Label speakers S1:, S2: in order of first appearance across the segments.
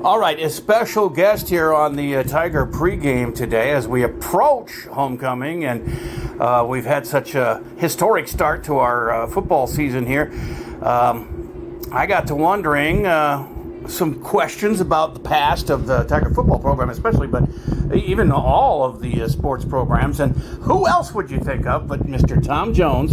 S1: All right, a special guest here on the Tiger pregame today as we approach homecoming, and we've had such a historic start to our football season here. I got to wondering some questions about the past of the Tiger football program especially, but even all of the sports programs. And who else would you think of but Mr. Tom Jones,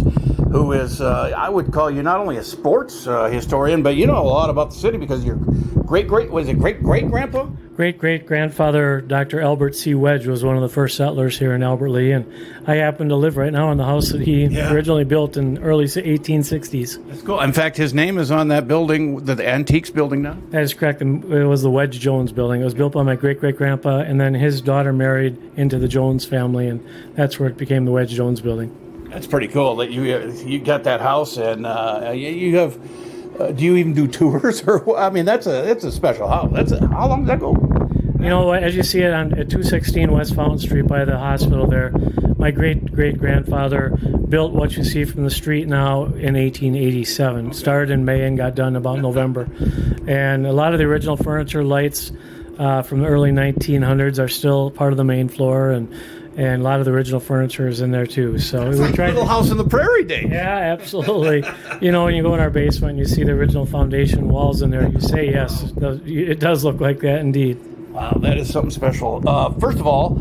S1: who is, I would call you not only a sports historian, but you know a lot about the city because you're great-great-grandpa?
S2: Great-great-grandfather, Dr. Albert C. Wedge, was one of the first settlers here in Albert Lea, and I happen to live right now in the house that he originally built in early 1860s.
S1: That's cool. In fact, his name is on that building, the Antiques building now?
S2: That is correct. It was the Wedge Jones building. It was built by my great-great-grandpa, and then his daughter married into the Jones family, and that's where it became the Wedge Jones building.
S1: That's pretty cool that you got that house, and you have... do you even do tours? Or I mean, it's a special house. How long does that go?
S2: You know, as you see it at 216 West Fountain Street by the hospital there, my great-great-grandfather built what you see from the street now in 1887. Okay. Started in May and got done about November. And a lot of the original furniture, lights from the early 1900s are still part of the main floor, and a lot of the original furniture is in there too. So
S1: it's like Little House on the Prairie days.
S2: Yeah, absolutely. You know, when you go in our basement and you see the original foundation walls in there, you say yes, it does look like that indeed.
S1: Wow, that is something special. First of all,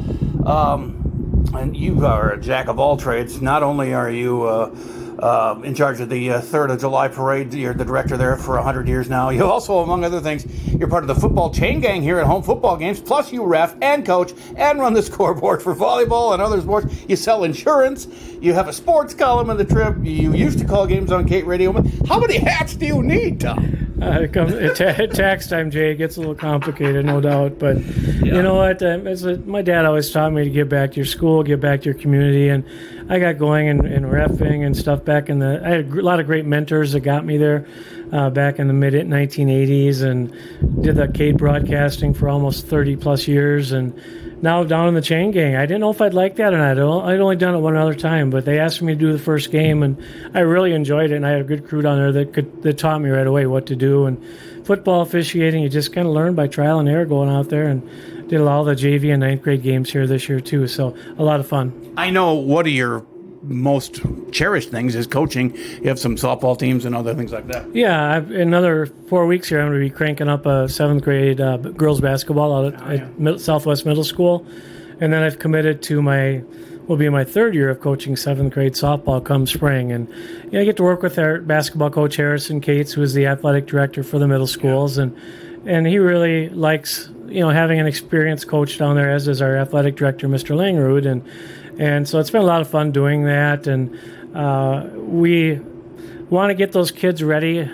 S1: and you are a jack of all trades. Not only are you in charge of the 3rd of July parade, you're the director there for 100 years now. You also, among other things, you're part of the football chain gang here at home football games, plus you ref and coach and run the scoreboard for volleyball and other sports. You sell insurance. You have a sports column in the Trib. You used to call games on Kate Radio. How many hats do you need, Tom?
S2: Tax time, Jay. It gets a little complicated, no doubt. But you know what? My dad always taught me to give back to your school, give back to your community. And I got going in reffing and stuff back I had a lot of great mentors that got me there back in the mid-1980s, and did the Kate broadcasting for almost 30-plus years. And now down in the chain gang, I didn't know if I'd like that or not. I'd only done it one other time, but they asked me to do the first game, and I really enjoyed it. And I had a good crew down there that taught me right away what to do. And football officiating, you just kind of learn by trial and error going out there, and did all the JV and 9th grade games here this year too. So a lot of fun.
S1: I know one of your most cherished things is coaching. You have some softball teams and other things like that.
S2: Yeah, another 4 weeks here, I'm going to be cranking up a 7th grade girls basketball out at Southwest Middle School. And then I've committed to will be my 3rd year of coaching 7th grade softball come spring. And I get to work with our basketball coach, Harrison Cates, who is the athletic director for the middle schools. And he really likes, having an experienced coach down there, as is our athletic director, Mr. Langerud. And so it's been a lot of fun doing that. And we want to get those kids ready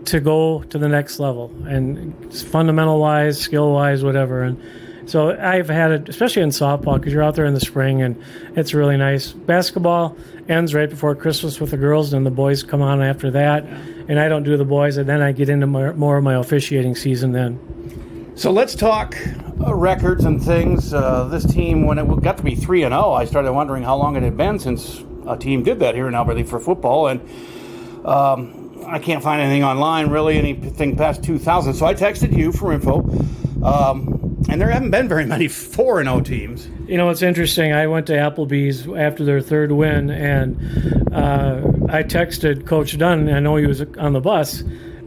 S2: to go to the next level, and fundamental-wise, skill-wise, whatever. And so I've had it, especially in softball, because you're out there in the spring, and it's really nice. Basketball ends right before Christmas with the girls, and the boys come on after that. And I don't do the boys, and then I get into more of my officiating season then.
S1: So let's talk records and things. This team, when it got to be 3-0, I started wondering how long it had been since a team did that here in Albert Lea for football. And I can't find anything online, really, anything past 2000. So I texted you for info. And there haven't been very many 4-0 teams.
S2: It's interesting. I went to Applebee's after their 3rd win, and I texted Coach Dunn. I know he was on the bus,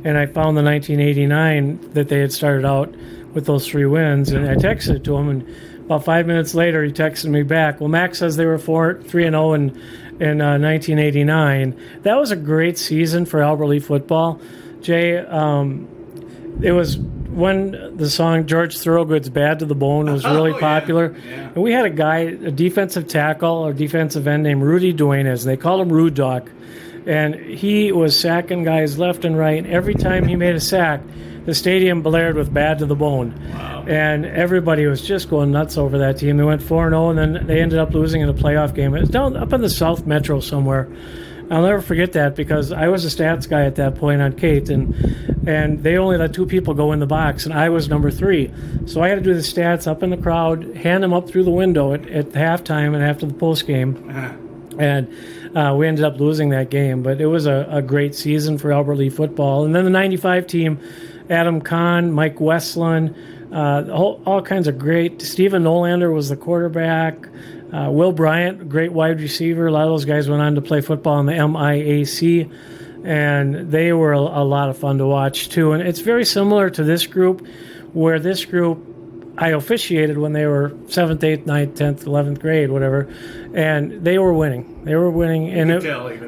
S2: and I found the 1989 that they had started out with those 3 wins, and I texted it to him, and about 5 minutes later he texted me back. Well, Max says they were 3-0 in 1989. That was a great season for Albert Lea football. Jay, it was when the song George Thorogood's Bad to the Bone was really popular. Yeah. And we had a defensive tackle or defensive end named Rudy Duenas, and they called him Rude Dog. And he was sacking guys left and right. Every time he made a sack, the stadium blared with Bad to the Bone. Wow. And everybody was just going nuts over that team. They went 4-0, and then they ended up losing in a playoff game. It was down up in the South Metro somewhere. I'll never forget that, because I was a stats guy at that point on Kate, and they only let 2 people go in the box, and I was number 3. So I had to do the stats up in the crowd, hand them up through the window at halftime and after the post game. Uh-huh. And we ended up losing that game. But it was a great season for Albert Lea football. And then the 95 team Adam Kahn, Mike Westland, all kinds of great. Stephen Nolander was the quarterback. Will Bryant, great wide receiver. A lot of those guys went on to play football in the MIAC, and they were a lot of fun to watch too. And it's very similar to this group, where this group I officiated when they were 7th, 8th, 9th, 10th, 11th grade, whatever, and they were winning. And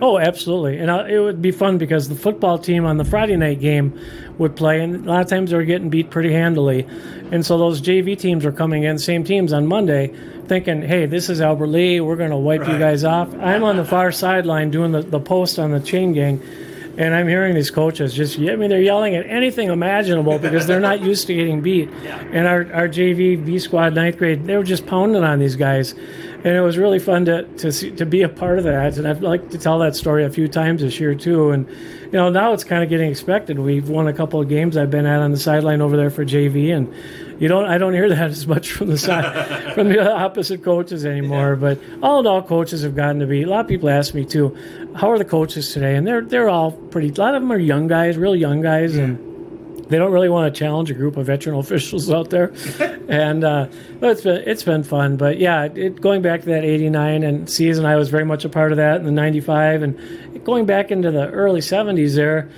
S2: oh, absolutely. And it would be fun because the football team on the Friday night game would play, and a lot of times they were getting beat pretty handily. And so those JV teams were coming in, same teams on Monday, thinking, hey, this is Albert Lea, we're going to wipe you guys off. I'm on the far sideline doing the post on the chain gang, and I'm hearing these coaches they're yelling at anything imaginable because they're not used to getting beat.
S1: Yeah.
S2: And our JV B squad 9th grade, they were just pounding on these guys. And it was really fun to be a part of that. And I'd like to tell that story a few times this year too. And now it's kind of getting expected. We've won a couple of games I've been at on the sideline over there for JV, and I don't hear that as much from the side from the opposite coaches anymore. Yeah. But all in all, coaches have gotten to be. A lot of people ask me too, how are the coaches today? And they're all pretty. A lot of them are young guys, real young guys, and they don't really want to challenge a group of veteran officials out there. And but it's been fun. But yeah, going back to that '89 and season, I was very much a part of that in the '95, and going back into the early '70s there.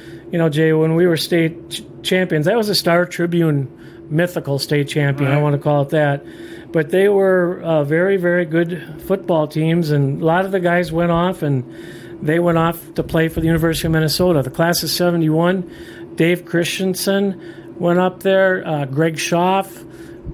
S2: Jay, when we were state champions, that was a Star Tribune mythical state champion. Right. I want to call it that. But they were very, very good football teams, and a lot of the guys went off, and they went off to play for the University of Minnesota. The class of '71, Dave Christensen went up there, Greg Schaff,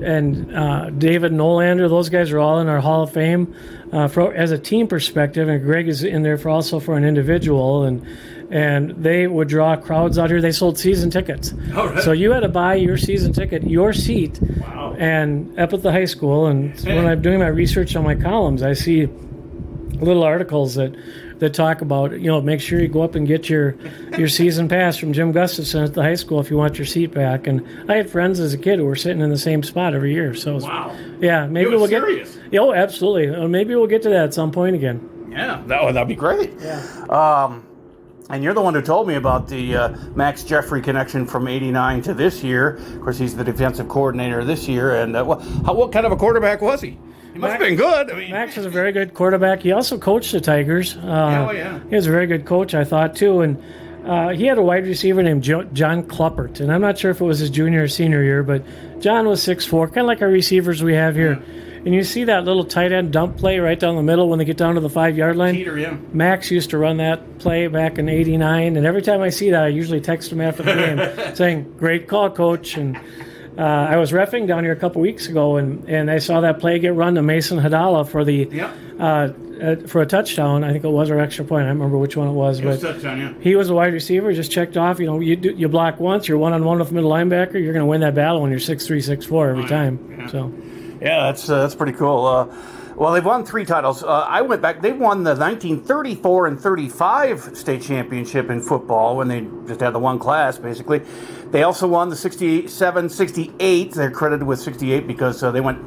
S2: and David Nolander. Those guys are all in our Hall of Fame as a team perspective, and Greg is in there also for an individual, and they would draw crowds out here. They sold season tickets. Oh, right. So you had to buy your season ticket, your seat, wow. And up at the high school. And when I'm doing my research on my columns, I see little articles that talk about, make sure you go up and get your season pass from Jim Gustafson at the high school if you want your seat back. And I had friends as a kid who were sitting in the same spot every year. So
S1: wow.
S2: Yeah, maybe we'll
S1: serious.
S2: Oh, absolutely. Maybe we'll get to that at some point again.
S1: Yeah, that'd be great. Yeah. And you're the one who told me about the Max Jeffrey connection from '89 to this year. Of course, he's the defensive coordinator this year. And what kind of a quarterback was he? He must have been good.
S2: Max was a very good quarterback. He also coached the Tigers.
S1: Yeah.
S2: He was a very good coach, I thought, too. And he had a wide receiver named John Kluppert. And I'm not sure if it was his junior or senior year, but John was 6'4", kind of like our receivers we have here. Yeah. And you see that little tight end dump play right down the middle when they get down to the 5-yard line?
S1: Peter, yeah.
S2: Max used to run that play back in '89. And every time I see that, I usually text him after the game saying, great call, coach. And I was reffing down here a couple weeks ago, and I saw that play get run to Mason Hadala for a touchdown. I think it was, or extra point. I don't remember which one it was. But
S1: touchdown, yeah.
S2: He was a wide receiver, just checked off. You block once, you're one-on-one with the middle linebacker, you're going to win that battle when you're 6'3", 6'4" every time.
S1: Yeah.
S2: So,
S1: yeah, that's pretty cool. Well, they've won 3 titles. I went back. They won the 1934 and 35 state championship in football when they just had the one class, basically. They also won the 67, 68. They're credited with 68 because they went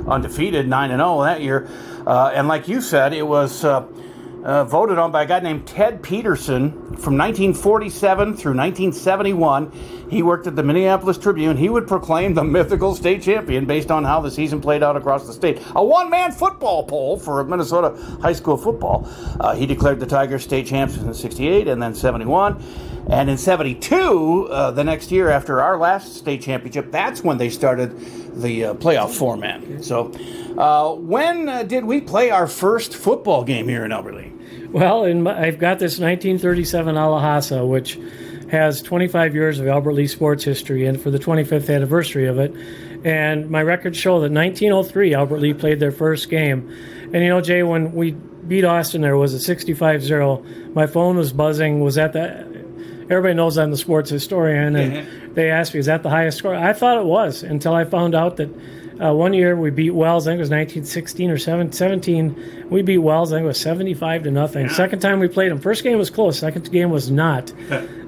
S1: undefeated, 9-0 that year. And like you said, it was voted on by a guy named Ted Peterson from 1947 through 1971. He worked at the Minneapolis Tribune. He would proclaim the mythical state champion based on how the season played out across the state. A one-man football poll for Minnesota high school football. He declared the Tigers state champs in 68 and then 71. And in 72, the next year after our last state championship, that's when they started the playoff format. So when did we play our first football game here in Albert Lea?
S2: Well, I've got this 1937 Alahasa, which has 25 years of Albert Lea sports history, and for the 25th anniversary of it. And my records show that 1903, Albert Lea played their first game. And Jay, when we beat Austin, there was a 65-0. My phone was buzzing. Was that everybody knows I'm the sports historian, and they asked me, is that the highest score? I thought it was until I found out that one year we beat Wells, I think it was 1916 or 17. We beat Wells, I think it was 75-0. Yeah. Second time we played them. First game was close, second game was not.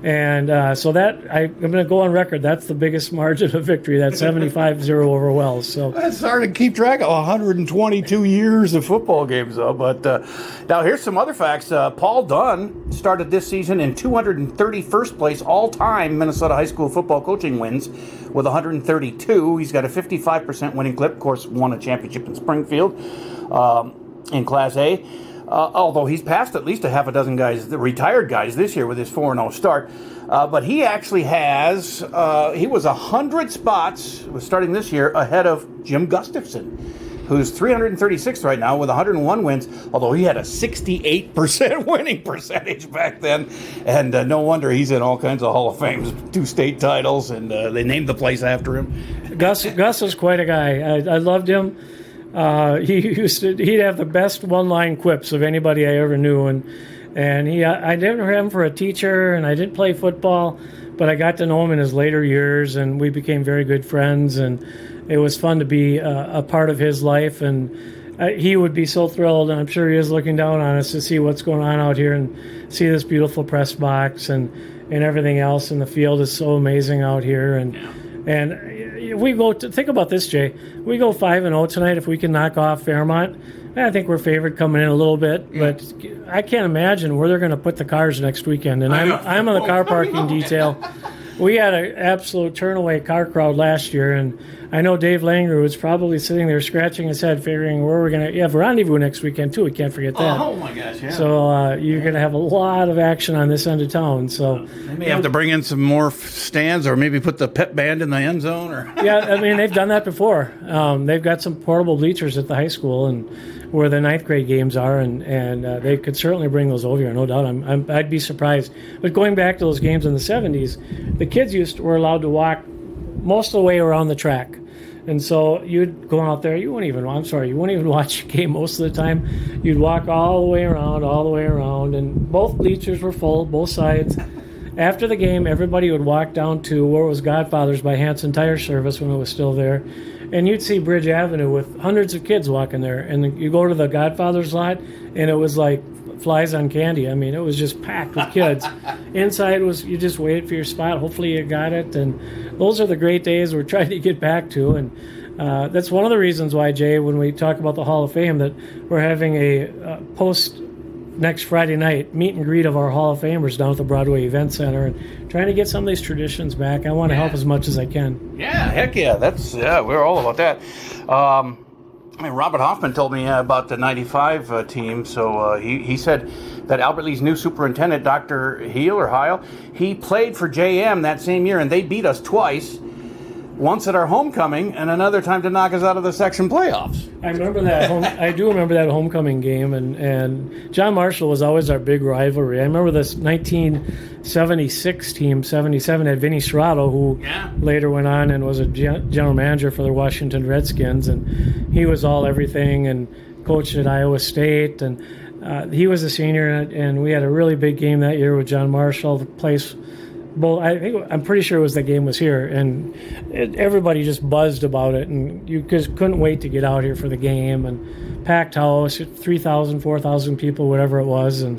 S2: And so that I'm going to go on record. That's the biggest margin of victory. That 75-0 over Wells. So
S1: it's hard to keep track of 122 years of football games, though. But now here's some other facts. Paul Dunn started this season in 231st place all-time Minnesota high school football coaching wins with 132. He's got a 55% winning clip. Of course, won a championship in Springfield in Class A. Although he's passed at least a half a dozen guys, the retired guys, this year with his 4-0 start. But he actually has, he was 100 spots, starting this year, ahead of Jim Gustafson, who's 336th right now with 101 wins, although he had a 68% winning percentage back then. And no wonder he's in all kinds of Hall of Fames, 2 state titles, and they named the place after him.
S2: Gus was quite a guy. I loved him. He'd have the best one-line quips of anybody I ever knew, and I didn't have him for a teacher, and I didn't play football, but I got to know him in his later years, and we became very good friends, and it was fun to be a part of his life, and he would be so thrilled, and I'm sure he is looking down on us to see what's going on out here and see this beautiful press box and everything else, and the field is so amazing out here, and we go to think about this, Jay. We go 5-0 tonight. If we can knock off Fairmont, I think we're favored coming in a little bit. But I can't imagine where they're going to put the cars next weekend. And I'm on the car parking detail. We had an absolute turnaway car crowd last year, and I know Dave Langer was probably sitting there scratching his head, figuring where we're going to have a rendezvous next weekend too. We can't forget that.
S1: Oh my gosh! Yeah.
S2: So you're going to have a lot of action on this end of town. So
S1: they may have to bring in some more stands, or maybe put the pep band in the end zone. Or
S2: yeah, I mean they've done that before. They've got some portable bleachers at the high school, and where the 9th grade games are, and they could certainly bring those over here, no doubt. I'd be surprised. But going back to those games in the 70s, the kids were allowed to walk most of the way around the track. And so you'd go out there, you wouldn't even watch the game most of the time. You'd walk all the way around, and both bleachers were full, both sides. After the game, everybody would walk down to where was Godfather's by Hanson Tire Service when it was still there. And you'd see Bridge Avenue with hundreds of kids walking there. And you go to the Godfather's lot, and it was like flies on candy. I mean, it was just packed with kids. Inside was, you just waited for your spot. Hopefully you got it. And those are the great days we're trying to get back to. And that's one of the reasons why, Jay, when we talk about the Hall of Fame, that we're having a post next Friday night meet and greet of our Hall of Famers down at the Broadway Event Center, and trying to get some of these traditions back. I want to help as much as I can.
S1: Yeah, heck yeah. We're all about that. Robert Hoffman told me about the 95 team. So he said that Albert Lee's new superintendent, Dr. Heil, he played for JM that same year, and they beat us twice. Once at our homecoming, and another time to knock us out of the section playoffs.
S2: I remember that. I do remember that homecoming game, and John Marshall was always our big rivalry. I remember this 1976 team, 77, had Vinny Serrato, who later went on and was a general manager for the Washington Redskins, and he was all everything and coached at Iowa State, and he was a senior, and we had a really big game that year with John Marshall. The place. Well, I'm pretty sure it was the game was here, and everybody just buzzed about it, and you just couldn't wait to get out here for the game, and packed house, 3,000, 4,000 people, whatever it was, and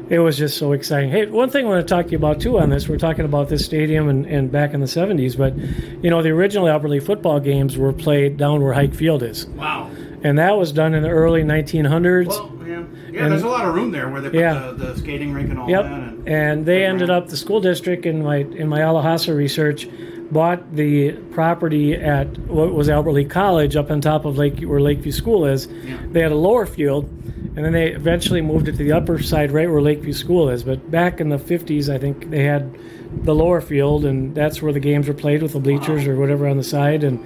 S2: it was just so exciting. Hey, one thing I want to talk to you about, too, on this, we're talking about this stadium and back in the 70s, but, the original Albert Lea football games were played down where Hike Field is.
S1: Wow.
S2: And that was done in the early 1900s.
S1: Well, yeah, there's a lot of room there where they put the skating rink and all that.
S2: And they ended up, the school district in my Alahasa research, bought the property at what was Albert Lea College up on top of where Lakeview School is. Yeah. They had a lower field, and then they eventually moved it to the upper side right where Lakeview School is. But back in the 50s, I think they had the lower field, and that's where the games were played with the bleachers or whatever on the side. And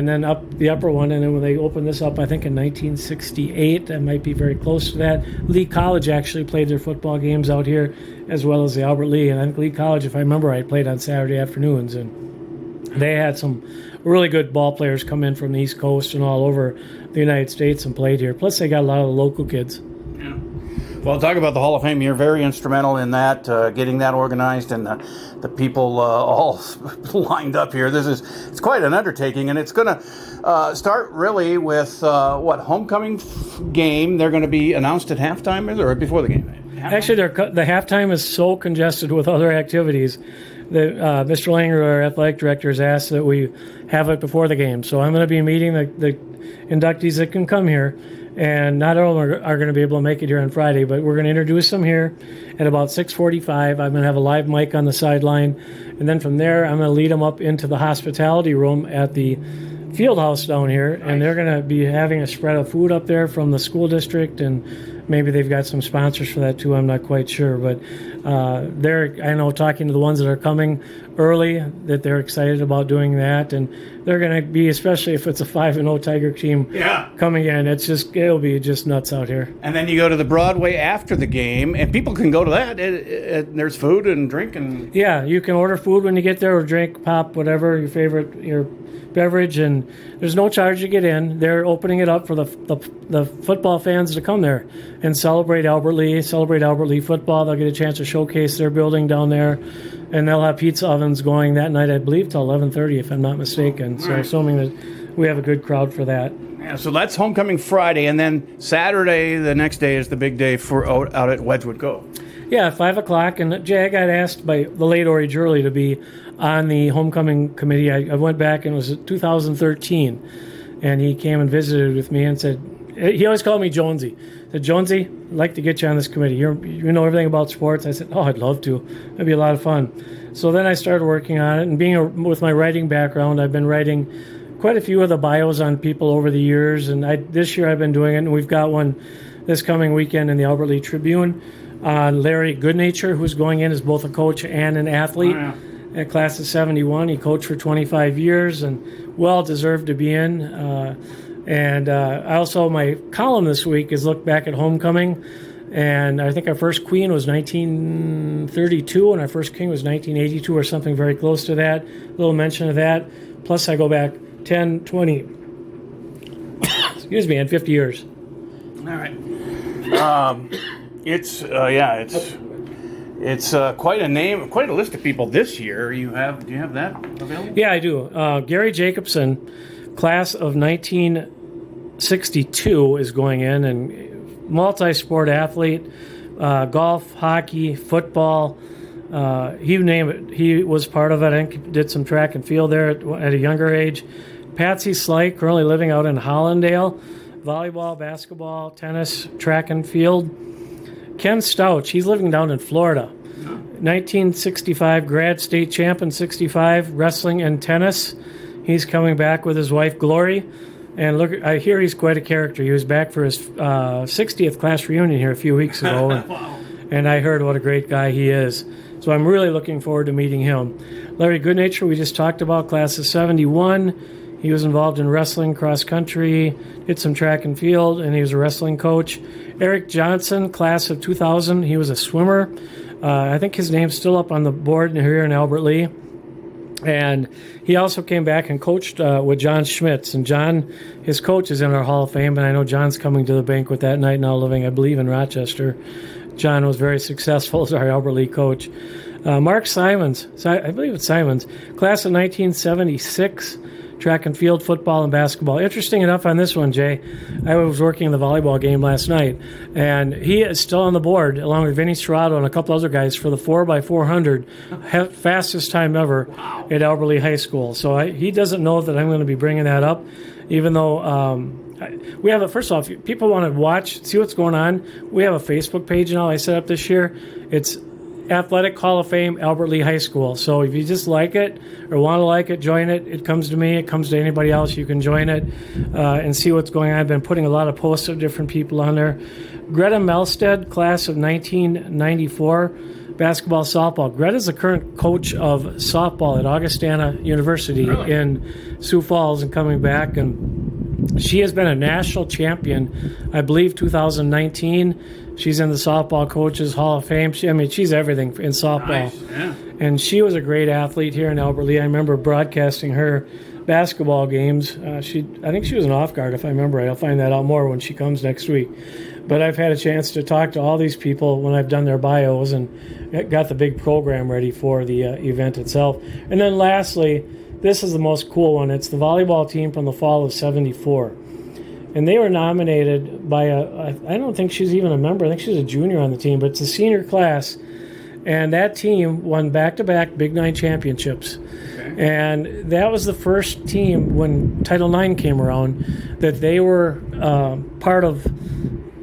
S2: then up the upper one, and then when they opened this up, I think in 1968, I might be very close to that, Lee College actually played their football games out here, as well as the Albert Lea. And I think Lee College, if I remember right, played on Saturday afternoons. And they had some really good ball players come in from the East Coast and all over the United States and played here. Plus, they got a lot of the local kids.
S1: Yeah. Well, talk about the Hall of Fame. You're very instrumental in that, getting that organized, and the people all lined up here. It's quite an undertaking, and it's going to start really with homecoming game. They're going to be announced at halftime or before the game.
S2: Actually, the halftime is so congested with other activities that Mr. Langer, our athletic director, has asked that we have it before the game. So I'm going to be meeting the inductees that can come here, and not all of them are going to be able to make it here on Friday, but we're going to introduce them here at about 6:45. I'm going to have a live mic on the sideline, and then from there, I'm going to lead them up into the hospitality room at the field house down here, and they're going to be having a spread of food up there from the school district, and maybe they've got some sponsors for that too. I'm not quite sure, but I know talking to the ones that are coming early that they're excited about doing that, and they're going to be, especially if it's a 5-0 Tiger team coming in. It'll be just nuts out here.
S1: And then you go to the Broadway after the game, and people can go to that. There's food and drink and
S2: you can order food when you get there, or drink, pop, whatever your beverage, and there's no charge to get in. They're opening it up for the football fans to come there and celebrate Albert Lee football. They'll get a chance to showcase their building down there, and they'll have pizza ovens going that night, I believe, till 11:30, if I'm not mistaken. So assuming that we have a good crowd for that.
S1: Yeah, so that's homecoming Friday, and then Saturday, the next day, is the big day for out at Wedgwood Go.
S2: Yeah, 5 o'clock, and Jay, I got asked by the late Ori Jurley to be on the homecoming committee. I went back, and it was 2013, and he came and visited with me and said, he always called me Jonesy. He said, Jonesy, I'd like to get you on this committee. You know everything about sports. I said, I'd love to. It'd be a lot of fun. So then I started working on it, and with my writing background, I've been writing quite a few of the bios on people over the years, and this year I've been doing it, and we've got one this coming weekend in the Albert Lee Tribune. Larry Goodnature, who's going in as both a coach and an athlete. Oh, yeah. At class of 71. He coached for 25 years and well deserved to be in. I also, my column this week is look back at homecoming. And I think our first queen was 1932 and our first king was 1982 or something very close to that. A little mention of that. Plus I go back 10, 20, excuse me, and 50 years.
S1: All right. It's quite a name, quite a list of people this year. Do you have that available?
S2: Yeah, I do. Gary Jacobson, class of 1962, is going in, and multi-sport athlete, golf, hockey, football. You name it. He was part of it. I think did some track and field there at a younger age. Patsy Sly, currently living out in Hollandale, volleyball, basketball, tennis, track and field. Ken Stouch, he's living down in Florida. 1965 grad state champ in 65, wrestling and tennis. He's coming back with his wife, Glory. And look, I hear he's quite a character. He was back for his 60th class reunion here a few weeks ago.
S1: Wow.
S2: And I heard what a great guy he is. So I'm really looking forward to meeting him. Larry Goodnature, we just talked about, class of 71. He was involved in wrestling, cross country, did some track and field, and he was a wrestling coach. Eric Johnson, class of 2000, he was a swimmer. I think his name's still up on the board here in Albert Lee. And he also came back and coached with John Schmitz. And John, his coach, is in our Hall of Fame, and I know John's coming to the banquet that night, now living, I believe, in Rochester. John was very successful as our Albert Lee coach. Mark Simons, I believe it's Simons, class of 1976, track and field, football, and basketball. Interesting enough on this one, Jay, I was working the volleyball game last night, and he is still on the board, along with Vinny Serrato and a couple other guys, for the 4x400, fastest time ever at Albert Lee High School. So he doesn't know that I'm going to be bringing that up, even though we have first off, if people want to see what's going on, we have a Facebook page now I set up this year. It's Athletic Hall of Fame, Albert Lee High School. So if you just like it or want to like it, join it. It comes to me. It comes to anybody else. You can join it and see what's going on. I've been putting a lot of posts of different people on there. Greta Melstead, class of 1994, basketball, softball. Greta's the current coach of softball at Augustana University in Sioux Falls and coming back. And she has been a national champion, I believe, 2019. She's in the Softball Coaches Hall of Fame. She's everything in softball.
S1: Nice. Yeah.
S2: And she was a great athlete here in Albert Lee. I remember broadcasting her basketball games. I think she was an off guard, if I remember right. I'll find that out more when she comes next week. But I've had a chance to talk to all these people when I've done their bios and got the big program ready for the event itself. And then lastly, this is the most cool one. It's the volleyball team from the fall of 74. and they were nominated by I don't think she's even a member. I think she's a junior on the team, but it's a senior class. And that team won back-to-back Big Nine championships. Okay. And that was the first team when Title IX came around that they were part of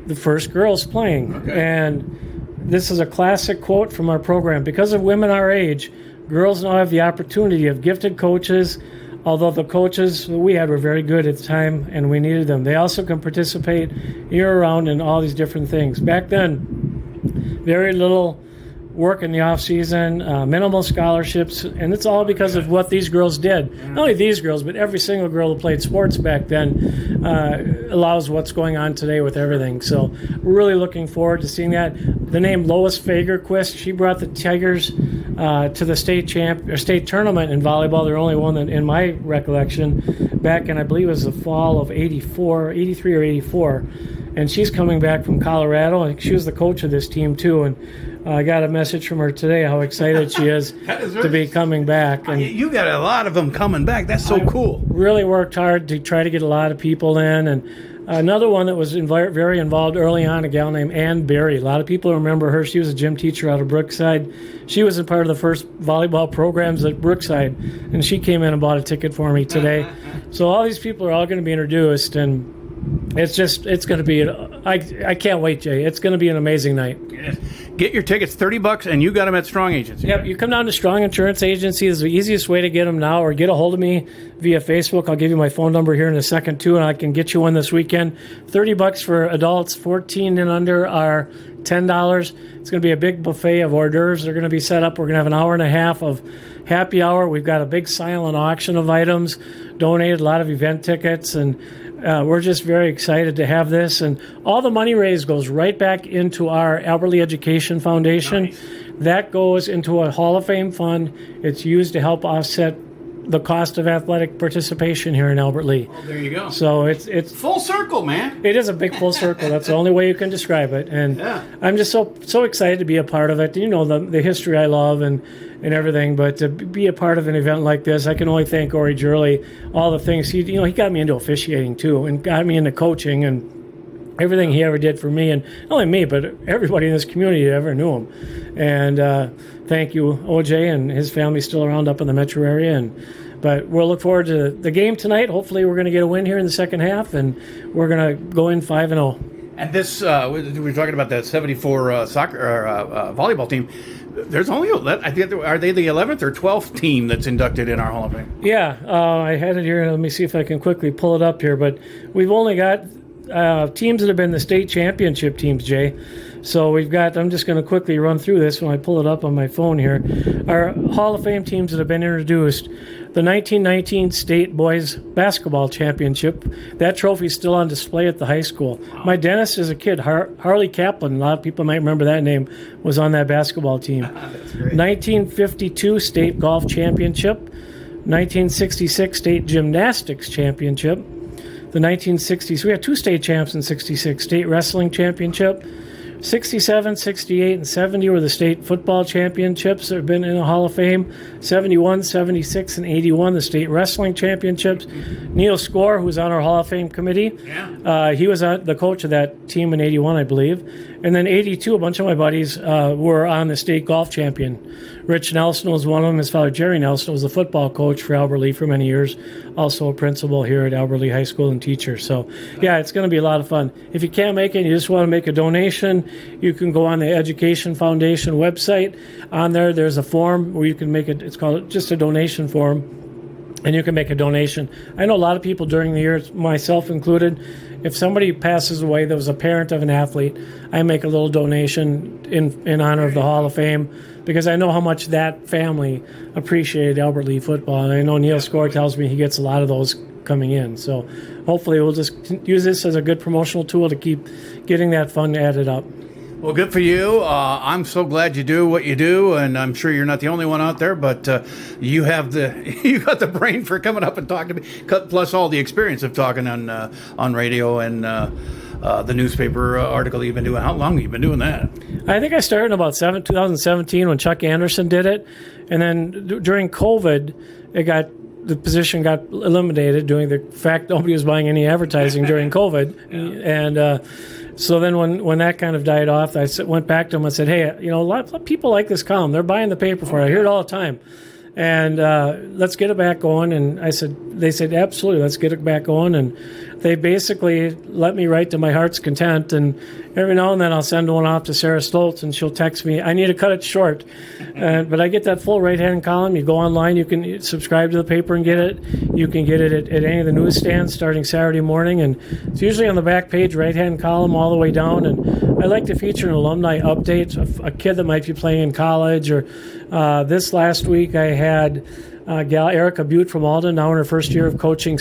S2: the first girls playing. Okay. And this is a classic quote from our program. Because of women our age, girls now have the opportunity of gifted coaches, although the coaches we had were very good at the time and we needed them. They also can participate year-round in all these different things. Back then, very little work in the off season, minimal scholarships, and it's all because of what these girls did. Not only these girls, but every single girl who played sports back then allows what's going on today with everything. So we're really looking forward to seeing that. The name Lois Fagerquist, she brought the Tigers to the state tournament in volleyball. They're only one that, in my recollection, back in I believe it was the fall of 83 or 84. And she's coming back from Colorado. She was the coach of this team too, and I got a message from her today how excited she is to be coming back. And
S1: you got a lot of them coming back. That's so cool.
S2: Really worked hard to try to get a lot of people in. And another one that was very involved early on, a gal named Ann Berry. A lot of people remember her. She was a gym teacher out of Brookside. She was a part of the first volleyball programs at Brookside, and she came in and bought a ticket for me today. So all these people are all going to be introduced, and it's going to be, I can't wait, Jay. It's going to be an amazing night.
S1: Yes. Get your tickets, $30, and you got them at Strong Agency.
S2: Yep, you come down to Strong Insurance Agency is the easiest way to get them now, or get a hold of me via Facebook. I'll give you my phone number here in a second, too, and I can get you one this weekend. $30 for adults, 14 and under are $10. It's going to be a big buffet of hors d'oeuvres. They're going to be set up. We're going to have an hour and a half of happy hour. We've got a big silent auction of items, donated a lot of event tickets, and we're just very excited to have this. And all the money raised goes right back into our Albert Lea Education Foundation. Nice. That goes into a Hall of Fame fund. It's used to help offset the cost of athletic participation here in Albert Lea.
S1: Oh, there you go.
S2: So it's
S1: full circle, man.
S2: It is a big full circle. That's the only way you can describe it. And I'm just so excited to be a part of it. You know, the history I love and everything, but to be a part of an event like this, I can only thank Ori Jurley, all the things he got me into officiating too, and got me into coaching and everything he ever did for me, and not only me, but everybody in this community that ever knew him. And thank you, OJ, and his family's still around up in the metro area. But we'll look forward to the game tonight. Hopefully we're going to get a win here in the second half, and we're going to go in 5-0.
S1: And this, we were talking about that 74 soccer volleyball team. There's only, I think, are they the 11th or 12th team that's inducted in our Hall of Fame?
S2: Yeah, I had it here. Let me see if I can quickly pull it up here. But we've only got teams that have been the state championship teams, Jay. So we've got, I'm just going to quickly run through this when I pull it up on my phone here. Our Hall of Fame teams that have been introduced. The 1919 State Boys Basketball Championship. That trophy is still on display at the high school. Wow. My dentist as a kid, Harley Kaplan, a lot of people might remember that name, was on that basketball team.
S1: That's great.
S2: 1952 State Golf Championship. 1966 State Gymnastics Championship. The 1960s, we had two state champs in 66, State Wrestling Championship. 67, 68, and 70 were the state football championships that have been in the Hall of Fame. 71, 76, and 81, the state wrestling championships. Neil Score, who's on our Hall of Fame committee, he was the coach of that team in 81, I believe. And then 82, a bunch of my buddies were on the state golf champion. Rich Nelson was one of them. His father, Jerry Nelson, was the football coach for Albert Lea for many years, also a principal here at Albert Lea High School and teacher. So, yeah, it's going to be a lot of fun. If you can't make it and you just want to make a donation, you can go on the Education Foundation website. On there, there's a form where you can make it. It's called just a donation form, and you can make a donation. I know a lot of people during the year, myself included, if somebody passes away that was a parent of an athlete, I make a little donation in honor of the Hall of Fame, because I know how much that family appreciated Albert Lea football. And I know Neil Score tells me he gets a lot of those coming in. So hopefully we'll just use this as a good promotional tool to keep getting that fund added up.
S1: Well, good for you. I'm so glad you do what you do, and I'm sure you're not the only one out there, but you got the brain for coming up and talking to me, plus all the experience of talking on radio and the newspaper article you've been doing. How long have you been doing that?
S2: I think I started in about 2017 when Chuck Anderson did it, and then during COVID, it got the position got eliminated due to the fact nobody was buying any advertising during COVID. And so then when that kind of died off, I went back to them and said, hey, you know, a lot of people like this column. They're buying the paper for it. I hear it all the time. And let's get it back going. And they said, absolutely, let's get it back going. And they basically let me write to my heart's content. And every now and then I'll send one off to Sarah Stoltz, and she'll text me, I need to cut it short. But I get that full right-hand column. You go online, you can subscribe to the paper and get it. You can get it at any of the newsstands starting Saturday morning. And it's usually on the back page, right-hand column all the way down. And I like to feature an alumni update, a kid that might be playing in college. Or this last week I had gal Erica Butte from Alden, now in her first year of coaching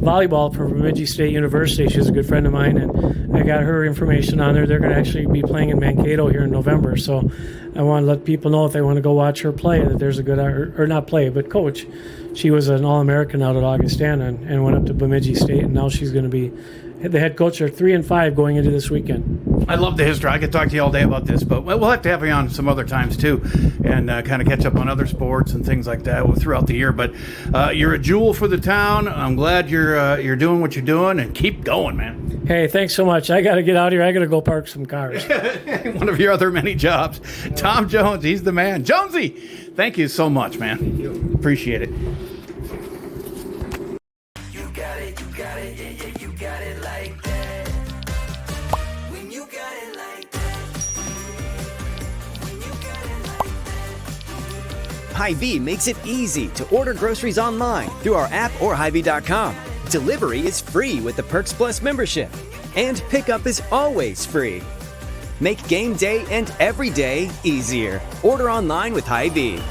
S2: volleyball for Bemidji State University. She's a good friend of mine, and I got her information on there. They're going to actually be playing in Mankato here in November, so I want to let people know if they want to go watch her play that there's a good, or not play, but coach. She was an All-American out at Augustana and went up to Bemidji State, and now she's going to be the head coach. Are 3-5 going into this weekend.
S1: I love the history. I could talk to you all day about this, but we'll have to have you on some other times too, and kind of catch up on other sports and things like that throughout the year. But you're a jewel for the town. I'm glad you're doing what you're doing, and keep going, man.
S2: Hey, thanks so much. I got to get out of here. I got to go park some cars.
S1: One of your other many jobs. Tom Jones, he's the man. Jonesy, thank you so much, man. Thank you. Appreciate it.
S3: Hy-Vee makes it easy to order groceries online through our app or Hy-Vee.com. Delivery is free with the Perks Plus membership, and pickup is always free. Make game day and every day easier. Order online with Hy-Vee.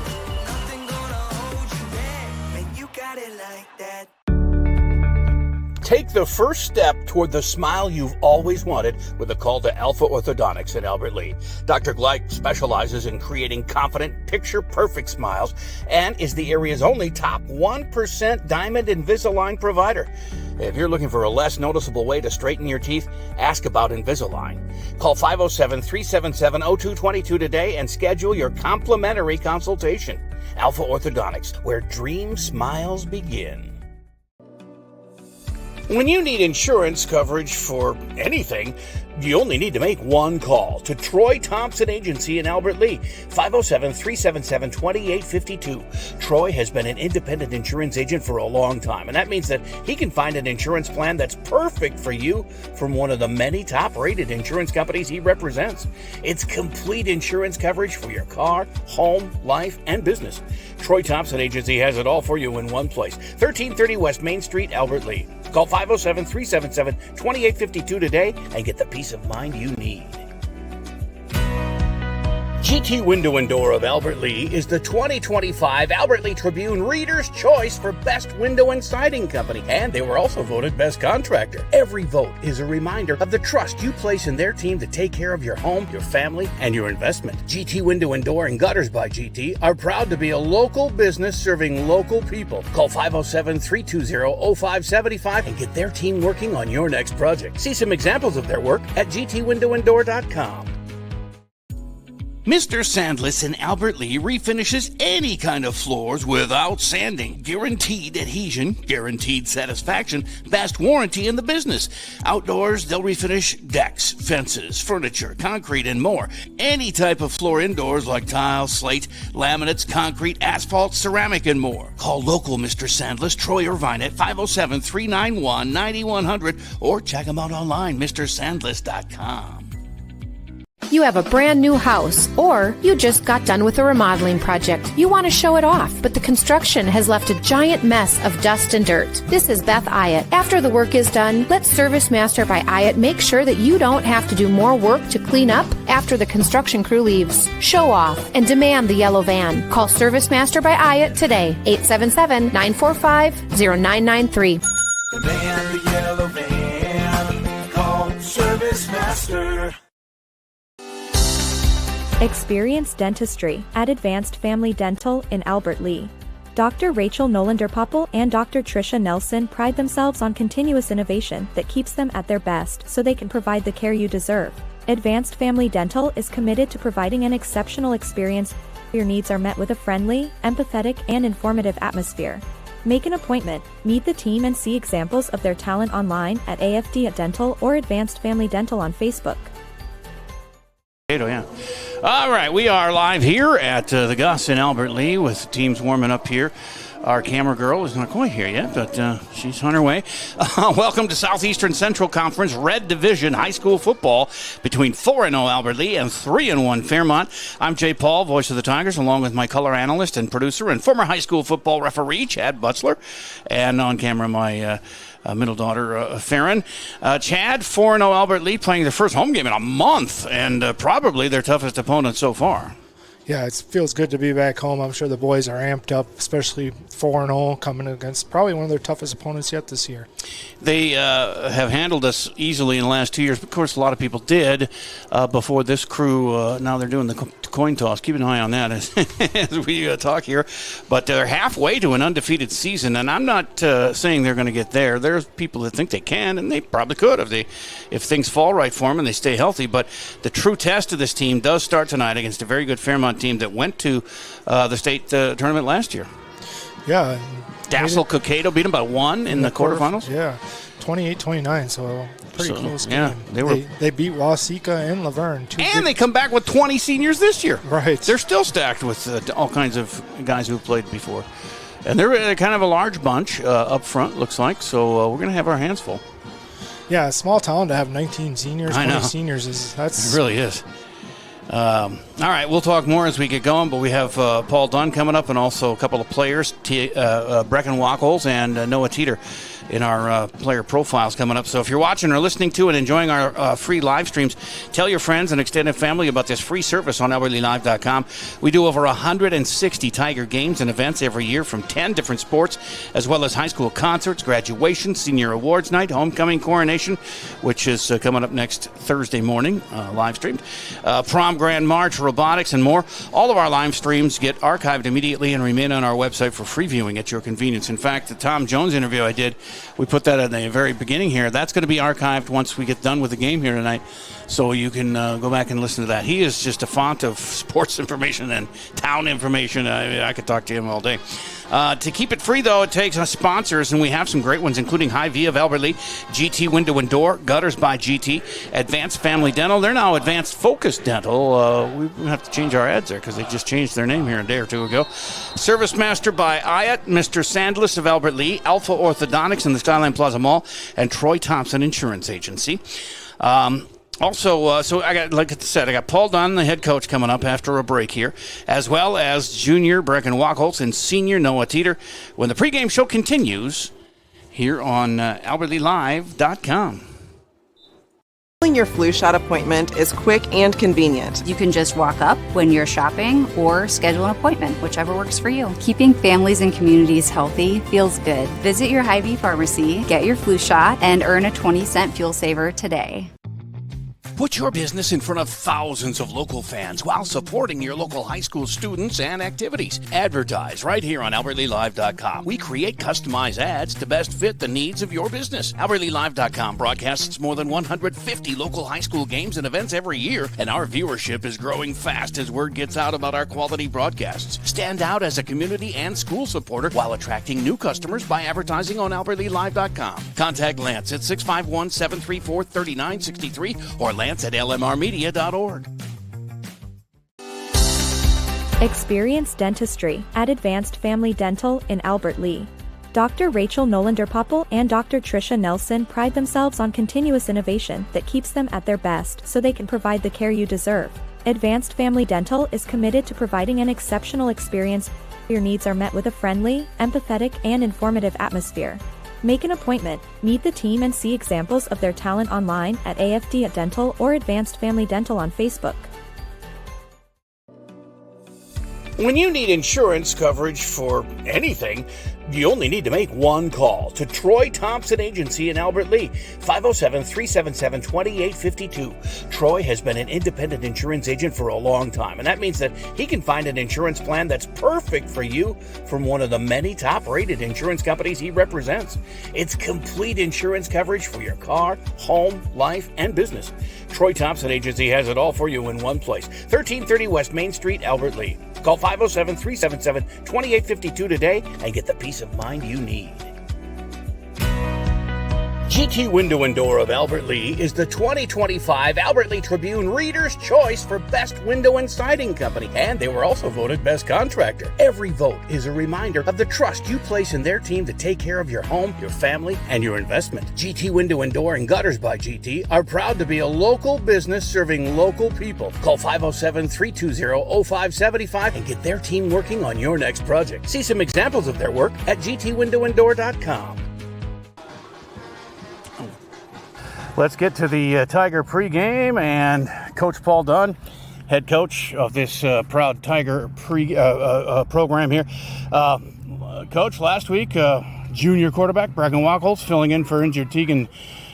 S1: Take the first step toward the smile you've always wanted with a call to Alpha Orthodontics in Albert Lea. Dr. Gleich specializes in creating confident, picture-perfect smiles and is the area's only top 1% Diamond Invisalign provider. If you're looking for a less noticeable way to straighten your teeth, ask about Invisalign. Call 507-377-0222 today and schedule your complimentary consultation. Alpha Orthodontics, where dream smiles begin. When you need insurance coverage for anything, you only need to make one call to Troy Thompson Agency in Albert Lea, 507-377-2852. Troy has been an independent insurance agent for a long time, and that means that he can find an insurance plan that's perfect for you from one of the many top-rated insurance companies he represents. It's complete insurance coverage for your car, home, life, and business. Troy Thompson Agency has it all for you in one place, 1330 West Main Street, Albert Lea. Call 507-377-2852 today and get the peace of mind you need. GT Window and Door of Albert Lea is the 2025 Albert Lea Tribune Reader's Choice for Best Window and Siding Company, and they were also voted Best Contractor. Every vote is a reminder of the trust you place in their team to take care of your home, your family, and your investment. GT Window and Door and Gutters by GT are proud to be a local business serving local people. Call 507-320-0575 and get their team working on your next project. See some examples of their work at gtwindowanddoor.com. Mr. Sandless in Albert Lea refinishes any kind of floors without sanding. Guaranteed adhesion, guaranteed satisfaction, best warranty in the business. Outdoors, they'll refinish decks, fences, furniture, concrete, and more. Any type of floor indoors like tile, slate, laminates, concrete, asphalt, ceramic, and more. Call local Mr. Sandless, Troy Irvine at 507-391-9100 or check him out online, mrsandless.com.
S4: You have a brand new house, or you just got done with a remodeling project. You want to show it off, but the construction has left a giant mess of dust and dirt. This is Beth Ayatt. After the work is done, let Service Master by Ayatt make sure that you don't have to do more work to clean up after the construction crew leaves. Show off and demand the yellow van. Call Service Master by Ayatt today, 877-945-0993.
S5: Demand the yellow van. Call Service Master.
S6: Experience dentistry at Advanced Family Dental in Albert Lea. Dr. Rachel Nolander-Popple and Dr. Tricia Nelson pride themselves on continuous innovation that keeps them at their best so they can provide the care you deserve. Advanced Family Dental is committed to providing an exceptional experience. Your needs are met with a friendly, empathetic, and informative atmosphere. Make an appointment, meet the team, and see examples of their talent online at AFD Dental or Advanced Family Dental on Facebook.
S1: Yeah. All right, we are live here at the Gus in Albert Lea with teams warming up here. Our camera girl is not quite here yet, but she's on her way. Welcome to Southeastern Central Conference Red Division High School Football between 4-0 Albert Lea and 3-1 Fairmont. I'm Jay Paul, voice of the Tigers, along with my color analyst and producer and former high school football referee, Chad Butzler. And on camera, my middle daughter, Farron. Chad, 4-0 Albert Lea, playing their first home game in a month, and probably their toughest opponent so far.
S7: Yeah, it feels good to be back home. I'm sure the boys are amped up, especially 4-0 coming against probably one of their toughest opponents yet this year.
S1: They have handled us easily in the last 2 years. Of course, a lot of people did before this crew. Now they're doing the coin toss. Keep an eye on that as we talk here. But they're halfway to an undefeated season, and I'm not saying they're going to get there. There's people that think they can, and they probably could if things fall right for them and they stay healthy. But the true test of this team does start tonight against a very good Fairmont team that went to the state tournament last year.
S7: Yeah.
S1: Dassel Cokato beat them by 1 in the quarterfinals.
S7: Yeah, 28-29, so pretty close game.
S1: Yeah,
S7: they beat Waseca and Laverne.
S1: And they come back with 20 seniors this year.
S7: Right.
S1: They're still stacked with all kinds of guys who've played before. And they're kind of a large bunch up front, looks like, so we're going to have our hands full.
S7: Yeah, a small town to have 19 seniors, 20 seniors, it really is.
S1: All right, we'll talk more as we get going, but we have Paul Dunn coming up and also a couple of players, Brecken Wackles and Noah Teeter in our player profiles coming up. So if you're watching or listening to and enjoying our free live streams, tell your friends and extended family about this free service on AlbertLeaLive.com. We do over 160 Tiger games and events every year from 10 different sports, as well as high school concerts, graduation, senior awards night, homecoming, coronation, which is coming up next Thursday morning, live streamed, prom, grand march, robotics, and more. All of our live streams get archived immediately and remain on our website for free viewing at your convenience. In fact, the Tom Jones interview I did, we put that at the very beginning here. That's going to be archived once we get done with the game here tonight, so you can go back and listen to that. He is just a font of sports information and town information. I could talk to him all day. To keep it free, though, it takes us sponsors, and we have some great ones, including Hy-Vee of Albert Lea, GT Window and Door, Gutters by GT, Advanced Family Dental. They're now Advanced Focus Dental. We have to change our ads there because they just changed their name here a day or two ago. Service Master by Ayat, Mr. Sandless of Albert Lea, Alpha Orthodontics in the Skyline Plaza Mall, and Troy Thompson Insurance Agency. Also, so I got, like I said, I got Paul Dunn, the head coach, coming up after a break here, as well as junior Brecken Wackles and senior Noah Teeter when the pregame show continues here on AlbertLeaLive.com.
S8: Your flu shot appointment is quick and convenient.
S9: You can just walk up when you're shopping or schedule an appointment, whichever works for you. Keeping families and communities healthy feels good. Visit your Hy-Vee pharmacy, get your flu shot, and earn a 20-cent fuel saver today.
S1: Put your business in front of thousands of local fans while supporting your local high school students and activities. Advertise right here on AlbertLeaLive.com. We create customized ads to best fit the needs of your business. AlbertLeaLive.com broadcasts more than 150 local high school games and events every year, and our viewership is growing fast as word gets out about our quality broadcasts. Stand out as a community and school supporter while attracting new customers by advertising on AlbertLeaLive.com. Contact Lance at 651-734-3963 or Lance at lmrmedia.org.
S6: Experience dentistry at Advanced Family Dental in Albert Lea. Dr. Rachel Nolander-Popple and Dr. Tricia Nelson pride themselves on continuous innovation that keeps them at their best so they can provide the care you deserve. Advanced Family Dental is committed to providing an exceptional experience. Your needs are met with a friendly, empathetic, and informative atmosphere. Make an appointment, meet the team, and see examples of their talent online at AFD Dental or Advanced Family Dental on Facebook.
S1: When you need insurance coverage for anything, You only need to make one call to Troy Thompson Agency in Albert Lea, 507-377-2852. Troy has been an independent insurance agent for a long time, and that means that he can find an insurance plan that's perfect for you from one of the many top-rated insurance companies he represents. It's complete insurance coverage for your car, home, life, and business. Troy Thompson Agency has it all for you in one place. 1330 West Main Street, Albert Lea. Call 507-377-2852 today and get the peace of mind you need. GT Window and Door of Albert Lea is the 2025 Albert Lea Tribune Reader's Choice for Best Window and Siding Company, and they were also voted Best Contractor. Every vote is a reminder of the trust you place in their team to take care of your home, your family, and your investment. GT Window and Door and Gutters by GT are proud to be a local business serving local people. Call 507-320-0575 and get their team working on your next project. See some examples of their work at gtwindowanddoor.com. Let's get to the Tiger pregame, and Coach Paul Dunn, head coach of this proud Tiger program here. Coach, last week, junior quarterback Bracken Wackles filling in for injured Tegan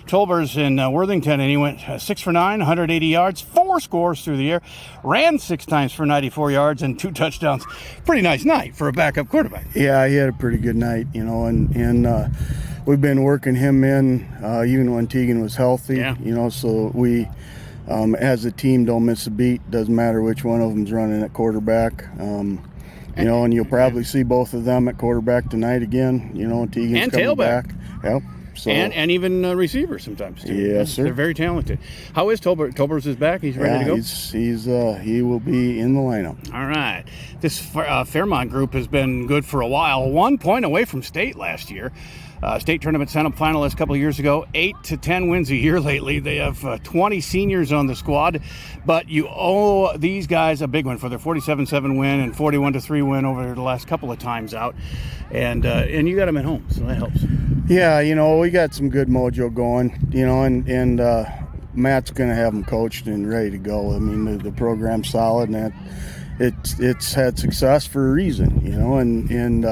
S1: Tolbers in Worthington, and he went 6 for 9, 180 yards, 4 scores through the air, ran 6 times for 94 yards and 2 touchdowns. Pretty nice night for a backup quarterback.
S10: Yeah, he had a pretty good night, and we've been working him in even when Tegan was healthy, so we, as a team, don't miss a beat. Doesn't matter which one of them's running at quarterback. And you'll probably see both of them at quarterback tonight again, Tegan's
S1: and
S10: coming
S1: tailback.
S10: back. Yep. So,
S1: and even receivers sometimes too.
S10: Yes, sir.
S1: They're very talented. How is Tolbers? Tolbers is back. He's ready to go.
S10: He will be in the lineup.
S1: All right. This Fairmont group has been good for a while. 1 point away from state last year. State tournament finalist a couple of years ago. 8 to 10 wins a year lately. They have 20 seniors on the squad, but you owe these guys a big one for their 47-7 win and 41-3 win over the last couple of times out, and you got them at home, so that helps.
S10: Yeah, we got some good mojo going, and Matt's going to have them coached and ready to go. I mean, the program's solid, and it's had success for a reason, and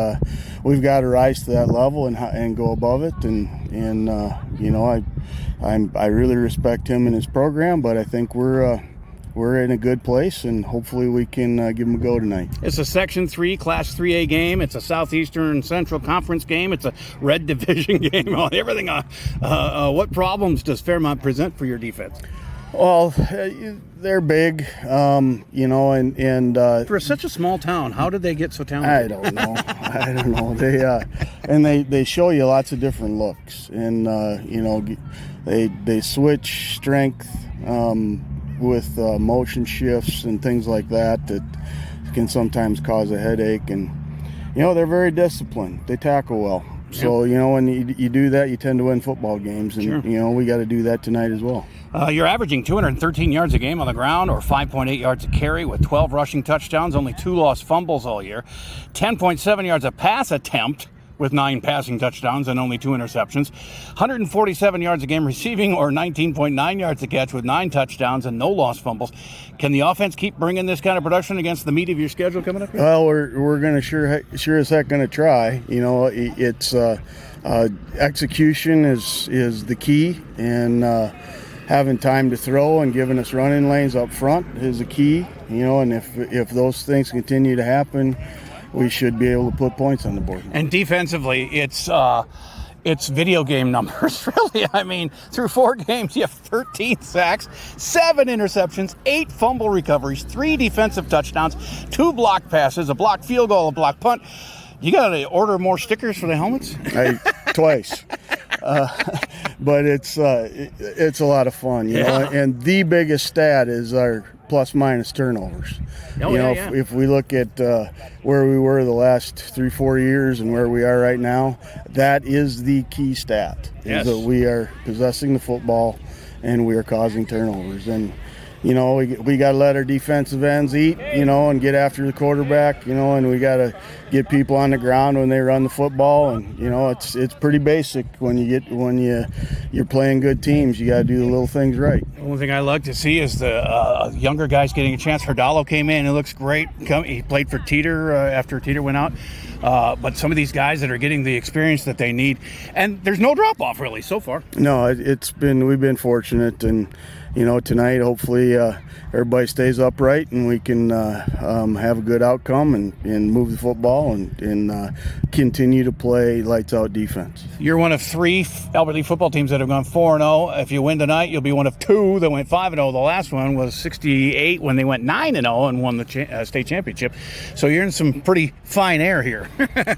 S10: we've got to rise to that level and go above it. And I really respect him and his program, but I think we're in a good place, and hopefully we can give them a go tonight.
S1: It's a Section 3 Class 3A game. It's a Southeastern Central Conference game. It's a Red Division game. Everything. What problems does Fairmont present for your defense?
S10: Well, they're big, and
S1: for such a small town, how did they get so talented?
S10: I don't know. They show you lots of different looks, and they switch strength with motion shifts and things like that can sometimes cause a headache, and they're very disciplined. They tackle well. So, when you do that, you tend to win football games. And,
S1: sure.
S10: We got to do that tonight as well.
S1: You're averaging 213 yards a game on the ground, or 5.8 yards a carry, with 12 rushing touchdowns, only 2 lost fumbles all year, 10.7 yards a pass attempt, with 9 passing touchdowns and only 2 interceptions, 147 yards a game receiving, or 19.9 yards a catch, with 9 touchdowns and no lost fumbles. Can the offense keep bringing this kind of production against the meat of your schedule coming up here?
S10: Well, we're going to sure as heck going to try. It's execution is the key, and having time to throw and giving us running lanes up front is the key. And if those things continue to happen, we should be able to put points on the board.
S1: And defensively, it's video game numbers, really. I mean, through 4 games, you have 13 sacks, 7 interceptions, 8 fumble recoveries, 3 defensive touchdowns, 2 block passes, a blocked field goal, a blocked punt. You got to order more stickers for the helmets?
S10: Twice. But it's a lot of fun, and the biggest stat is our plus-minus turnovers. If we look at where we were the last 3-4 years and where we are right now, that is the key stat.
S1: Yes.
S10: Is that we are possessing the football and we are causing turnovers. And we got to let our defensive ends eat, and get after the quarterback, and we got to get people on the ground when they run the football. And, it's pretty basic when you're playing good teams. You got to do the little things right.
S1: The only thing I like to see is the younger guys getting a chance. Herdalo came in. It looks great. He played for Teeter after Teeter went out. but some of these guys that are getting the experience that they need, and there's no drop off really so far.
S10: No, we've been fortunate, and tonight hopefully everybody stays upright and we can have a good outcome and move the football and continue to play lights out defense.
S1: You're one of 3 Albert Lea football teams that have gone 4-0. If you win tonight, you'll be one of 2 that went 5-0. The last one was 68 when they went 9-0 and won the state championship. So you're in some pretty fine air here.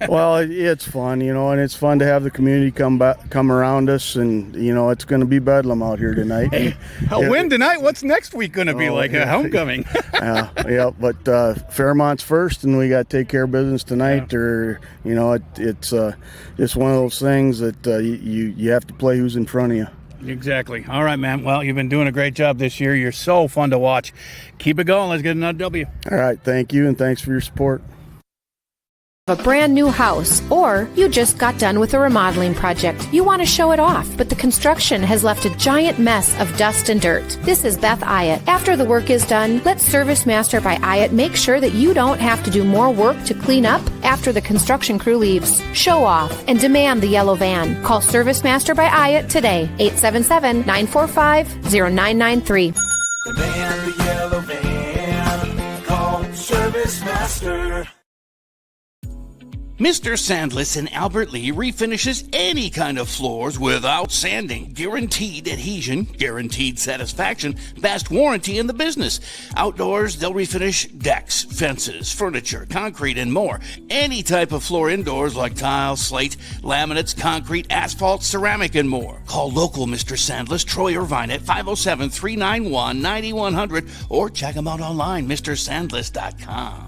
S10: Well, it's fun, and it's fun to have the community come around us, and it's going to be bedlam out here tonight.
S1: Hey, a win tonight. What's next week going to be like? A homecoming.
S10: Yeah, but Fairmont's first, and we got to take care of business tonight.
S1: Yeah.
S10: Or it's just one of those things that you have to play who's in front of you.
S1: Exactly. All right, man. Well, you've been doing a great job this year. You're so fun to watch. Keep it going. Let's get another W.
S10: All right. Thank you, and thanks for your support.
S4: A brand new house, or you just got done with a remodeling project. You want to show it off, but the construction has left a giant mess of dust and dirt. This is Beth Ayatt. After the work is done, let Service Master by Ayatt make sure that you don't have to do more work to clean up after the construction crew leaves. Show off and demand the yellow van. Call Service Master by Ayatt today, 877-945-0993.
S5: The van, the yellow van, call Service Master.
S1: Mr. Sandless in Albert Lea refinishes any kind of floors without sanding. Guaranteed adhesion, guaranteed satisfaction, best warranty in the business. Outdoors, they'll refinish decks, fences, furniture, concrete, and more. Any type of floor indoors like tile, slate, laminates, concrete, asphalt, ceramic, and more. Call local Mr. Sandless, Troy Irvine at 507-391-9100 or check him out online, mrsandless.com.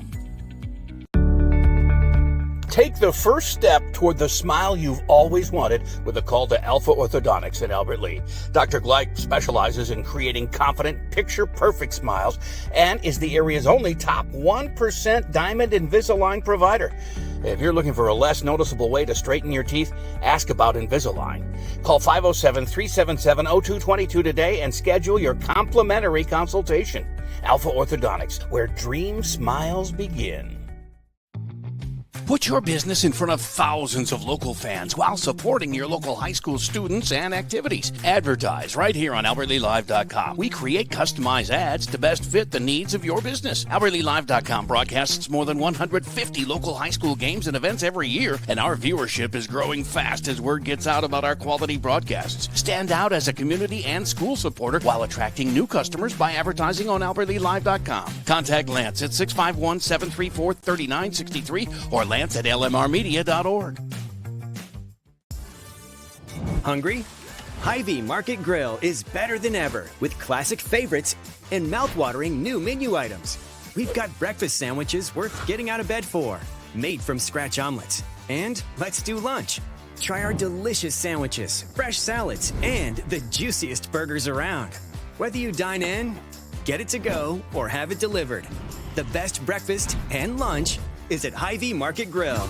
S1: Take the first step toward the smile you've always wanted with a call to Alpha Orthodontics in Albert Lea. Dr. Gleich specializes in creating confident, picture-perfect smiles and is the area's only top 1% Diamond Invisalign provider. If you're looking for a less noticeable way to straighten your teeth, ask about Invisalign. Call 507-377-0222 today and schedule your complimentary consultation. Alpha Orthodontics, where dream smiles begin. Put your business in front of thousands of local fans while supporting your local high school students and activities. Advertise right here on AlbertLeaLive.com. We create customized ads to best fit the needs of your business. AlbertLeaLive.com broadcasts more than 150 local high school games and events every year, and our viewership is growing fast as word gets out about our quality broadcasts. Stand out as a community and school supporter while attracting new customers by advertising on AlbertLeaLive.com. Contact Lance at 651-734-3963 or Lance at lmrmedia.org.
S3: Hungry? Hy-Vee Market Grill is better than ever with classic favorites and mouth-watering new menu items. We've got breakfast sandwiches worth getting out of bed for, made from scratch omelets. And let's do lunch. Try our delicious sandwiches, fresh salads, and the juiciest burgers around. Whether you dine in, get it to go, or have it delivered, the best breakfast and lunch is at Hy-Vee Market Grill.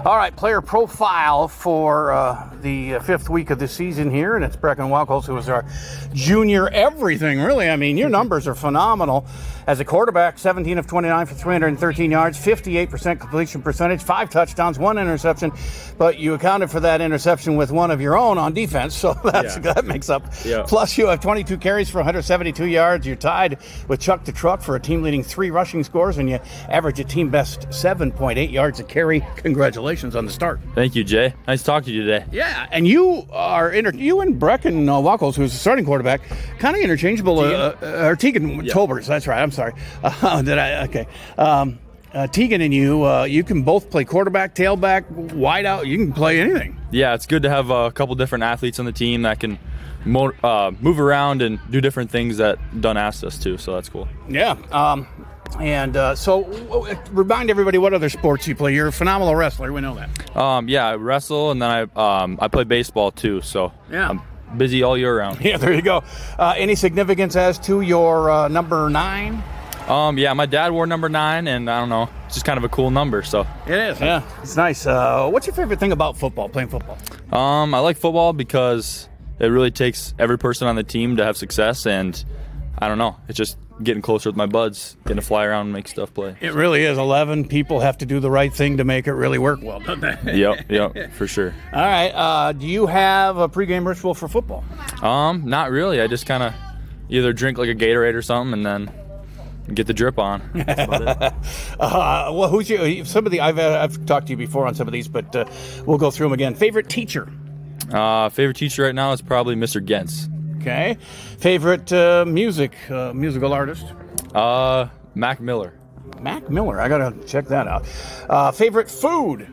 S1: All right, player profile for the fifth week of the season here, and it's Brecken Wacholz, who is our junior everything, really. I mean, your numbers are phenomenal. As a quarterback, 17 of 29 for 313 yards, 58% completion percentage, 5 touchdowns, 1 interception, but you accounted for that interception with one of your own on defense, so that makes up. Yeah. Plus, you have 22 carries for 172 yards. You're tied with Chuck the Truck for a team-leading 3 rushing scores, and you average a team-best 7.8 yards a carry. Congratulations on the start.
S11: Thank you, Jay. Nice talking to you today.
S1: Yeah, and you are you and Brecken Wacholz, who's the starting quarterback, kind of interchangeable. Tegan Tolbers, that's right. I'm sorry. Tegan and you can both play quarterback, tailback, wide out. You can play anything.
S11: Yeah, it's good to have a couple different athletes on the team that can move around and do different things that Dunn asked us to, so that's cool.
S1: Yeah. So remind everybody what other sports you play. You're a phenomenal wrestler. We know that.
S11: I wrestle, and then I play baseball too, so
S1: yeah.
S11: I'm busy all year round.
S1: Yeah, there you go. Any significance as to your number 9?
S11: My dad wore number 9, and I don't know, it's just kind of a cool number, so.
S1: It is, yeah. It's nice. What's your favorite thing about football, playing football?
S11: I like football because it really takes every person on the team to have success, and I don't know. It's just getting closer with my buds, getting to fly around and make stuff play.
S1: It really is. 11 people have to do the right thing to make it really work well, don't they?
S11: Yep, for sure.
S1: All right. Do you have a pregame ritual for football?
S11: Not really. I just kind of either drink like a Gatorade or something and then get the drip on. That's about it.
S1: Well, who's I've talked to you before on some of these, but we'll go through them again. Favorite teacher?
S11: Favorite teacher right now is probably Mr. Gentz.
S1: Okay. Favorite musical artist?
S11: Mac Miller.
S1: Mac Miller. I gotta check that out. Favorite food?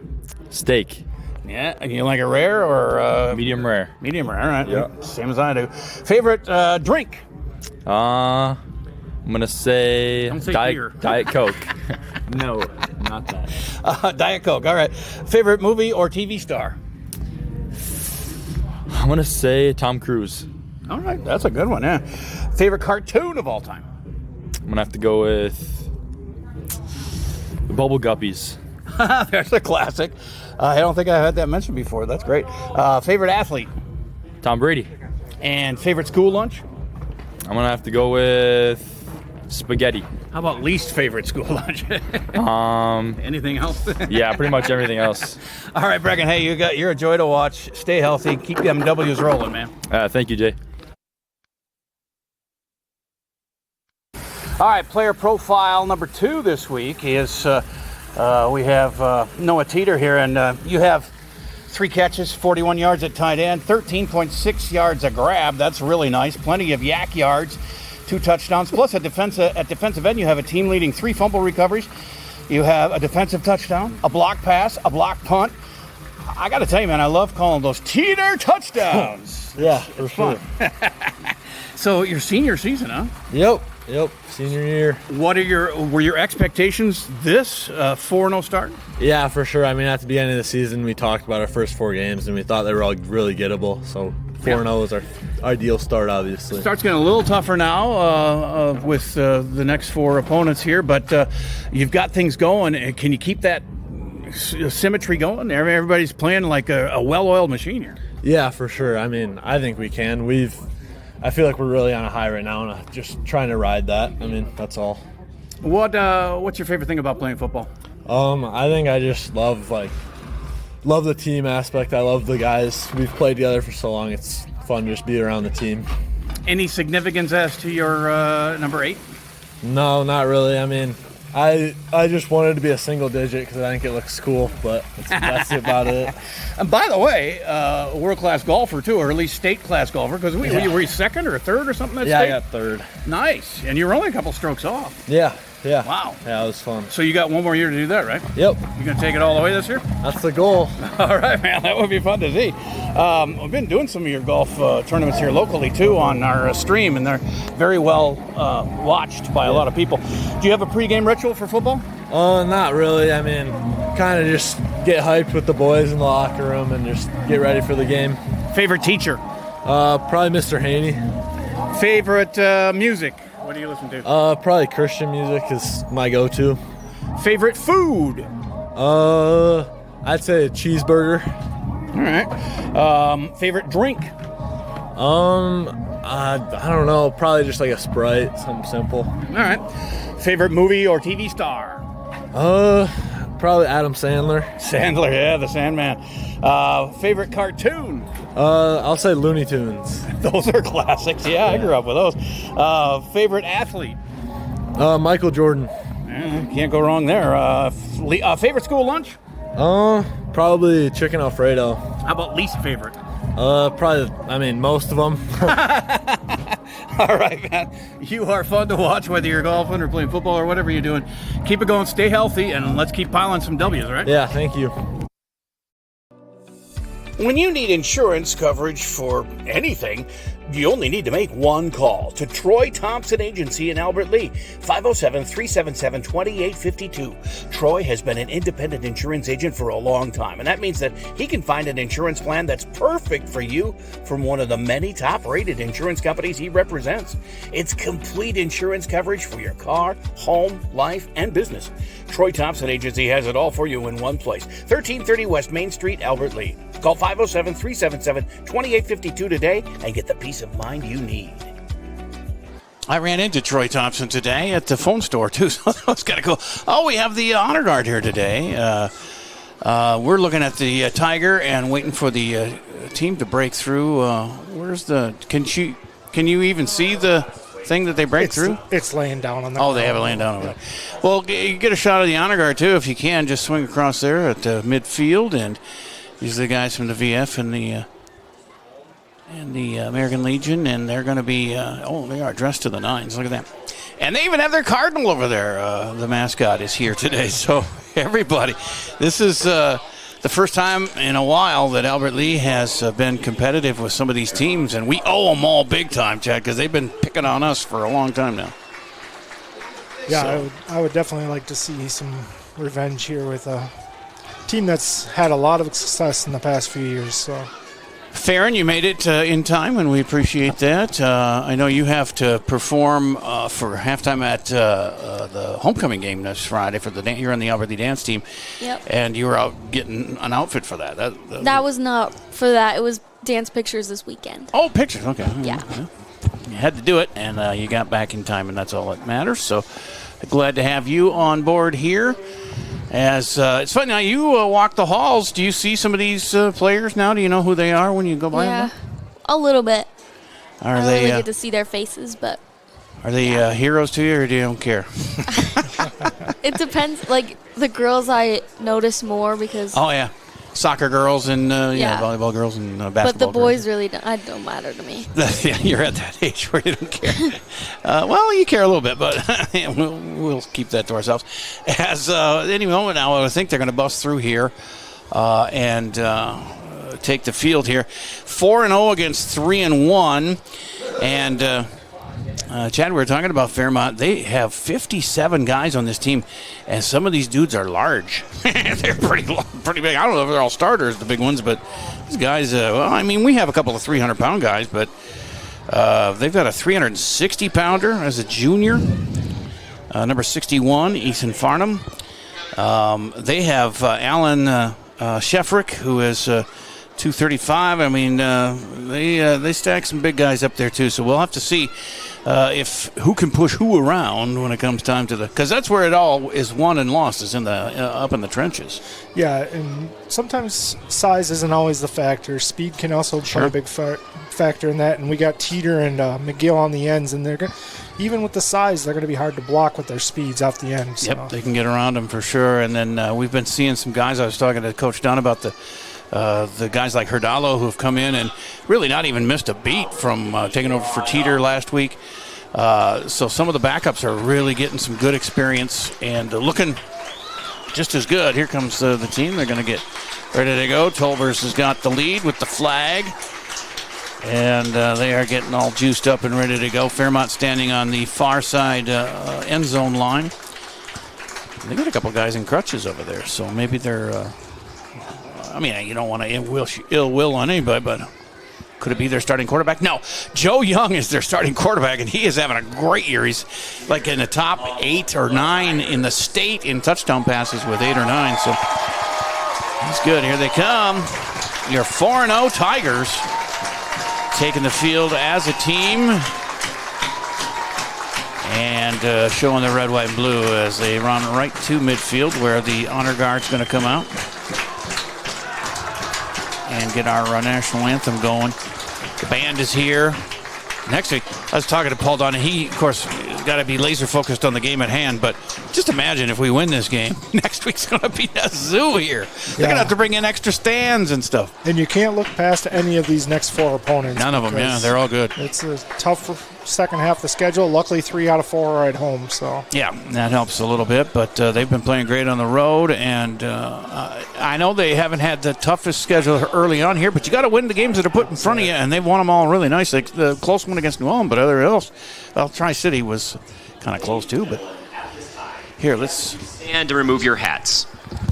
S11: Steak.
S1: Yeah. And you like it rare or
S11: medium rare?
S1: Medium rare. All right.
S11: Yeah.
S1: Same as I do. Favorite drink?
S11: I'm gonna say
S1: beer.
S11: Diet Coke. No, not that.
S1: Diet Coke. All right. Favorite movie or TV star?
S11: I'm gonna say Tom Cruise.
S1: All right, that's a good one. Yeah. Favorite cartoon of all time?
S11: I'm gonna have to go with the Bubble Guppies.
S1: There's a classic. I don't think I had that mentioned before. That's great. Favorite athlete?
S11: Tom Brady.
S1: And favorite school lunch?
S11: I'm gonna have to go with spaghetti.
S1: How about least favorite school lunch? Anything else?
S11: Yeah, pretty much everything else.
S1: All right, Brecken. Hey, you're a joy to watch. Stay healthy. Keep them W's rolling, man.
S11: Thank you, Jay.
S1: All right, player profile number 2 this week is we have Noah Teeter here, and you have 3 catches, 41 yards at tight end, 13.6 yards a grab. That's really nice. Plenty of yak yards, 2 touchdowns. Plus, at defensive end, you have a team-leading 3 fumble recoveries. You have a defensive touchdown, a block pass, a block punt. I got to tell you, man, I love calling those Teeter touchdowns.
S12: Yeah, for sure.
S1: So, your senior season, huh?
S12: Yep, senior year.
S1: Were your expectations this 4-0 start?
S12: Yeah, for sure. I mean, at the beginning of the season, we talked about our first 4 games, and we thought they were all really gettable. So 4-0 is our ideal start, obviously.
S1: Start's getting a little tougher now with the next 4 opponents here, but you've got things going. Can you keep that symmetry going? Everybody's playing like a well-oiled machine here.
S12: Yeah, for sure. I mean, I think we can. I feel like we're really on a high right now, and just trying to ride that. I mean, that's all.
S1: What's your favorite thing about playing football?
S12: I think I just love the team aspect. I love the guys. We've played together for so long. It's fun to just be around the team.
S1: Any significance as to your number 8?
S12: No, not really. I mean, I just wanted to be a single digit because I think it looks cool, but that's about it.
S1: And by the way, world-class golfer, too, or at least state-class golfer, because were you second or third or something at state?
S12: I got third.
S1: Nice. And you were only a couple strokes off.
S12: Yeah.
S1: Wow.
S12: Yeah, it was fun.
S1: So you got 1 more year to do that, right?
S12: Yep.
S1: You going to take it all the way this year?
S12: That's the goal.
S1: All right, man. That would be fun to see. We've been doing some of your golf tournaments here locally, too, on our stream, and they're very well watched by a lot of people. Do you have a pregame ritual for football?
S12: Not really. I mean, kind of just get hyped with the boys in the locker room and just get ready for the game.
S1: Favorite teacher?
S12: Probably Mr. Haney.
S1: Favorite music? What do you listen to?
S12: Probably Christian music is my go-to.
S1: Favorite food?
S12: I'd say a cheeseburger.
S1: All right. Favorite drink?
S12: I don't know. Probably just like a Sprite, something simple.
S1: All right. Favorite movie or TV star?
S12: Probably Adam Sandler.
S1: Sandler, yeah, the Sandman. Favorite cartoon?
S12: I'll say Looney Tunes.
S1: Those are classics. Yeah, I grew up with those. Favorite athlete?
S12: Michael Jordan.
S1: Can't go wrong there. Favorite school lunch?
S12: Probably chicken Alfredo.
S1: How about least favorite?
S12: Probably, most of them.
S1: All right, man. You are fun to watch, whether you're golfing or playing football or whatever you're doing. Keep it going, stay healthy, and let's keep piling some W's, all right?
S12: Yeah, thank you.
S1: When you need insurance coverage for anything, you only need to make one call to Troy Thompson Agency in Albert Lea, 507-377-2852. Troy has been an independent insurance agent for a long time, and that means that he can find an insurance plan that's perfect for you from one of the many top-rated insurance companies he represents. It's complete insurance coverage for your car, home, life, and business. Troy Thompson Agency has it all for you in one place, 1330 West Main Street, Albert Lea. Call 507-377-2852 today and get the peace of mind you need. I ran into Troy Thompson today at the phone store, too, so that was kind of cool. Oh, we have the honor guard here today. We're looking at the Tiger and waiting for the team to break through. Where's the... Can you even see the thing that they break through?
S7: It's laying down on the
S1: ground. They have it laying down over there. Well, you get a shot of the honor guard, too, if you can. Just swing across there at midfield, and these are the guys from the VF and the American Legion, and they're going to be, they are dressed to the nines. Look at that. And they even have their Cardinal over there. The mascot is here today. So, everybody, this is the first time in a while that Albert Lea has been competitive with some of these teams, and we owe them all big time, Chad, because they've been picking on us for a long time now.
S7: Yeah, I would definitely like to see some revenge here with a team that's had a lot of success in the past few years, so...
S1: Farron, you made it in time, and we appreciate that. I know you have to perform for halftime at the homecoming game this Friday. You're on the Albert Lea dance team.
S13: Yep.
S1: And you were out getting an outfit for that.
S13: That was not for that. It was dance pictures this weekend.
S1: Oh, pictures. Okay.
S13: Yeah.
S1: You had to do it, and you got back in time, and that's all that matters. So glad to have you on board here. As it's funny now, you walk the halls. Do you see some of these players now? Do you know who they are when you go by them?
S13: Yeah, a little bit.
S1: I
S13: don't really get to see their faces, but
S1: are they heroes to you, or do you don't care?
S13: It depends. Like the girls, I notice more because.
S1: Oh yeah, soccer girls and volleyball girls and basketball.
S13: But the boys
S1: girls.
S13: really don't matter to me.
S1: Yeah, you're at that age where you don't care. Well, you care a little bit, but we'll keep that to ourselves. As any moment now, I think they're going to bust through here and take the field here. 4-0 against 3-1, and. Chad, we were talking about Fairmont. They have 57 guys on this team, and some of these dudes are large. They're pretty big. I don't know if they're all starters, the big ones, but these guys, we have a couple of 300-pound guys, but they've got a 360-pounder as a junior, number 61, Ethan Farnham. They have Alan Sheffrick, who is 235. They stack some big guys up there, too, so we'll have to see who can push who around when it comes time to because that's where it all is won and lost, is in the up in the trenches.
S7: Yeah, and sometimes size isn't always the factor. Speed can also play a big factor in that, and we got Teeter and McGill on the ends, and even with the size, they're going to be hard to block with their speeds off the end. So.
S1: Yep, they can get around them for sure, and then we've been seeing some guys. I was talking to Coach Dunn about the guys like Herdalo who have come in and really not even missed a beat from taking over for Teeter last week. So some of the backups are really getting some good experience and looking just as good. Here comes the team. They're going to get ready to go. Tolvers has got the lead with the flag. And they are getting all juiced up and ready to go. Fairmont standing on the far side end zone line. They got a couple guys in crutches over there, so maybe they're... you don't want to ill will on anybody, but could it be their starting quarterback? No. Joe Young is their starting quarterback, and he is having a great year. He's like in the top 8 or 9 in the state in touchdown passes with 8 or 9. So he's good. Here they come. Your 4-0 Tigers taking the field as a team and showing the red, white, and blue as they run right to midfield where the honor guard's going to come out and get our national anthem going. The band is here. Next week, I was talking to Paul Don, and he, of course, got to be laser focused on the game at hand, but just imagine if we win this game, next week's going to be a zoo here. They're going to have to bring in extra stands and stuff.
S7: And you can't look past any of these next 4 opponents.
S1: None of them, yeah, they're all good.
S7: It's a tough second half of the schedule. Luckily, 3 out of 4 are at home. So
S1: yeah, that helps a little bit, but they've been playing great on the road, and I know they haven't had the toughest schedule early on here, but you got to win the games that are put in front of you, and they've won them all really nice. Like the close one against New Ulm, but everywhere else, Tri-City was kind of close too. But here, let's
S14: and to remove your hats.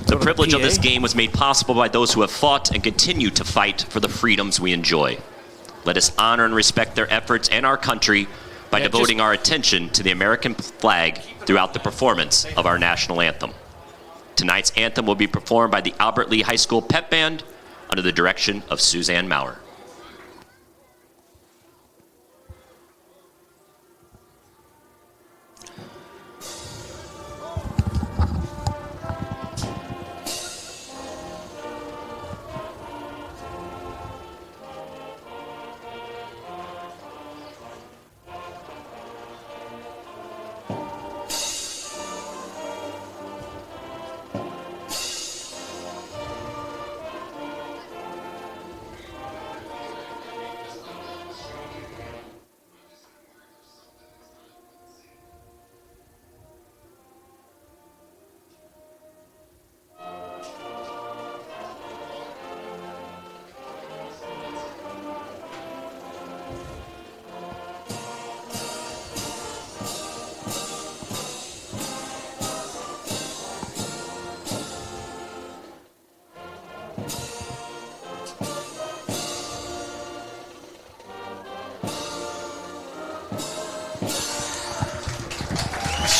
S14: The privilege of this game was made possible by those who have fought and continue to fight for the freedoms we enjoy. Let us honor and respect their efforts and our country by devoting our attention to the American flag throughout the performance of our national anthem. Tonight's anthem will be performed by the Albert Lea High School Pep Band under the direction of Suzanne Maurer.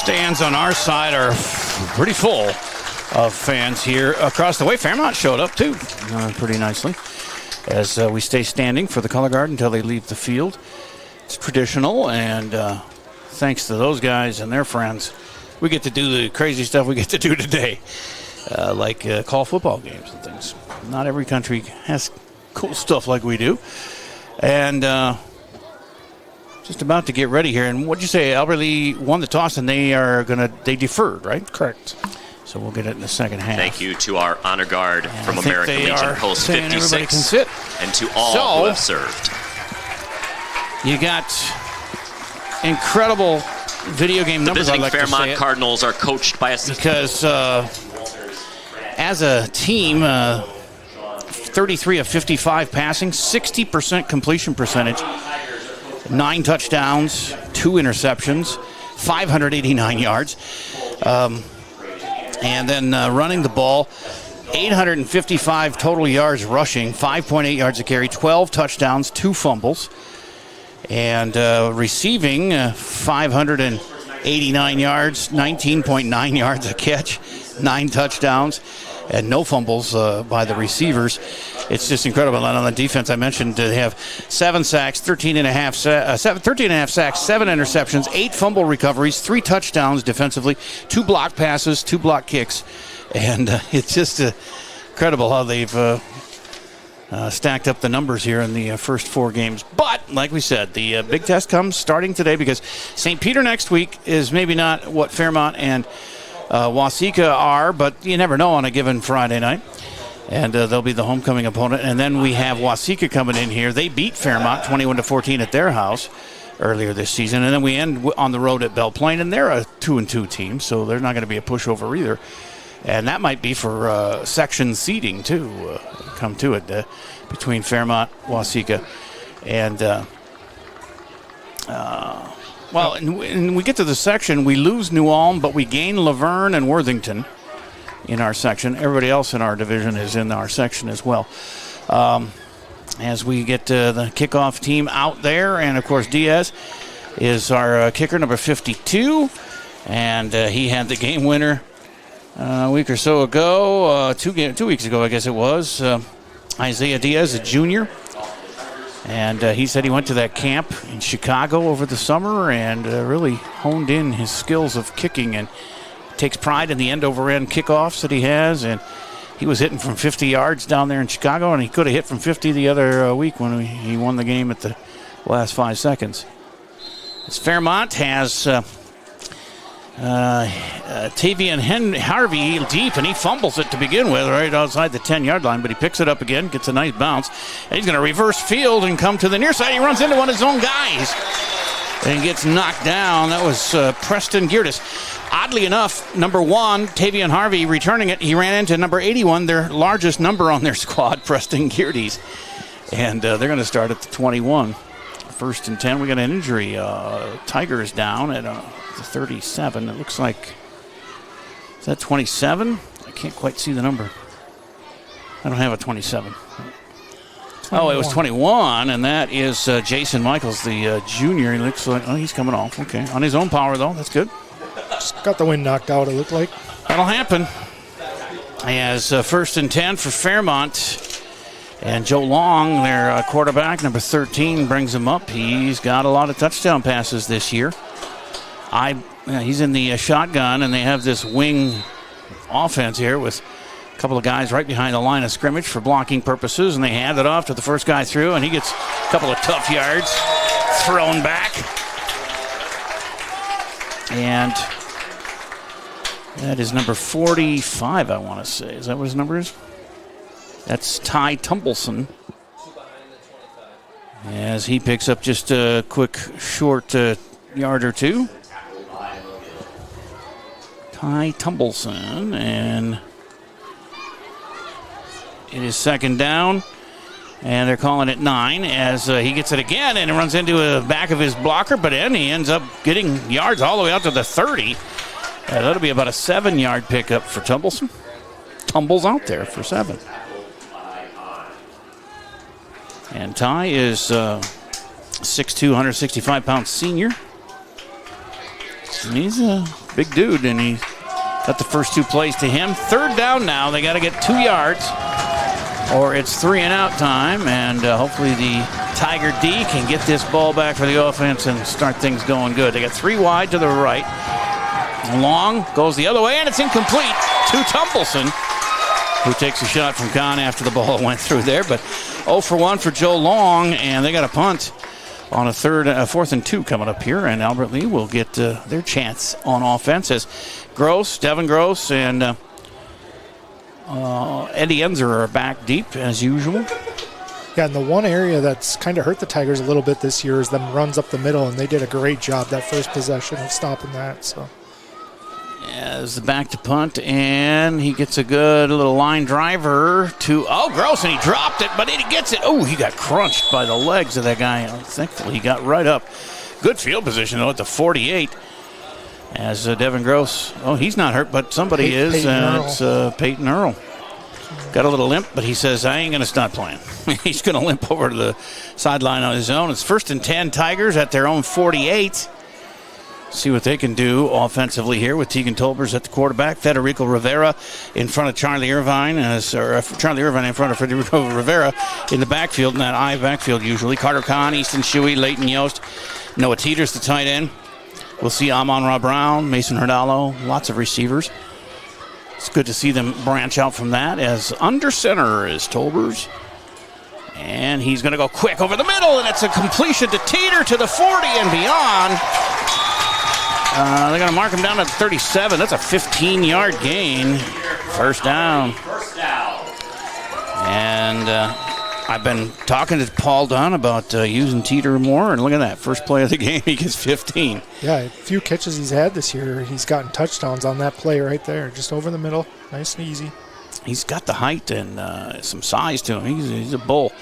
S1: stands on our side are pretty full of fans here across the way. Fairmont showed up, too, pretty nicely, as we stay standing for the color guard until they leave the field. It's traditional, and thanks to those guys and their friends, we get to do the crazy stuff we get to do today, like call football games and things. Not every country has cool stuff like we do. And just about to get ready here. And what'd you say? Albert Lea won the toss, and they deferred, right?
S7: Correct.
S1: So we'll get it in the second half.
S14: Thank you to our honor guard from American Legion Post 56,
S1: can sit.
S14: and to all who have served.
S1: You got incredible video game numbers.
S14: The visiting
S1: like
S14: Fairmont Cardinals are coached by a...
S1: Because as a team, 33 of 55 passing, 60% completion percentage, 9 touchdowns, 2 interceptions, 589 yards. And then running the ball, 855 total yards rushing, 5.8 yards a carry, 12 touchdowns, 2 fumbles. And receiving, 589 yards, 19.9 yards a catch, 9 touchdowns, and no fumbles by the receivers. It's just incredible. And on the defense, I mentioned they have 7 sacks, 13 and a half sacks, 7 interceptions, 8 fumble recoveries, 3 touchdowns defensively, 2 block passes, 2 block kicks. And it's just incredible how they've stacked up the numbers here in the first 4 games. But, like we said, the big test comes starting today, because St. Peter next week is maybe not what Fairmont and Waseca are, but you never know on a given Friday night. And they'll be the homecoming opponent. And then we have Waseca coming in here. They beat Fairmont 21-14 at their house earlier this season. And then we end on the road at Belle Plaine, and they're a 2-2 team, so they're not going to be a pushover either. And that might be for section seeding, too, come to it, between Fairmont, Waseca, and... well, and we get to the section, we lose New Ulm, but we gain Laverne and Worthington in our section. Everybody else in our division is in our section as well. As we get the kickoff team out there, and of course Diaz is our kicker, number 52, and he had the game winner a week or so ago, 2 weeks ago I guess it was, Isaiah Diaz, a junior. And he said he went to that camp in Chicago over the summer and really honed in his skills of kicking, and takes pride in the end-over-end kickoffs that he has. And he was hitting from 50 yards down there in Chicago, and he could have hit from 50 the other week when he won the game at the last 5 seconds. As Fairmont has Tavian Harvey deep, and he fumbles it to begin with right outside the 10-yard line, but he picks it up again, gets a nice bounce, and he's going to reverse field and come to the near side. He runs into one of his own guys and gets knocked down. That was Preston Geertis. Oddly enough, number 1, Tavian Harvey, returning it, he ran into number 81, their largest number on their squad, Preston Geertis, and they're going to start at the 21. 1st and 10. We got an injury. Tiger is down at the 37. It looks like, is that 27? I can't quite see the number. I don't have a 27. 21. Oh, it was 21, and that is Jason Michaels, the junior. He looks like, oh, he's coming off. Okay. On his own power, though. That's good.
S7: Just got the wind knocked out, it looked like.
S1: That'll happen. As 1st and 10 for Fairmont. And Joe Long, their quarterback, number 13, brings him up. He's got a lot of touchdown passes this year. He's in the shotgun, and they have this wing offense here with a couple of guys right behind the line of scrimmage for blocking purposes, and they hand it off to the first guy through, and he gets a couple of tough yards thrown back. And that is number 45, I want to say. Is that what his number is? That's Ty Tumbleson, as he picks up just a quick, short yard or two. Ty Tumbleson, and it is 2nd down, and they're calling it 9 as he gets it again and runs into the back of his blocker, but then he ends up getting yards all the way out to the 30. That'll be about a 7-yard pickup for Tumbleson. Tumbles out there for 7. And Ty is 6'2", 165-pound senior. And he's a big dude, and he got the first 2 plays to him. 3rd down now. They got to get 2 yards, or it's 3-and-out time, and hopefully the Tiger D can get this ball back for the offense and start things going good. They got 3 wide to the right. Long goes the other way, and it's incomplete to Tumbleson, who takes a shot from Kahn after the ball went through there. But 0 for 1 for Joe Long, and they got a punt on a 4th and 2 coming up here, and Albert Lea will get their chance on offense as Devin Gross, and Eddie Enzer are back deep as usual.
S7: Yeah, and the one area that's kind of hurt the Tigers a little bit this year is them runs up the middle, and they did a great job that first possession of stopping that. So,
S1: as the back to punt, and he gets a good little line driver to Gross, and he dropped it, but he gets it. Oh, he got crunched by the legs of that guy. Thankfully, he got right up. Good field position though at the 48. As Devin Gross, he's not hurt, but somebody is, and it's Peyton Earl. Got a little limp, but he says, I ain't going to stop playing. He's going to limp over to the sideline on his own. It's 1st and 10, Tigers at their own 48. See what they can do offensively here with Tegan Tolbers at the quarterback. Federico Rivera in front of Charlie Irvine, Charlie Irvine in front of Federico Rivera in the backfield, in that I backfield usually. Carter Kahn, Easton Shuey, Leighton Yost, Noah Teeters, the tight end. We'll see Amon-Ra Brown, Mason Hurdalo, lots of receivers. It's good to see them branch out from that, as under center is Tolbers. And he's going to go quick over the middle, and it's a completion to Teeter to the 40 and beyond. They're going to mark him down at 37. That's a 15-yard gain. First down. And I've been talking to Paul Dunn about using Teeter more, and look at that. First play of the game, he gets 15.
S7: Yeah, a few catches he's had this year. He's gotten touchdowns on that play right there, just over the middle. Nice and easy.
S1: He's got the height and some size to him. He's a bull.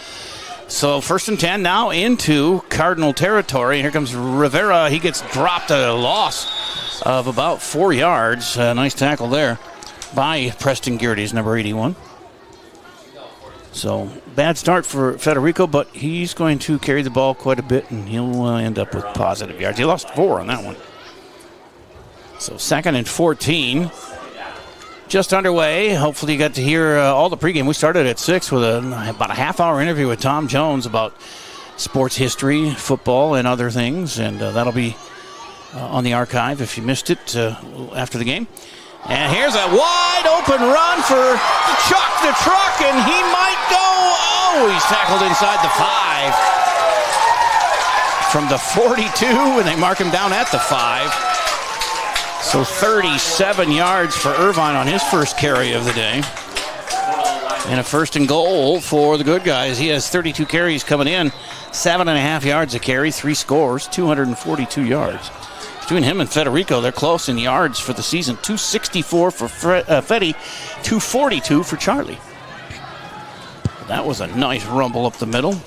S1: So 1st and 10 now into Cardinal territory. Here comes Rivera. He gets dropped, a loss of about 4 yards. Nice tackle there by Preston Geardes, number 81. So bad start for Federico, but he's going to carry the ball quite a bit, and he'll end up with positive yards. He lost 4 on that one. So 2nd and 14. Just underway. Hopefully you got to hear all the pregame. We started at 6 with about a half-hour interview with Tom Jones about sports history, football, and other things, and that'll be on the archive if you missed it after the game. And here's a wide-open run for Chuck the Truck, and he might go. Oh, he's tackled inside the 5. From the 42, and they mark him down at the 5. So 37 yards for Irvine on his first carry of the day. And a 1st and goal for the good guys. He has 32 carries coming in, 7.5 yards a carry, 3 scores, 242 yards. Between him and Federico, they're close in yards for the season. 264 for Fetty, 242 for Charlie. That was a nice rumble up the middle.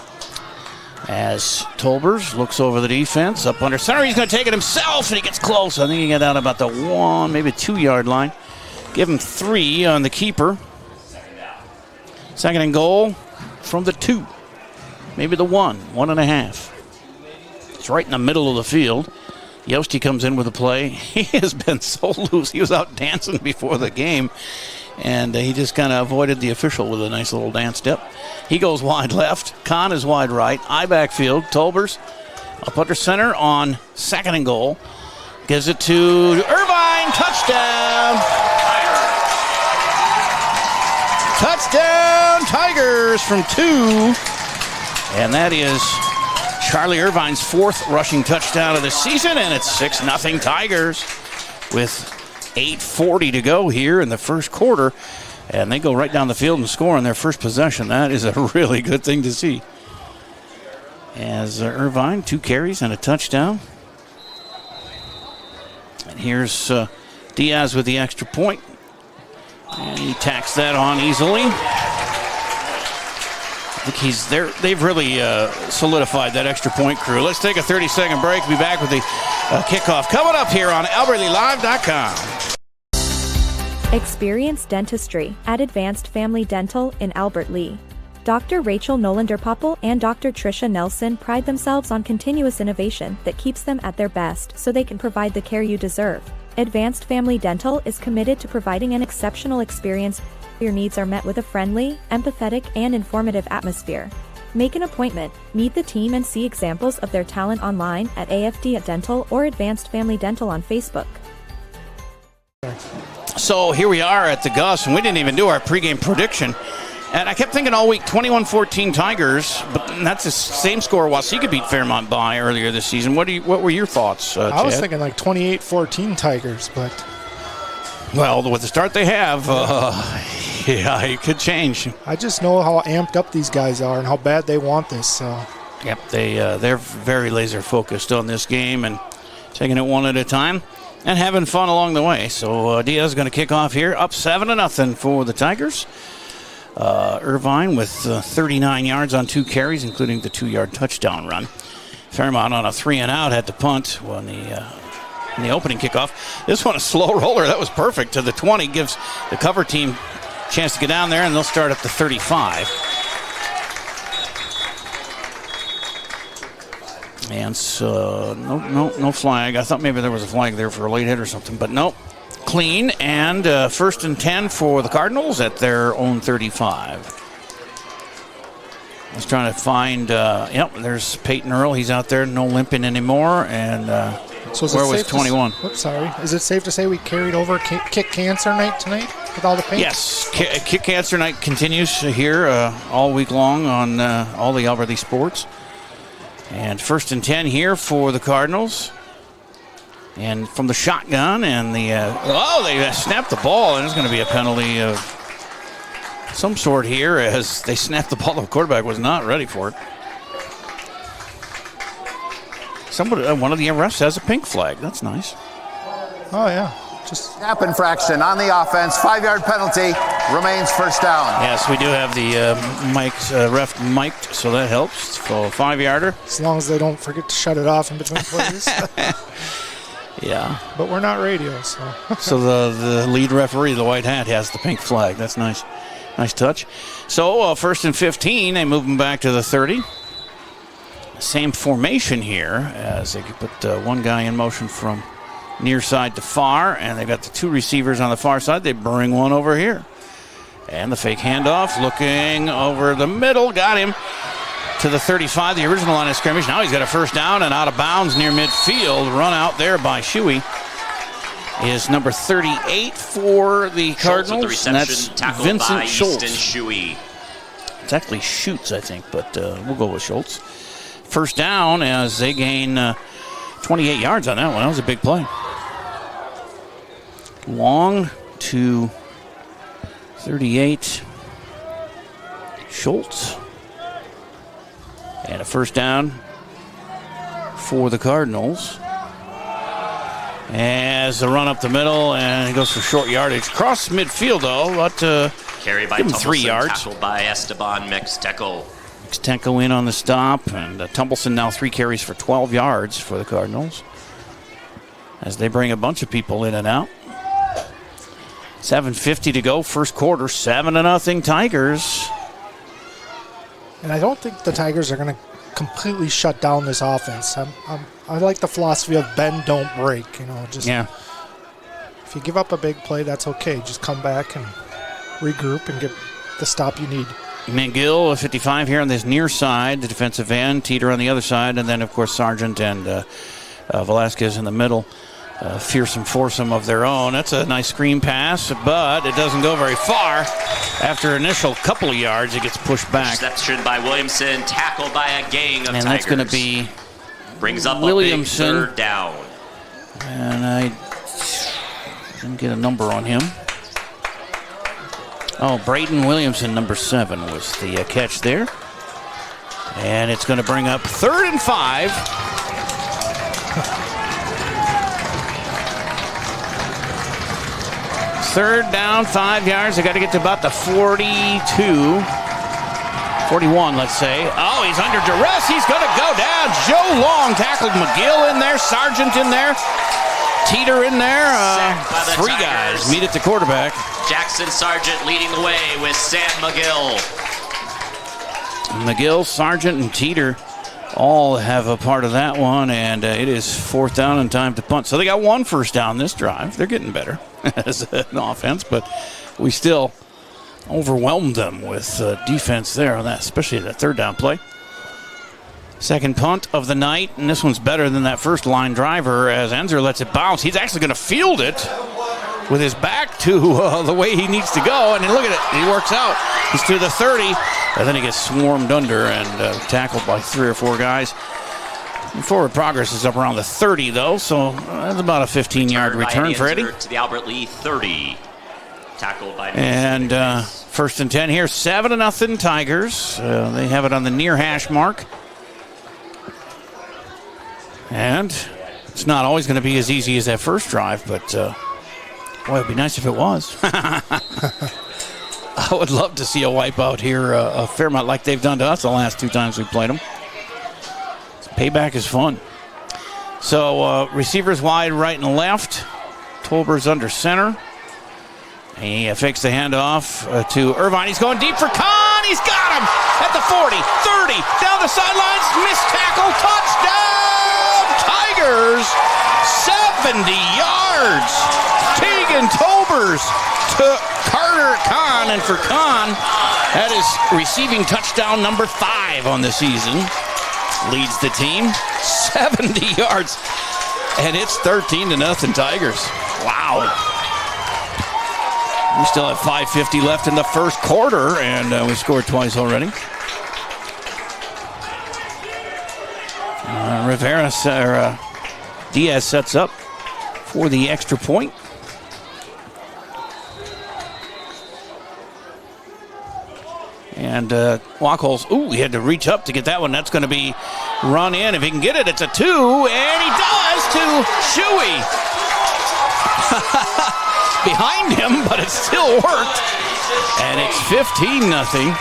S1: As Tolbers looks over the defense, up under center, he's going to take it himself, and he gets close. I think he got down about the 1, maybe 2-yard line. Give him 3 on the keeper. 2nd and goal from the 2, maybe the 1.5. It's right in the middle of the field. Yosti comes in with a play. He has been so loose. He was out dancing before the game, and he just kind of avoided the official with a nice little dance step. He goes wide left. Kahn is wide right. I backfield. Tolbers up under center on 2nd and goal. Gives it to Irvine. Touchdown. Touchdown Tigers from 2. And that is Charlie Irvine's 4th rushing touchdown of the season, and it's 6-0 Tigers with 8:40 to go here in the first quarter. And they go right down the field and score on their first possession. That is a really good thing to see. As Irvine, 2 carries and a touchdown. And here's Diaz with the extra point. And he tacks that on easily. I think he's there. They've really solidified that extra point crew. Let's take a 30-second break. Be back with the kickoff coming up here on AlbertLeaLive.com.
S6: Experience dentistry at Advanced Family Dental in Albert Lea. Dr. Rachel Nolander-Popple and Dr. Tricia Nelson pride themselves on continuous innovation that keeps them at their best so they can provide the care you deserve. Advanced Family Dental is committed to providing an exceptional experience. Your needs are met with a friendly, empathetic, and informative atmosphere. Make an appointment, meet the team, and see examples of their talent online at AFD Dental or Advanced Family Dental on Facebook.
S1: So here we are at the Gus, and we didn't even do our pregame prediction. And I kept thinking all week, 21-14 Tigers, but that's the same score Waseca beat Fairmont by earlier this season. What were your thoughts, Chad?
S7: I was thinking like 28-14 Tigers, but...
S1: Well, with the start they have, yeah, it could change.
S7: I just know how amped up these guys are and how bad they want this. So.
S1: Yep, they're very laser-focused on this game and taking it one at a time and having fun along the way. So Diaz is going to kick off here, up 7-0 for the Tigers. Irvine with 39 yards on 2 carries, including the 2-yard touchdown run. Fairmont on a 3-and-out had to punt when in the opening kickoff. This one a slow roller. That was perfect to the 20. Gives the cover team a chance to get down there, and they'll start at the 35. And so no flag. I thought maybe there was a flag there for a late hit or something, but nope. Clean, and 1st and 10 for the Cardinals at their own 35. I was trying to find, there's Peyton Earl. He's out there, no limping anymore. And where was 21?
S7: Sorry. Is it safe to say we carried over Kick Cancer Night tonight with all the paint?
S1: Yes, Kick Cancer Night continues here all week long on all the Alberta sports. And 1st and 10 here for the Cardinals. And from the shotgun, and they snapped the ball, and there's going to be a penalty of some sort here as they snapped the ball. The quarterback was not ready for it. One of the refs has a pink flag. That's nice.
S7: Oh, yeah. Just
S15: snap infraction on the offense. 5-yard penalty. Remains first down.
S1: Yes, we do have the ref mic'd, so that helps. So 5-yarder.
S7: As long as they don't forget to shut it off in between plays.
S1: Yeah.
S7: But we're not radio, so.
S1: So the lead referee, the white hat, has the pink flag. That's nice. Nice touch. So 1st and 15, they move them back to the 30. Same formation here as they put one guy in motion from near side to far, and they've got the 2 receivers on the far side. They bring one over here. And the fake handoff, looking over the middle, got him to the 35, the original line of scrimmage. Now he's got a first down and out of bounds near midfield. Run out there by Shuey is number 38 for the Cardinals.
S14: With the
S1: and
S14: reception,
S1: that's Vincent Schultz.
S14: Shuey.
S1: It's actually Schutz, I think, but we'll go with Schultz. First down as they gain 28 yards on that one. That was a big play. Long to 38. Schultz. And a first down for the Cardinals. As the run up the middle, and he goes for short yardage. Cross midfield, though. But
S14: carried by
S1: give him
S14: Tumbleson,
S1: 3 yards.
S14: Tackled by Esteban Mixteco.
S1: Mixteco in on the stop, and Tumbleson now 3 carries for 12 yards for the Cardinals. As they bring a bunch of people in and out. 7:50 to go, first quarter, 7-0 Tigers.
S7: And I don't think the Tigers are going to completely shut down this offense. I like the philosophy of bend, don't break. If you give up a big play, that's okay. Just come back and regroup and get the stop you need.
S1: McGill, 55 here on this near side, the defensive end. Teeter on the other side, and then, of course, Sargent and Velasquez in the middle. Fearsome foursome of their own. That's a nice screen pass, but it doesn't go very far. After initial couple of yards, it gets pushed back.
S14: Interception by Williamson, tackled by a gang of Tigers.
S1: And that's going to be
S14: brings up
S1: Williamson.
S14: A big 3rd down.
S1: And I didn't get a number on him. Oh, Braden Williamson, number 7, was the catch there. And it's going to bring up 3rd and 5. Third down, 5 yards. They got to get to about the 42, 41, let's say. Oh, he's under duress. He's going to go down. Joe Long tackled McGill in there, Sargent in there, Teeter in there. 3 guys meet at the quarterback.
S14: Jackson Sargent leading the way with Sam McGill.
S1: McGill, Sargent, and Teeter all have a part of that one, and it is 4th down and time to punt. So they got 1 first down this drive. They're getting better as an offense, but we still overwhelmed them with defense there on that, especially that 3rd down play. Second punt of the night, and this one's better than that first line driver as Enzer lets it bounce. He's actually going to field it with his back to the way he needs to go, and look at it. He works out. He's to the 30, and then he gets swarmed under and tackled by 3 or 4 guys. Forward progress is up around the 30, though, so that's about a 15-yard return for Eddie.
S14: To the Albert Lee 30. Tackled by
S1: and 1st and 10 here, 7-0 Tigers. They have it on the near hash mark. And it's not always going to be as easy as that first drive, but boy, it'd be nice if it was. I would love to see a wipeout here, a Fairmont like they've done to us the last 2 times we played them. Payback is fun. So receivers wide right and left. Tolber's under center. He fakes the handoff to Irvine. He's going deep for Kahn. He's got him at the 40, 30, down the sidelines. Missed tackle, touchdown! Tigers, 70 yards. Tegan Tolbers to Carter Kahn, and for Kahn, that is receiving touchdown number 5 on the season. Leads the team 70 yards, and it's 13-0 Tigers. Wow. We still have 5:50 left in the first quarter, and we scored twice already. Diaz sets up for the extra point. And Wachholz, he had to reach up to get that one. That's going to be run in. If he can get it, it's a 2, and he does to Shuey. Behind him, but it still worked. And it's 15-0.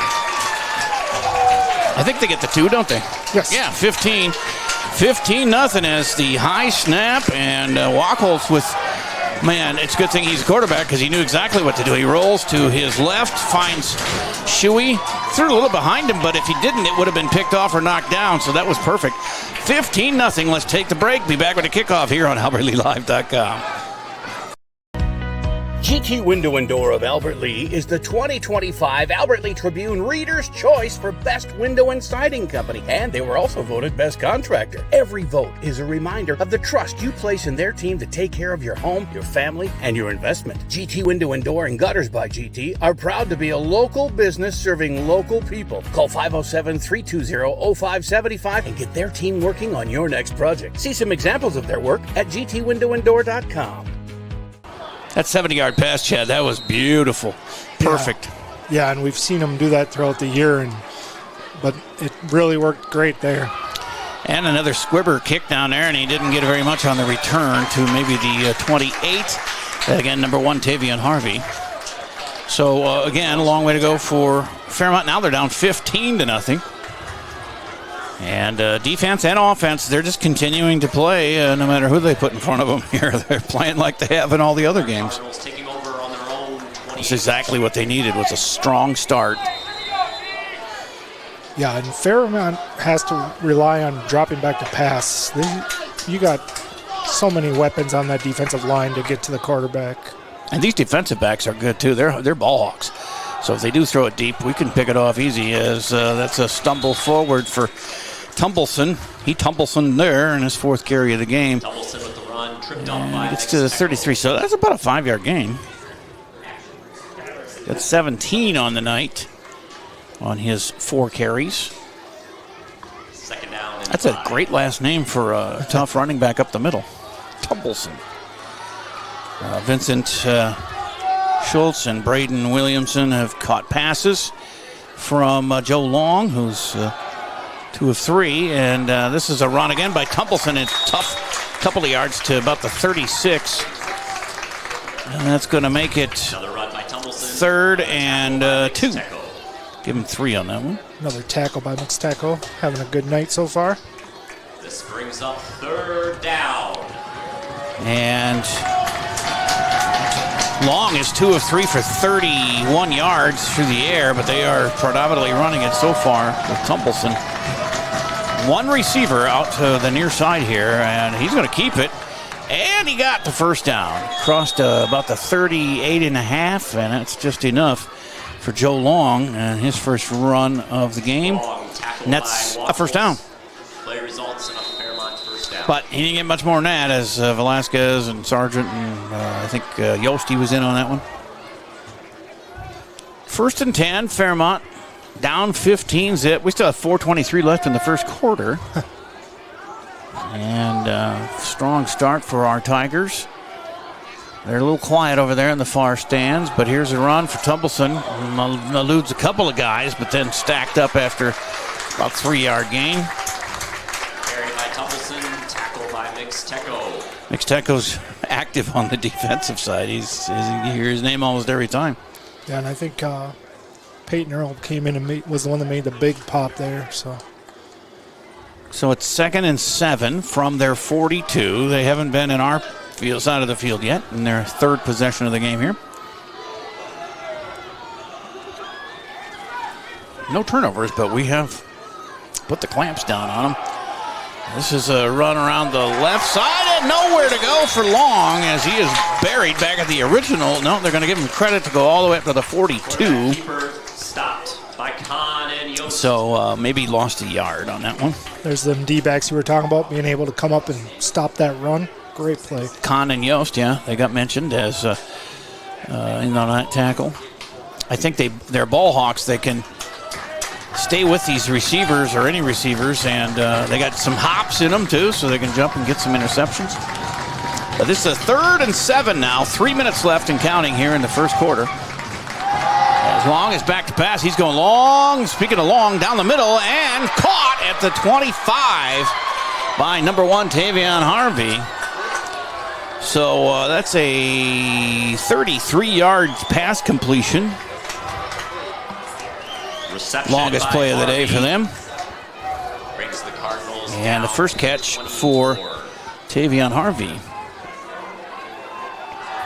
S1: I think they get the 2, don't they?
S7: Yes.
S1: Yeah, 15. 15-0 as the high snap, and Wachholz with, man, it's a good thing he's a quarterback because he knew exactly what to do. He rolls to his left, finds Shuey, threw a little behind him, but if he didn't, it would have been picked off or knocked down, so that was perfect. 15-0. Let's take the break. Be back with a kickoff here on AlbertLeeLive.com. GT Window and Door of Albert Lee is the 2025 Albert Lee Tribune Reader's Choice for Best Window and Siding Company, and they were also voted Best Contractor. Every vote is a reminder of the trust you place in their team to take care of your home, your family, and your investment. GT Window and Door and Gutters by GT are proud to be a local business serving local people. Call 507-320-0575 and get their team working on your next project. See some examples of their work at gtwindowanddoor.com. That 70-yard pass, Chad, that was beautiful. Perfect.
S7: Yeah, and we've seen him do that throughout the year, but it really worked great there.
S1: And another squibber kick down there, and he didn't get very much on the return to maybe the 28. Again, number 1, Tavion Harvey. So, again, a long way to go for Fairmont. Now they're down 15-0. And defense and offense, they're just continuing to play no matter who they put in front of them here. They're playing like they have in all the other games. That's exactly what they needed, was a strong start.
S7: Yeah, and Fairmont has to rely on dropping back to pass. You got so many weapons on that defensive line to get to the quarterback.
S1: And these defensive backs are good, too. They're ball hawks. So if they do throw it deep, we can pick it off easy, as that's a stumble forward for Tumbleson. He Tumbleson there in his 4th carry of the game.
S14: Tumbleson with the run, tripped off by
S1: it's to the 33, so that's about a 5-yard gain. Got 17 on the night on his 4 carries.
S14: Second down.
S1: That's a great last name for a tough running back up the middle. Tumbleson. Vincent Schultz and Braden Williamson have caught passes from Joe Long, who's 2 of 3, and this is a run again by Tumbleson. It's tough couple of yards to about the 36, and that's going to make it 3rd and 2. Give him 3 on that one.
S7: Another tackle by Mixteco, having a good night so far.
S14: This brings up 3rd down.
S1: And Long is 2 of 3 for 31 yards through the air, but they are predominantly running it so far with Tumbleson. One receiver out to the near side here, and he's going to keep it. And he got the first down. Crossed about the 38.5, and that's just enough for Joe Long and his first run of the game. And that's a first down.
S14: Play results in a Fairmont first down.
S1: But he didn't get much more than that, as Velasquez and Sargent and I think Yosti was in on that one. 1st and 10, Fairmont down 15 zip. We still have 4:23 left in the first quarter. And strong start for our Tigers. They're a little quiet over there in the far stands, but here's a run for Tumbleson. Eludes a couple of guys, but then stacked up after about 3-yard gain.
S14: Carried by Tumbleson, tackled by Mixteco.
S1: Mixteco's active on the defensive side. You hear his name almost every time.
S7: Yeah, and I think Peyton Earl came in and was the one that made the big pop there.
S1: So it's 2nd and 7 from their 42. They haven't been in our side of the field yet in their 3rd possession of the game here. No turnovers, but we have put the clamps down on them. This is a run around the left side and nowhere to go for Long as he is buried back at the original. No, they're going to give him credit to go all the way up to the 42.
S14: Keeper stopped by Kahn and Yost.
S1: So maybe lost a yard on that one.
S7: There's them D-backs you were talking about being able to come up and stop that run. Great play.
S1: Kahn and Yost, yeah, they got mentioned as in on that tackle. I think they're ball hawks. They can stay with these receivers or any receivers, and they got some hops in them too, so they can jump and get some interceptions. But this is a 3rd and 7 now. 3 minutes left and counting here in the first quarter. As Long is back to pass. He's going long. Speaking of Long, down the middle and caught at the 25 by number 1, Tavion Harvey. So that's a 33-yard pass completion.
S14: Reception
S1: longest play of the day for them.
S14: Brings the Cardinals
S1: and the first catch for Tavion Harvey.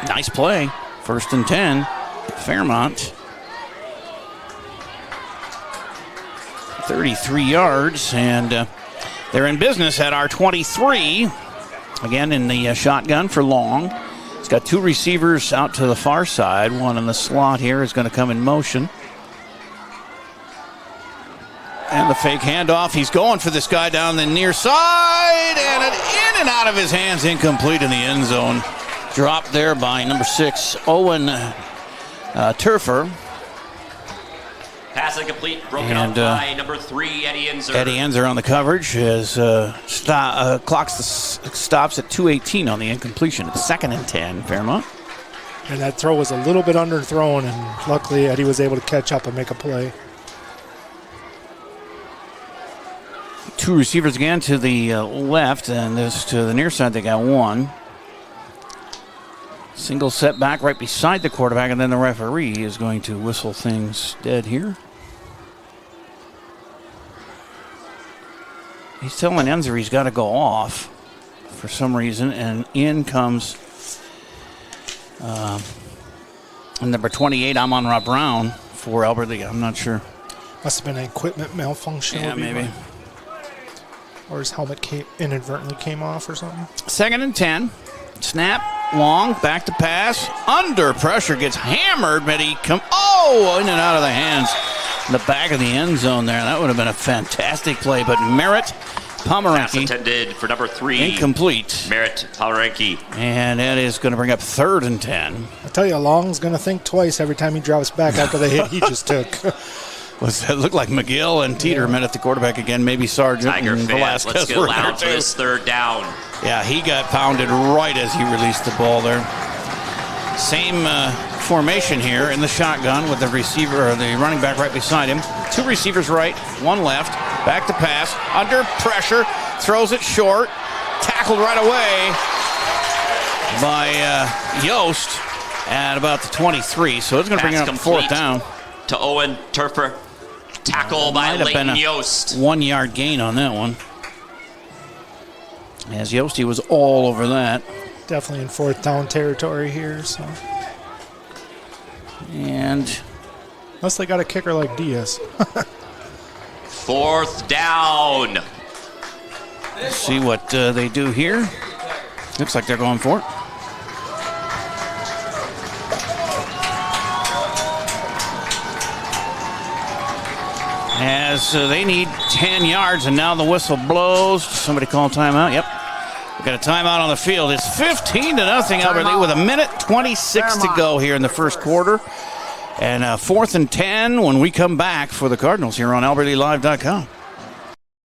S1: Nice play. 1st and 10. Fairmont. 33 yards, and they're in business at our 23. Again in the shotgun for Long. He's got 2 receivers out to the far side. One in the slot here is going to come in motion. And the fake handoff. He's going for this guy down the near side, and it in and out of his hands, incomplete in the end zone. Dropped there by number 6, Owen Turfer.
S14: Pass incomplete, broken up by number 3, Eddie Enzer.
S1: Eddie Enzer on the coverage as clock stops at 2:18 on the incompletion. It's 2nd and 10, Fairmont.
S7: And that throw was a little bit underthrown, and luckily Eddie was able to catch up and make a play.
S1: 2 receivers again to the left, and this to the near side, they got 1. Single setback right beside the quarterback, and then the referee is going to whistle things dead here. He's telling Enzer he's got to go off for some reason, and in comes number 28, Amon-Ra Brown, for Albert Lee. I'm not sure.
S7: Must have been an equipment malfunction.
S1: Yeah, maybe.
S7: Or his helmet inadvertently came off or something.
S1: 2nd and 10. Snap, Long, back to pass. Under pressure, gets hammered, but he in and out of the hands. In the back of the end zone there. That would have been a fantastic play, but Merritt Pomeranke.
S14: Pass intended for number 3.
S1: Incomplete.
S14: Merritt Pomeranke.
S1: And that is going to bring up 3rd and 10.
S7: I tell you, Long's going to think twice every time he drops back after the hit he just took.
S1: It looked like McGill and Teeter met at the quarterback again. Maybe Sargent
S14: Tiger
S1: and
S14: fans,
S1: Velasquez
S14: let's get
S1: were
S14: loud
S1: there
S14: for
S1: too.
S14: this 3rd down.
S1: Yeah, he got pounded right as he released the ball there. Same formation here in the shotgun with the receiver or the running back right beside him. 2 receivers right, 1 left. Back to pass, under pressure, throws it short, tackled right away by Yost at about the 23. So it's going to bring it up 4th down.
S14: To Owen Turfer. Tackle by Leighton Yost.
S1: 1-yard gain on that one. As Yost, he was all over that.
S7: Definitely in 4th down territory here. So
S1: And
S7: unless they got a kicker like Diaz.
S14: 4th down.
S1: Let's see what they do here. Looks like they're going for it. As they need 10 yards, and now the whistle blows. Somebody call timeout. Yep. We've got a timeout on the field. It's 15-0 Albert Lee with 1:26 to go here in the first quarter. And 4th and 10 when we come back for the Cardinals here on AlbertLeeLive.com.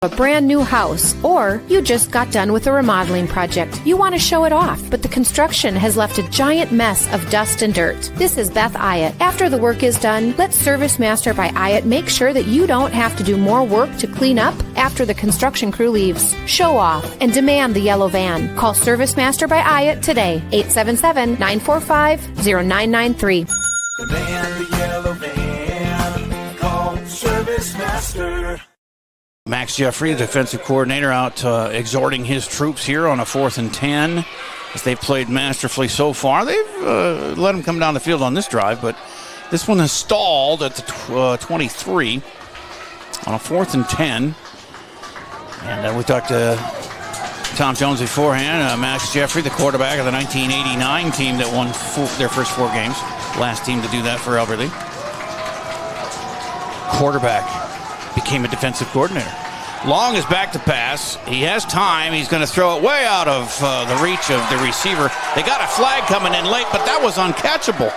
S4: A brand new house, or you just got done with a remodeling project. You want to show it off, but the construction has left a giant mess of dust and dirt. This is Beth Ayatt. After the work is done, let Service Master by Ayatt make sure that you don't have to do more work to clean up after the construction crew leaves. Show off and demand the yellow van. Call Service Master by Ayatt today, 877-945-0993.
S5: The van, the yellow van, call Service Master.
S1: Max Jeffrey, the defensive coordinator, out exhorting his troops here on a 4th and 10 as they've played masterfully so far. They've let them come down the field on this drive, but this one has stalled at the 23 on a 4th and 10. And we talked to Tom Jones beforehand. Max Jeffrey, the quarterback of the 1989 team that won their first 4 games. Last team to do that for Albert Lee. Quarterback became a defensive coordinator. Long is back to pass. He has time. He's going to throw it way out of the reach of the receiver. They got a flag coming in late, but that was uncatchable.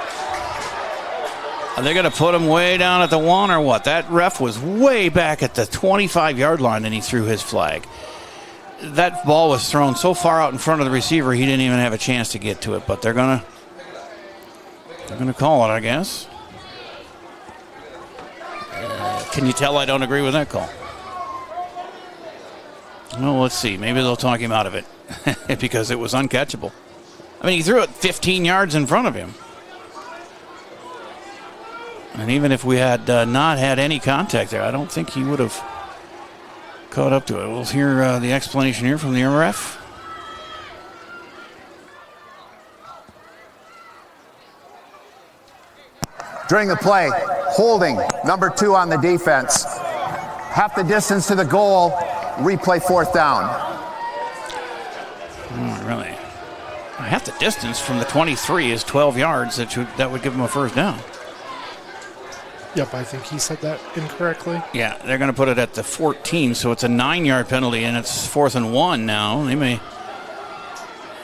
S1: Are they going to put him way down at the 1 or what? That ref was way back at the 25-yard line, and he threw his flag. That ball was thrown so far out in front of the receiver, he didn't even have a chance to get to it. But they're going to call it, I guess. Can you tell I don't agree with that call? Well, let's see. Maybe they'll talk him out of it because it was uncatchable. I mean, he threw it 15 yards in front of him. And even if we had not had any contact there, I don't think he would have caught up to it. We'll hear the explanation here from the ref.
S15: During the play, holding number 2 on the defense. Half the distance to the goal, replay 4th down.
S1: Really? Half the distance from the 23 is 12 yards. That would give him a first down.
S7: Yep, I think he said that incorrectly.
S1: Yeah, they're going to put it at the 14, so it's a 9-yard penalty, and it's 4th and 1 now. They may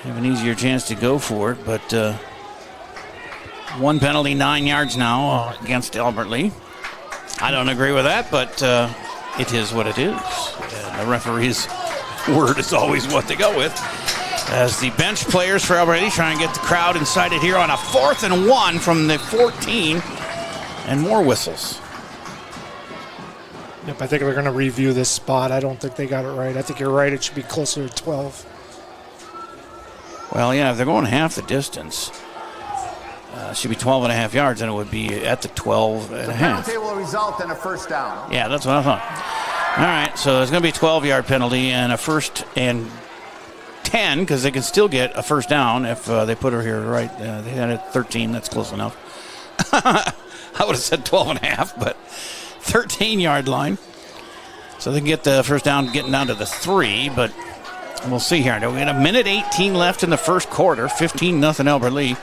S1: have an easier chance to go for it, but 1 penalty, 9 yards now against Albert Lee. I don't agree with that, but it is what it is. And the referee's word is always what they go with. As the bench players for Albert Lee try and get the crowd incited here on a 4th and 1 from the 14, and more whistles.
S7: Yep, I think they're going to review this spot. I don't think they got it right. I think you're right. It should be closer to 12.
S1: Well, yeah, if they're going half the distance, it should be 12 and a half yards, and it would be at the 12 and a half.
S15: The penalty will result in a first down.
S1: Yeah, that's what I thought. All right, so there's going to be a 12-yard penalty and a 1st and 10, because they can still get a first down if they put her here right. They had it 13. That's close enough. I would have said 12 and a half, but 13-yard line. So they can get the first down getting down to the 3, but we'll see here. We got 1:18 left in the first quarter, 15-0 Albert Lee.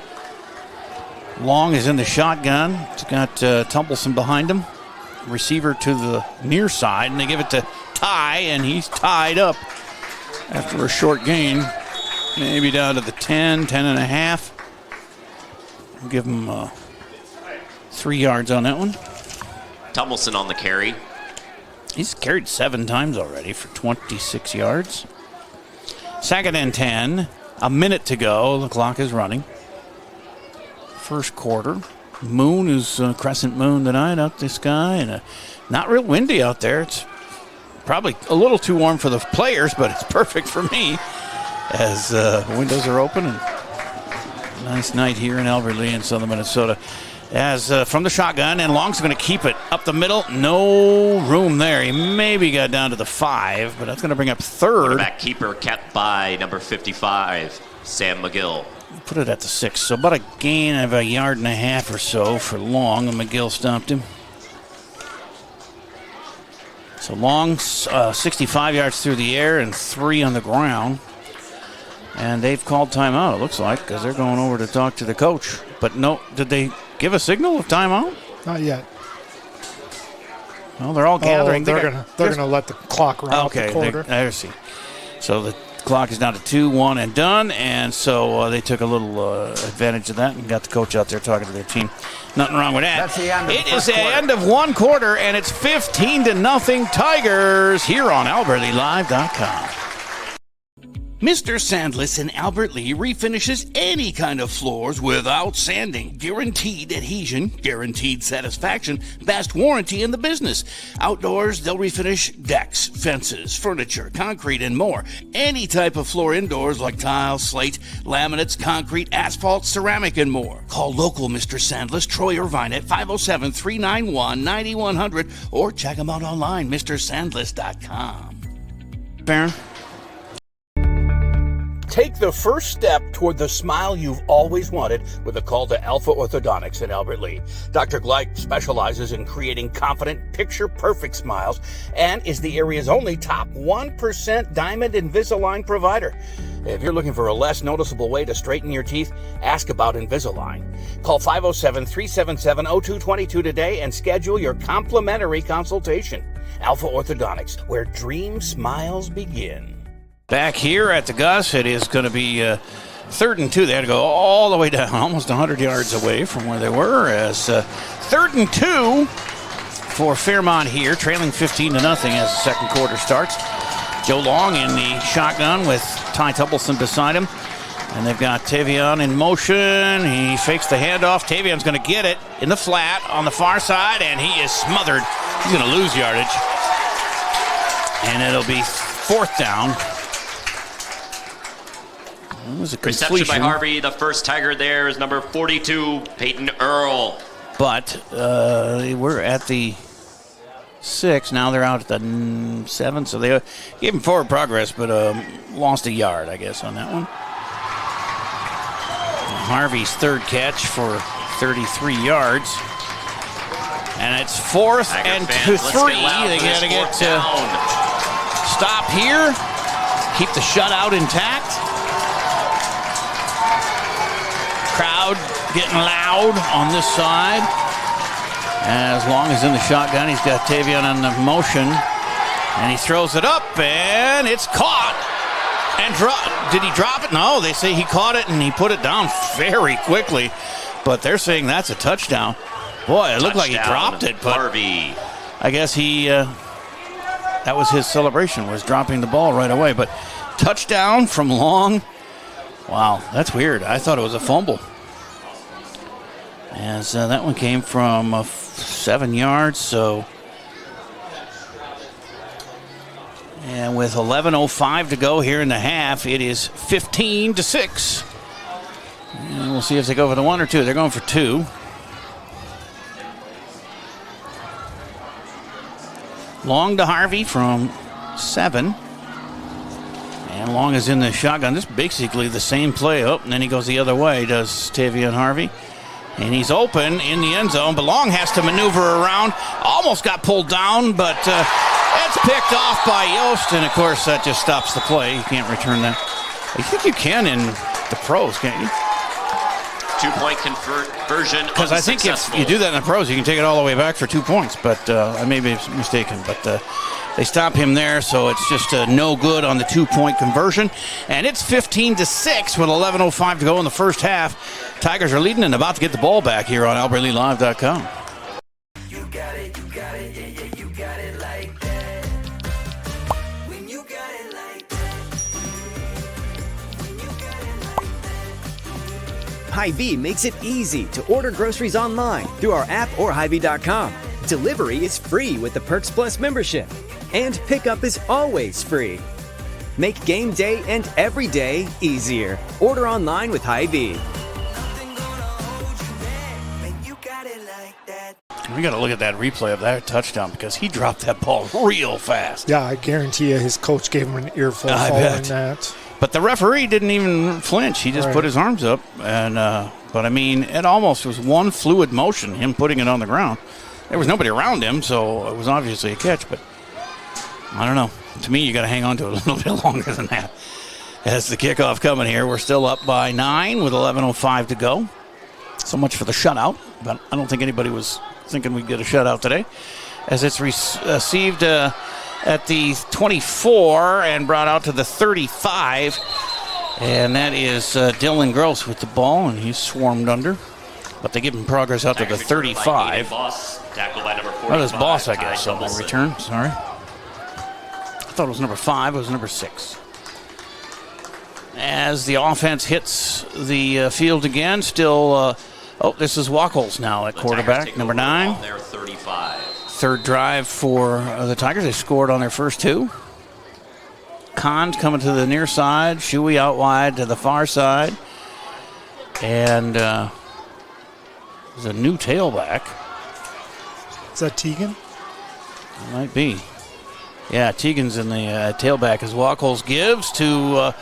S1: Long is in the shotgun. It's got Tumbleson behind him. Receiver to the near side, and they give it to Ty, and he's tied up after a short gain. Maybe down to the 10 and a half. We'll give him 3 yards on that one.
S14: Tumbleson on the carry.
S1: He's carried 7 times already for 26 yards. 2nd and 10. A minute to go. The clock is running. First quarter. Moon is crescent moon tonight up the sky, and not real windy out there. It's probably a little too warm for the players, but it's perfect for me as the windows are open. And nice night here in Albert Lee in southern Minnesota. As from the shotgun, and Long's going to keep it up the middle. No room there. He maybe got down to the 5, but that's going to bring up 3rd.
S14: Quarterback keeper kept by number 55, Sam McGill.
S1: put it at the 6. So about a gain of 1.5 yards or so for Long, and McGill stopped him. So Long, 65 yards through the air and 3 on the ground. And they've called timeout, it looks like, because they're going over to talk to the coach. But no, did they give a signal of timeout?
S7: Not yet.
S1: Well, they're all gathering.
S7: They're gonna let the clock run out the quarter.
S1: I see. So the clock is down to 2, 1, and done. And so they took a little advantage of that and got the coach out there talking to their team. Nothing wrong with that.
S15: That's the end of
S1: it
S15: the
S1: is
S15: first
S1: the
S15: quarter.
S1: end of one quarter, and it's 15-0 Tigers here on AlbertLeeLive.com. Mr. Sandless in Albert Lea refinishes any kind of floors without sanding. Guaranteed adhesion, guaranteed satisfaction, best warranty in the business. Outdoors, they'll refinish decks, fences, furniture, concrete, and more. Any type of floor indoors like tile, slate, laminates, concrete, asphalt, ceramic, and more. Call local Mr. Sandless, Troy Irvine at 507-391-9100 or check him out online, MrSandless.com. Baron? Take the first step toward the smile you've always wanted with a call to Alpha Orthodontics in Albert Lea. Dr. Gleich specializes in creating confident, picture-perfect smiles and is the area's only top 1% Diamond Invisalign provider. If you're looking for a less noticeable way to straighten your teeth, ask about Invisalign. Call 507-377-0222 today and schedule your complimentary consultation. Alpha Orthodontics, where dream smiles begin. Back here at the Gus, it is going to be 3rd and 2. They had to go all the way down, almost 100 yards away from where they were, as 3rd and 2 for Fairmont here, trailing 15-0 as the second quarter starts. Joe Long in the shotgun with Ty Tubbleson beside him. And they've got Tavion in motion. He fakes the handoff. Tavion's going to get it in the flat on the far side, and he is smothered. He's going to lose yardage. And it'll be 4th down. It was a
S14: reception by Harvey. The first Tiger there is number 42, Peyton Earl.
S1: But we're at the 6. Now they're out at the 7. So they gave him forward progress, but lost a yard, I guess, on that one. Harvey's 3rd catch for 33 yards. And it's 4th and 3. They got to get stop here. Keep the shutout intact. Crowd getting loud on this side. As Long as in the shotgun, he's got Tavion on the motion. And he throws it up, and it's caught. And did he drop it? No, they say he caught it, and he put it down very quickly. But they're saying that's a touchdown. Boy, it looked like he dropped it. But
S14: Harvey.
S1: I guess that was his celebration, was dropping the ball right away. But touchdown from Long. Wow, that's weird. I thought it was a fumble. As that one came from 7 yards, so. And with 11:05 to go here in the half, it is 15-6. And we'll see if they go for the 1 or 2. They're going for 2. Long to Harvey from 7. And Long is in the shotgun. This is basically the same play. Oh, and then he goes the other way, does Tavion Harvey. And he's open in the end zone, but Long has to maneuver around. Almost got pulled down, but it's picked off by Yost. And, of course, that just stops the play. You can't return that. I think you can in the pros, can't you?
S14: 2-point conversion.
S1: Because I think if you do that in the pros, you can take it all the way back for 2 points. But I may be mistaken. But they stop him there, so it's just no good on the 2-point conversion. And it's 15-6 with 11:05 to go in the first half. Tigers are leading and about to get the ball back here on AlbertLeeLive.com.
S5: You got it, yeah, you got it like that. When you got it like that. When you got it like that.
S3: Hy-Vee makes it easy to order groceries online through our app or Hy-Vee.com. Delivery is free with the Perks Plus membership. And pickup is always free. Make game day and every day easier. Order online with Hy-Vee.
S1: We got to look at that replay of that touchdown because he dropped that ball real fast.
S7: Yeah, I guarantee you his coach gave him an earful following that.
S1: But the referee didn't even flinch. He just put his arms up. And but, I mean, it almost was one fluid motion, him putting it on the ground. There was nobody around him, so it was obviously a catch. But I don't know. To me, you got to hang on to it a little bit longer than that. As the kickoff coming here, we're still up by 9 with 11:05 to go. So much for the shutout. But I don't think anybody was thinking we'd get a shutout today. As it's received at the 24 and brought out to the 35. And that is Dylan Gross with the ball, and he's swarmed under. But they give him progress out to the 35. That is Boss, I guess, on the return. Sorry. I thought it was number 5. It was number 6. As the offense hits the field again, still... this is Wachholz now at quarterback, number 9. Third drive for the Tigers. They scored on their first 2. Kahn's coming to the near side. Shuey out wide to the far side. And there's a new tailback.
S7: Is that Teagan?
S1: It might be. Yeah, Teagan's in the tailback as Wachholz gives to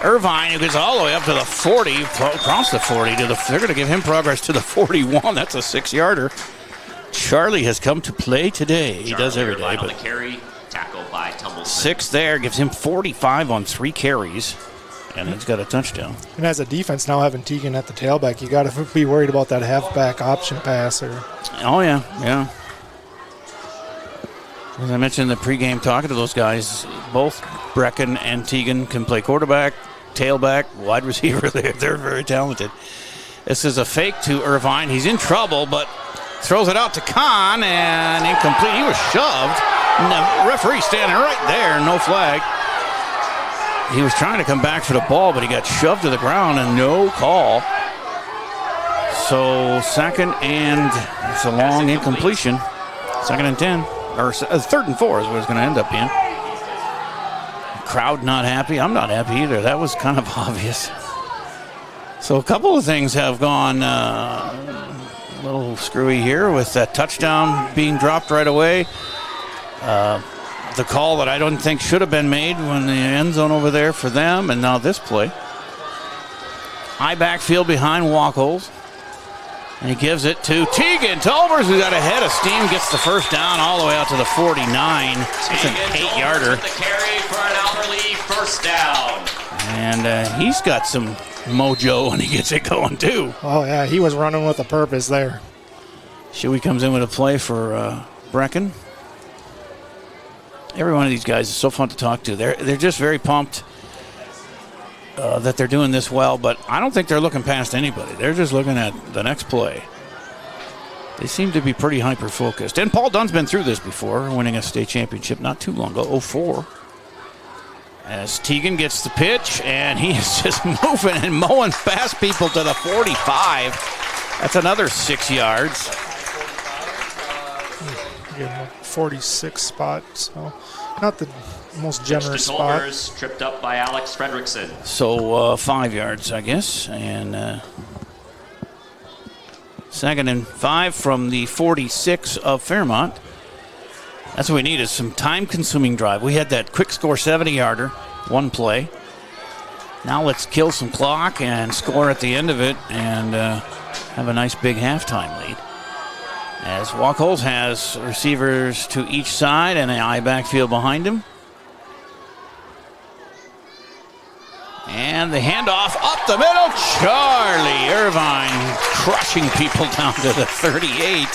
S1: Irvine, who gets all the way up to the 40, across the 40. They're going to give him progress to the 41. That's a 6-yarder. Charlie has come to play today. He does every day. But
S14: carry, tackle by Tumbleson.
S1: 6 there gives him 45 on 3 carries, and he's got a touchdown.
S7: And as a defense now having Teagan at the tailback, you got to be worried about that halfback option pass.
S1: Oh, yeah. As I mentioned in the pregame talking to those guys, both Brecken and Teagan can play quarterback, tailback, wide receiver. They're very talented. This is a fake to Irvine. He's in trouble, but throws it out to Kahn, and incomplete. He was shoved. And the referee standing right there, no flag. He was trying to come back for the ball, but he got shoved to the ground and no call. So second and it's a long incompletion. 2nd and 10. Or 3rd and 4 is what it's going to end up being. Crowd not happy. I'm not happy either. That was kind of obvious. So a couple of things have gone a little screwy here with that touchdown being dropped right away. The call that I don't think should have been made when the end zone over there for them, and now this play. High backfield behind Wachholz. And he gives it to Teagan Tolbers, who got ahead of steam, gets the first down all the way out to the 49. It's an 8-yarder.
S14: The carry for an Albert Lea first down.
S1: And he's got some mojo when he gets it going, too.
S7: Oh, yeah, he was running with a purpose there.
S1: Shuey comes in with a play for Brecken. Every one of these guys is so fun to talk to. They're just very pumped that they're doing this well, but I don't think they're looking past anybody. They're just looking at the next play. They seem to be pretty hyper-focused. And Paul Dunn's been through this before, winning a state championship not too long ago, 04. As Teagan gets the pitch, and he is just moving and mowing past people to the 45. That's another 6 yards.
S7: 46 spot, so not the most generous spot.
S14: Tripped up by Alex Fredrickson.
S1: So 5 yards, I guess, and 2nd and 5 from the 46 of Fairmont. That's what we need, is some time-consuming drive. We had that quick score 70-yarder, one play. Now let's kill some clock and score at the end of it and have a nice big halftime lead. As Wachholz has receivers to each side and an eye backfield behind him. And the handoff up the middle. Charlie Irvine crushing people down to the 38.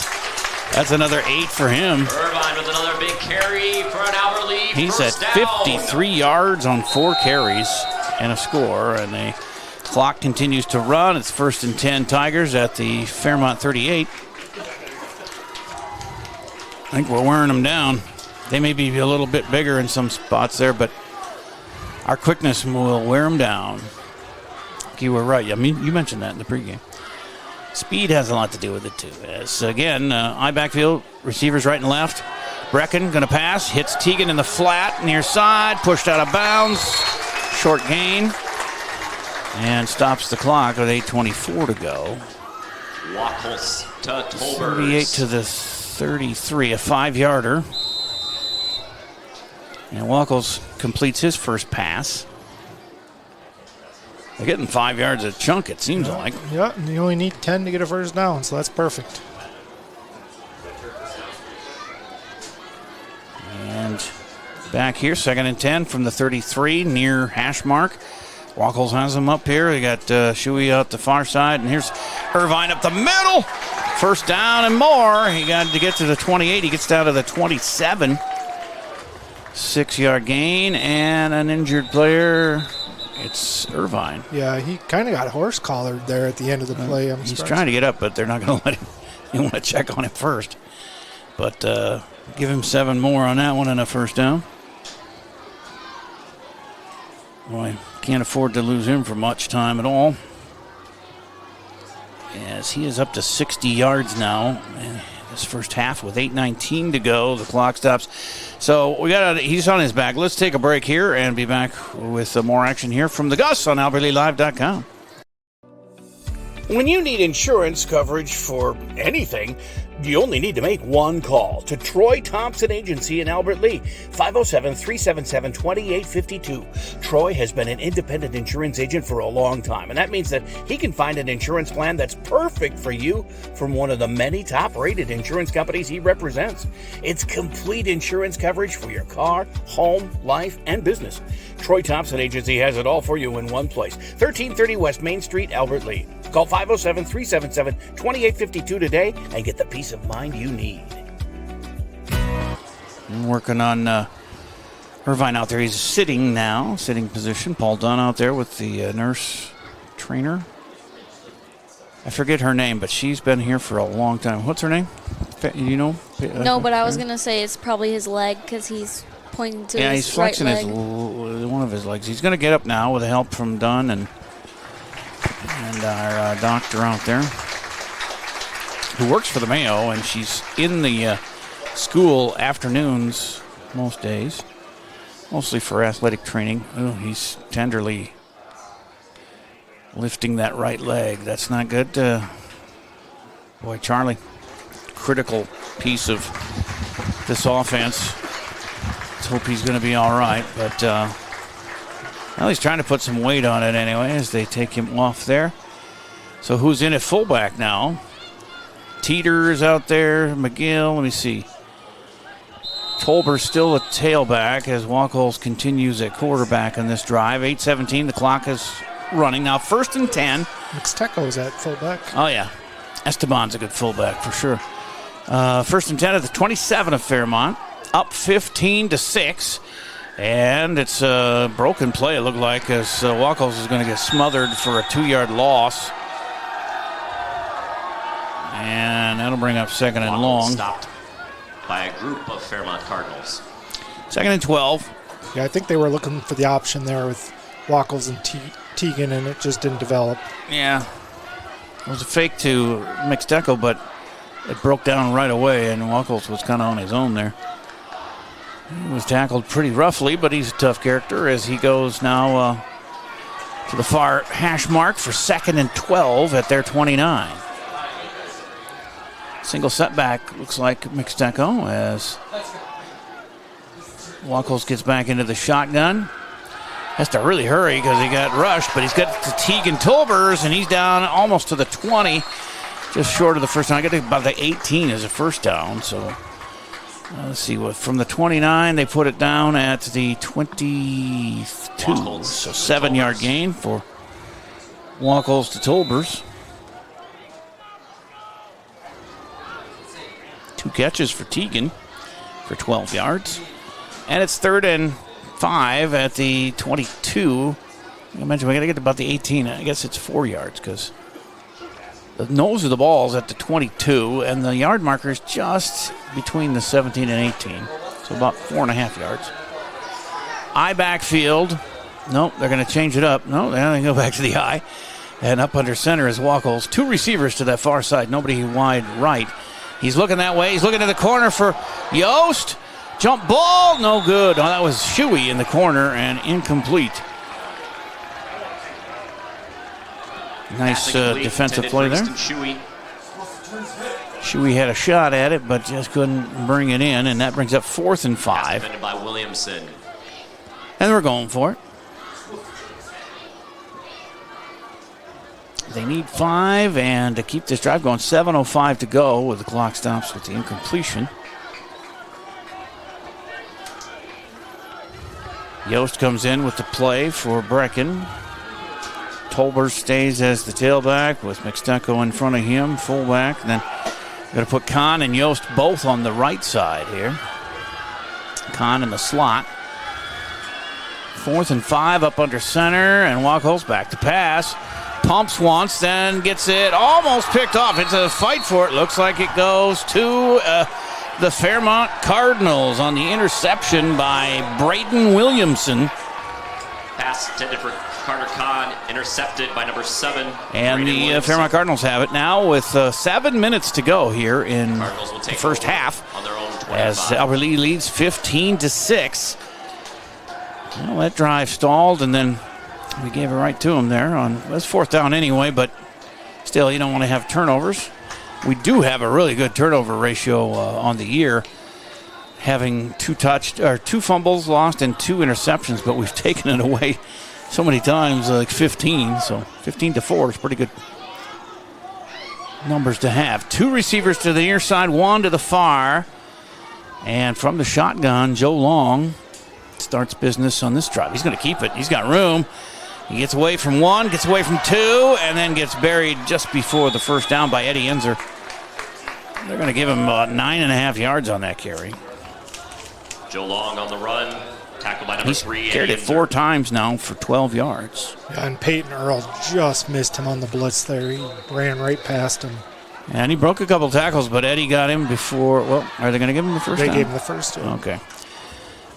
S1: That's another 8 for him.
S14: Irvine with another big carry for an Albert Lea.
S1: He's at 53 yards on 4 carries and a score. And the clock continues to run. It's 1st and 10 Tigers at the Fairmont 38. I think we're wearing them down. They may be a little bit bigger in some spots there, but our quickness will wear them down. You were right. I mean, you mentioned that in the pregame. Speed has a lot to do with it, too. As, again, eye backfield, receivers right and left. Brecken going to pass, hits Teagan in the flat, near side, pushed out of bounds. Short gain. And stops the clock with 8:24 to go.
S14: Wachholz to Tolbers.
S1: 38 to the 33, a 5-yarder. And Wachholz completes his first pass. They're getting 5 yards a chunk, it seems like.
S7: Yeah, and you only need 10 to get a first down, so that's perfect.
S1: And back here, 2nd and 10 from the 33, near hash mark. Wackles has them up here. They got Shuey out the far side, and here's Irvine up the middle. First down and more. He got to get to the 28. He gets down to the 27. 6-yard gain, and an injured player. It's Irvine.
S7: Yeah, he kind of got horse-collared there at the end of the play.
S1: He's trying to get up, but they're not going to let him. They want to check on him first. But give him 7 more on that one and a first down. Boy, can't afford to lose him for much time at all. As he is up to 60 yards now. And this first half with 8:19 to go. The clock stops. So he's on his back. Let's take a break here and be back with more action here from the Gus on AlbertLeeLive.com. When you need insurance coverage for anything, you only need to make one call to Troy Thompson Agency in Albert Lea, 507-377-2852. Troy has been an independent insurance agent for a long time, and that means that he can find an insurance plan that's perfect for you from one of the many top-rated insurance companies he represents. It's complete insurance coverage for your car, home, life, and business. Troy Thompson Agency has it all for you in one place, 1330 West Main Street, Albert Lea. Call 507-377-2852 today and get the peace of mind you need. I'm working on Irvine out there. He's sitting position. Paul Dunn out there with the nurse trainer. I forget her name, but she's been here for a long time. What's her name? You know?
S13: No, but I was going to say it's probably his leg because he's pointing to his
S1: he's flexing
S13: right leg.
S1: one of his legs. He's going to get up now with the help from Dunn and our doctor out there who works for the Mayo, and she's in the school afternoons most days, mostly for athletic training. Oh, he's tenderly lifting that right leg. That's not good. Boy, Charlie, critical piece of this offense. Let's hope he's going to be all right, but well, he's trying to put some weight on it anyway as they take him off there. So who's in at fullback now? Teeter's out there. McGill, let me see. Tolber's still a tailback as Wackles continues at quarterback on this drive. 8:17, the clock is running. Now 1st and 10.
S7: Mixteco's at fullback.
S1: Oh, yeah. Esteban's a good fullback for sure. 1st and 10 at the 27 of Fairmont. Up 15-6. And it's a broken play, it looked like, as Wackles is going to get smothered for a 2-yard loss. And that'll bring up 2nd and long.
S14: Stopped by a group of Fairmont Cardinals.
S1: 2nd and 12.
S7: Yeah, I think they were looking for the option there with Wackles and Teagan, and it just didn't develop.
S1: Yeah. It was a fake to Mixteco, but it broke down right away, and Wackles was kind of on his own there. He was tackled pretty roughly, but he's a tough character as he goes now to the far hash mark for 2nd and 12 at their 29. Single setback looks like Mixteco as Wackles gets back into the shotgun. Has to really hurry because he got rushed, but he's got to Teagan Tolbers, and he's down almost to the 20, just short of the first down. I got to about the 18 as a first down, so... let's see, from the 29, they put it down at the 22. So 7-yard gain for Wackles to Tolbers. 2 catches for Teagan for 12 yards. And it's 3rd and 5 at the 22. I mentioned we got to get to about the 18. I guess it's 4 yards because the nose of the ball is at the 22, and the yard marker is just between the 17 and 18, so about 4.5 yards. I backfield. Nope, they're going to change it up. No, they're going to go back to the I. And up under center is Wackles. 2 receivers to that far side, nobody wide right. He's looking that way. He's looking to the corner for Yost. Jump ball, no good. Oh, that was Shuey in the corner and incomplete. Nice defensive play there. Shuey had a shot at it, but just couldn't bring it in, and that brings up 4th and 5.
S14: Defended by Williamson.
S1: And we're going for it. They need 5 and to keep this drive going. 7:05 to go with the clock stops with the incompletion. Yost comes in with the play for Brecken. Tolbert stays as the tailback with McStecco in front of him, fullback. And then going to put Kahn and Yost both on the right side here. Kahn in the slot. 4th and 5 up under center, and Wacholz back to pass. Pumps once, then gets it almost picked off. It's a fight for it. Looks like it goes to the Fairmont Cardinals on the interception by Braden Williamson.
S14: Pass intended for Carter Kahn, intercepted by number 7.
S1: And the Fairmont Cardinals have it now with 7 minutes to go here in the first half
S14: on their own 25.
S1: as Albert Lee leads 15-6. Well, that drive stalled, and then we gave it right to him there. It was 4th down anyway, but still, you don't want to have turnovers. We do have a really good turnover ratio on the year, having 2 fumbles lost and 2 interceptions, but we've taken it away so many times, like 15. So 15-4 is pretty good numbers to have. 2 receivers to the near side, 1 to the far. And from the shotgun, Joe Long starts business on this drive. He's going to keep it. He's got room. He gets away from 1, gets away from 2, and then gets buried just before the first down by Eddie Enzer. They're going to give him about 9.5 yards on that carry.
S14: Joe Long on the run. Tackled by number 3.
S1: He's carried it 4 times now for 12 yards.
S7: Yeah, and Peyton Earl just missed him on the blitz there. He ran right past him.
S1: And he broke a couple tackles, but Eddie got him before. Well, are they going to give him the first down?
S7: They gave him the first down.
S1: Okay.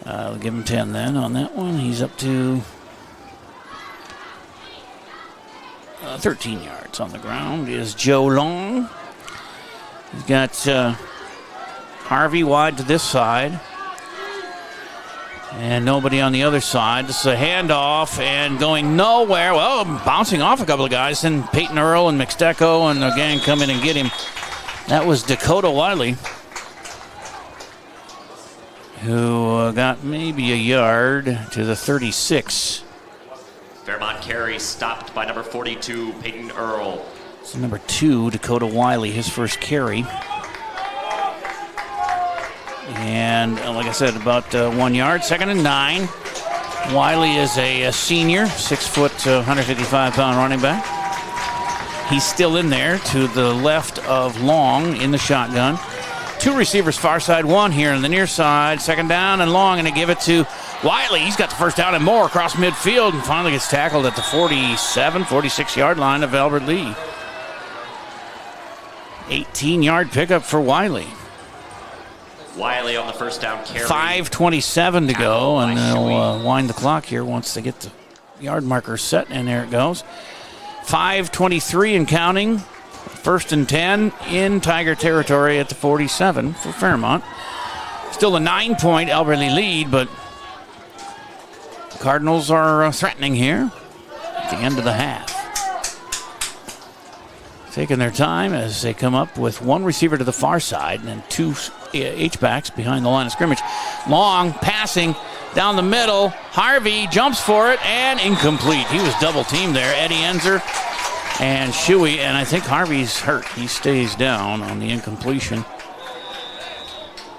S1: We'll give him 10 then on that one. He's up to 13 yards on the ground is Joe Long. He's got Harvey wide to this side. And nobody on the other side. This is a handoff and going nowhere. Well, bouncing off a couple of guys. Then Peyton Earl and McStecco and the gang come in and get him. That was Dakota Wiley, who got maybe a yard to the 36.
S14: Fairmont carry stopped by number 42, Peyton Earl.
S1: So number 2, Dakota Wiley, his first carry. And like I said, about 1 yard. 2nd and 9. Wiley is a senior, 6 foot, 155-pound running back. He's still in there to the left of Long in the shotgun. 2 receivers far side, 1 here on the near side. 2nd down and Long, and they give it to Wiley. He's got the first down and more across midfield and finally gets tackled at the 47, 46-yard line of Albert Lee. 18-yard pickup for Wiley.
S14: Wiley on the first down carry.
S1: 5:27 to go, and they'll wind the clock here once they get the yard marker set, and there it goes. 5:23 and counting. 1st and 10 in Tiger territory at the 47 for Fairmont. Still a 9-point Albert Lee lead, but the Cardinals are threatening here at the end of the half. Taking their time as they come up with 1 receiver to the far side and then 2 H-backs behind the line of scrimmage. Long passing down the middle. Harvey jumps for it and incomplete. He was double teamed there. Eddie Enzer and Shuey, and I think Harvey's hurt. He stays down on the incompletion.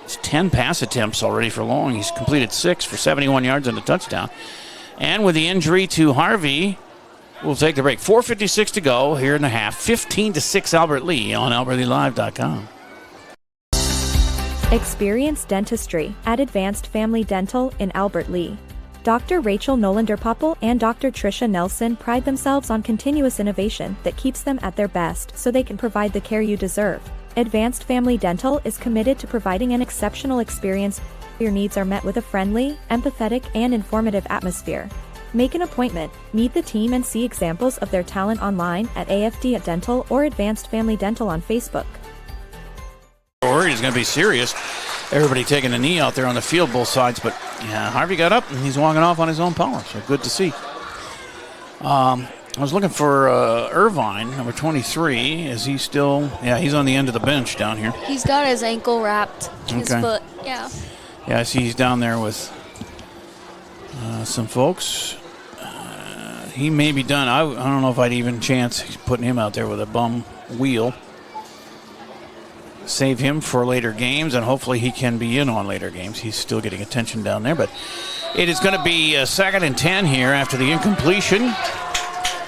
S1: It's 10 pass attempts already for Long. He's completed 6 for 71 yards and a touchdown. And with the injury to Harvey, we'll take the break. 4:56 to go here in the half. 15-6 Albert Lee on AlbertLeeLive.com.
S6: Experience dentistry at Advanced Family Dental in Albert Lee. Dr. Rachel Nolander-Popple and Dr. Tricia Nelson pride themselves on continuous innovation that keeps them at their best so they can provide the care you deserve. Advanced Family Dental is committed to providing an exceptional experience. Your needs are met with a friendly, empathetic, and informative atmosphere. Make an appointment, meet the team, and see examples of their talent online at AFD at Dental or Advanced Family Dental on Facebook.
S1: Worried he's going to be serious. Everybody taking a knee out there on the field, both sides. But yeah, Harvey got up and he's walking off on his own power. So good to see. I was looking for Irvine, number 23. Is he still? Yeah, he's on the end of the bench down here.
S13: He's got his ankle wrapped. His foot, yeah.
S1: Yeah, I see he's down there with some folks. he may be done. I don't know if I'd even chance putting him out there with a bum wheel. Save him for later games, and hopefully he can be in on later games. He's still getting attention down there, but it is going to be 2nd and 10 here after the incompletion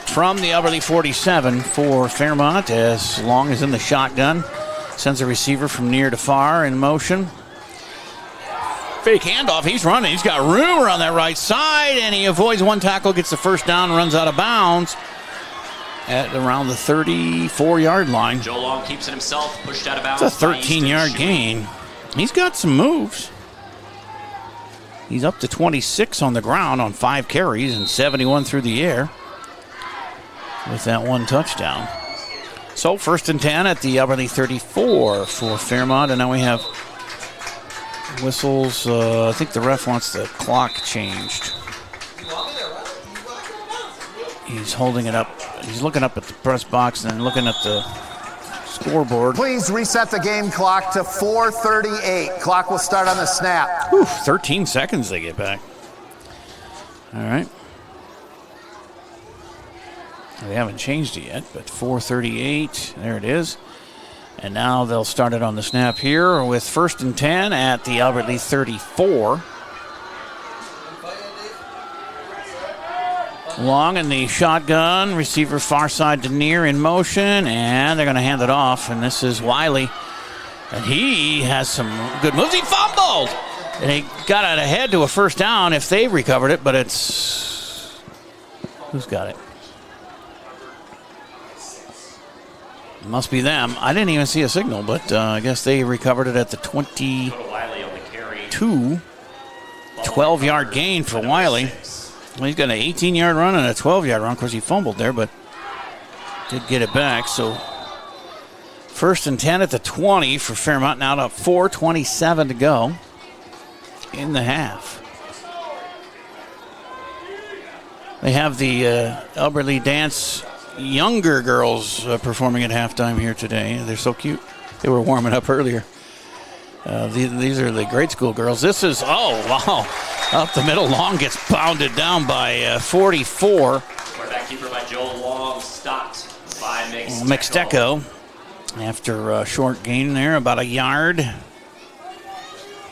S1: from the Albertley 47 for Fairmont, as Long is in the shotgun. Sends a receiver from near to far in motion. Fake handoff. He's running. He's got room around that right side, and he avoids one tackle, gets the first down, runs out of bounds at around the 34-yard line.
S14: Joe Long keeps it himself, pushed out of bounds.
S1: It's a 13-yard gain. He's got some moves. He's up to 26 on the ground on 5 carries and 71 through the air with that one touchdown. So 1st and 10 at the Albertley 34 for Fairmont, and now we have whistles. I think the ref wants the clock changed. He's holding it up. He's looking up at the press box and then looking at the scoreboard.
S15: Please reset the game clock to 4:38. Clock will start on the snap.
S1: 13 seconds they get back. All right. They haven't changed it yet, but 4:38. There it is. And now they'll start it on the snap here with 1st and 10 at the Albertley 34. Long in the shotgun, receiver far side to near in motion, and they're going to hand it off, and this is Wiley. And he has some good moves. He fumbled! And he got it ahead to a first down if they recovered it, but it's... Who's got it? It must be them. I didn't even see a signal, but I guess they recovered it at the 22. 12-yard gain for Wiley. Well, he's got an 18-yard run and a 12-yard run. Of course, he fumbled there, but did get it back. So 1st and 10 at the 20 for Fairmont. Now up 4:27 to go in the half. They have the Albertley Dance younger girls performing at halftime here today. They're so cute. They were warming up earlier. These are the grade school girls. This is, oh, wow. Up the middle, Long gets pounded down by 44.
S14: Quarterback keeper by Joe Long, stopped by
S1: Mixteco. After a short gain there, about a yard.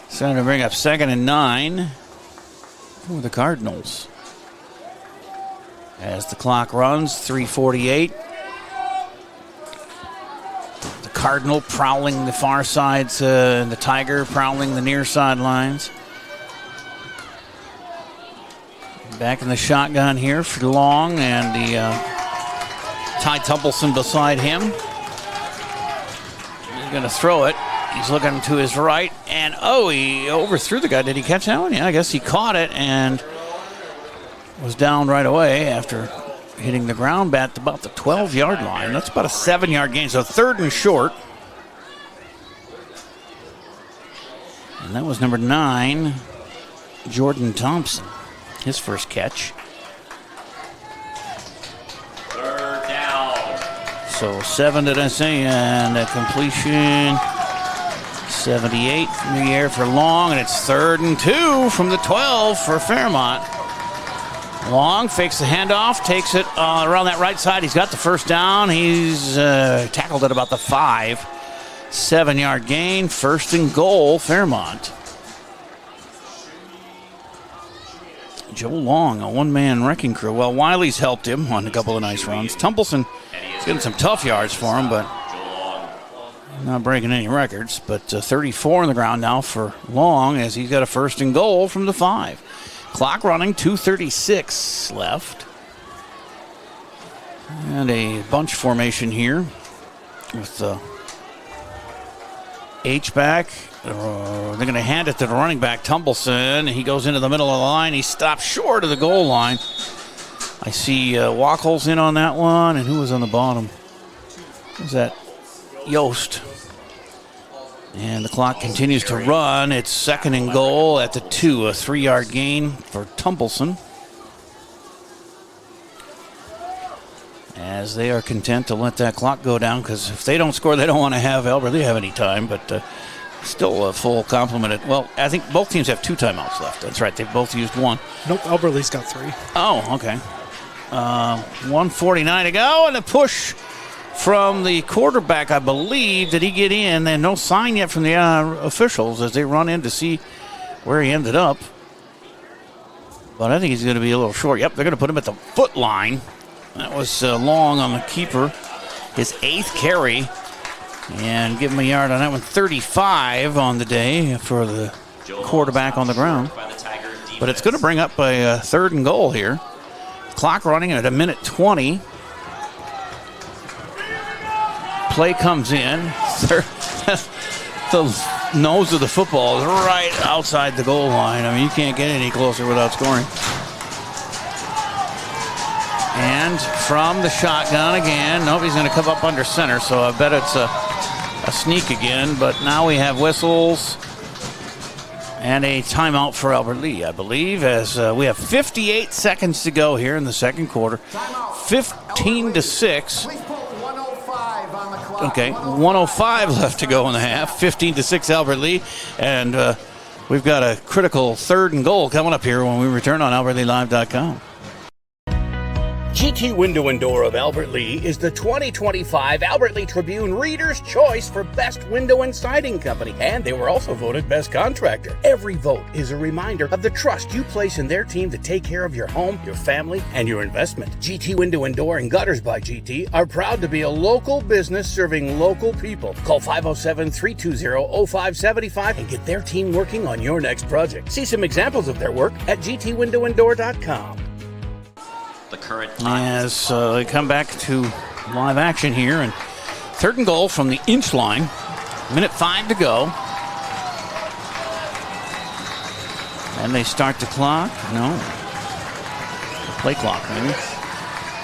S1: So to bring up 2nd and 9 for the Cardinals. As the clock runs, 3:48. The Cardinal prowling the far sides, the Tiger prowling the near sidelines. Back in the shotgun here for Long, and the Ty Tumpleson beside him. He's going to throw it. He's looking to his right, and he overthrew the guy. Did he catch that one? Yeah, I guess he caught it and was down right away after hitting the ground at about the 12-yard line. That's about a 7-yard gain, so 3rd and short. And that was number 9, Jordan Thompson. His first catch.
S14: 3rd down.
S1: So 7, did I say? And a completion. 78 from the air for Long, and it's 3rd and 2 from the 12 for Fairmont. Long fakes the handoff, takes it around that right side. He's got the first down. He's tackled at about the 5. 7-yard gain, 1st and goal, Fairmont. Joe Long, a one-man wrecking crew. Well, Wiley's helped him on a couple of nice runs. Tumpleson is getting some tough yards for him, but not breaking any records. But 34 on the ground now for Long, as he's got a 1st and goal from the 5. Clock running, 2:36 left. And a bunch formation here with the H-back. They're going to hand it to the running back, Tumbleson. He goes into the middle of the line. He stops short of the goal line. I see Wachol's in on that one. And who was on the bottom? Who's that? Yost. And the clock continues to run. It's 2nd and goal at the 2. A 3-yard gain for Tumbleson. As they are content to let that clock go down, because if they don't score, they don't want to have Albertley have any time. But still a full complement. Well, I think both teams have 2 timeouts left. That's right. They've both used 1.
S7: Nope, Albertley's got 3.
S1: Oh, okay. 1:49 to go, and a push from the quarterback, I believe. Did he get in? And no sign yet from the officials as they run in to see where he ended up. But I think he's going to be a little short. Yep, they're going to put him at the foot line. That was long on the keeper. His 8th carry. And give him a yard on that one. 35 on the day for the quarterback on the ground. But it's going to bring up a 3rd and goal here. Clock running at 1:20. Play comes in. The nose of the football is right outside the goal line. I mean, you can't get any closer without scoring. And from the shotgun again. Nope, he's going to come up under center, so I bet it's a sneak again. But now we have whistles and a timeout for Albert Lea, I believe, as we have 58 seconds to go here in the second quarter. 15-6. Okay, 1:05 left to go in the half. 15-6 Albert Lea. And we've got a critical 3rd and goal coming up here when we return on AlbertLeaLive.com.
S16: GT Window and Door of Albert Lea is the 2025 Albert Lea Tribune Reader's Choice for Best Window and Siding Company, and they were also voted Best Contractor. Every vote is a reminder of the trust you place in their team to take care of your home, your family, and your investment. GT Window and Door and Gutters by GT are proud to be a local business serving local people. Call 507-320-0575 and get their team working on your next project. See some examples of their work at gtwindowanddoor.com.
S14: The current
S1: as they come back to live action here, and 3rd and goal from the inch line. 1:05 to go. And they start the clock. No. The play clock, maybe.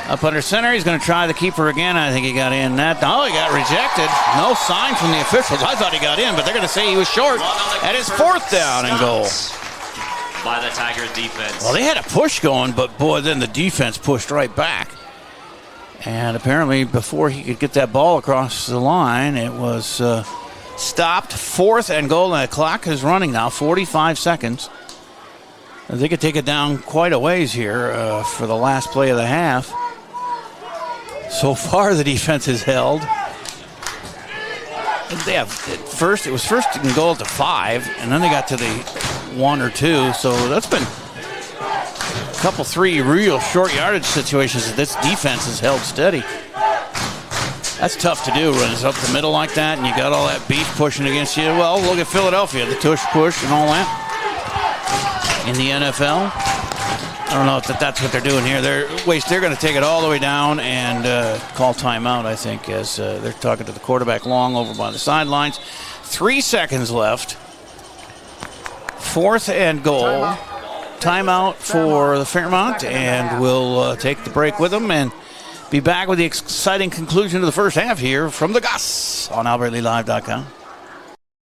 S1: Up under center, he's going to try the keeper again. I think he got in that. Oh, he got rejected. No sign from the officials. I thought he got in, but they're going to say he was short at his 4th down and goal.
S14: By the Tigers defense.
S1: Well, they had a push going, but boy, then the defense pushed right back. And apparently, before he could get that ball across the line, it was stopped. 4th and goal, and the clock is running now, 45 seconds. They could take it down quite a ways here for the last play of the half. So far, the defense is held. It was 1st and goal to 5, and then they got to the 1 or 2. So that's been a couple, 3 real short yardage situations that this defense has held steady. That's tough to do, when it's up the middle like that, and you got all that beef pushing against you. Well, look at Philadelphia, the tush push and all that in the NFL. I don't know if that's what they're doing here. They're going to take it all the way down and call timeout, I think, as they're talking to the quarterback Long over by the sidelines. 3 seconds left. 4th and goal. Timeout for the Fairmont, and we'll take the break with them and be back with the exciting conclusion of the first half here from the Gus on AlbertLeaLive.com.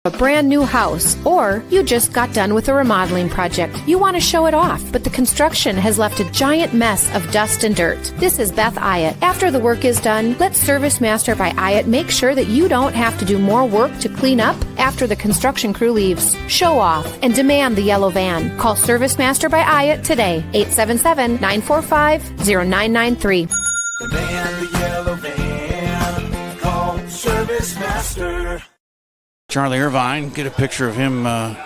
S4: A brand new house, or you just got done with a remodeling project. You want to show it off, but the construction has left a giant mess of dust and dirt. This is Beth Ayatt. After the work is done, let Service Master by Ayatt make sure that you don't have to do more work to clean up after the construction crew leaves. Show off and demand the yellow van. Call Service Master by Ayatt today, 877-945-0993.
S5: Demand the yellow van. Call Service Master.
S1: Charlie Irvine, get a picture of him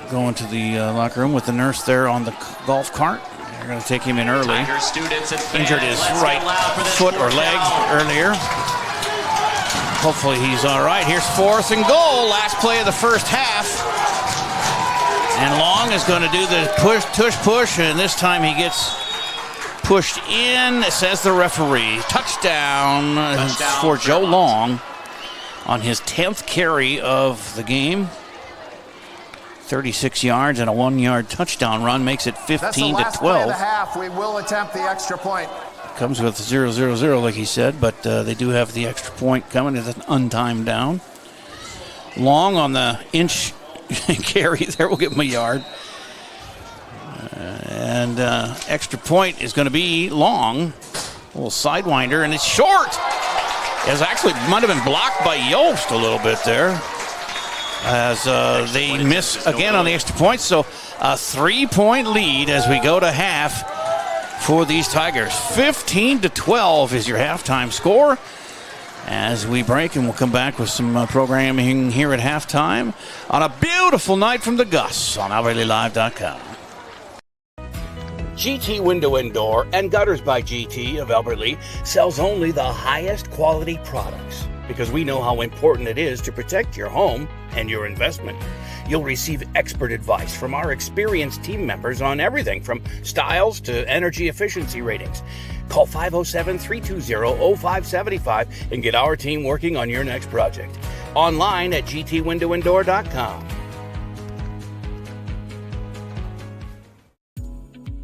S1: going to the locker room with the nurse there on the golf cart. They're going to take him in early. Injured his right foot or leg earlier. Hopefully he's all right. Here's 4th and goal. Last play of the first half. And Long is going to do the push, and this time he gets pushed in, says the referee. Touchdown for Joe Long on his 10th carry of the game. 36 yards and a 1-yard touchdown run makes it 15-12.
S15: That's the last play of the half. We will attempt the extra point.
S1: Comes with 0-0-0, like he said, but they do have the extra point coming. It's an untimed down. Long on the inch carry there will give him a yard. And extra point is going to be Long. A little sidewinder, and it's short. It actually might have been blocked by Yost a little bit there, as they miss again on the extra point. So a 3-point lead as we go to half for these Tigers. 15-12 is your halftime score. As we break, and we'll come back with some programming here at halftime on a beautiful night from the Gus on AlbertLeeLive.com.
S16: GT Window and Door and Gutters by GT of Albert Lea sells only the highest quality products because we know how important it is to protect your home and your investment. You'll receive expert advice from our experienced team members on everything from styles to energy efficiency ratings. Call 507-320-0575 and get our team working on your next project. Online at gtwindowanddoor.com.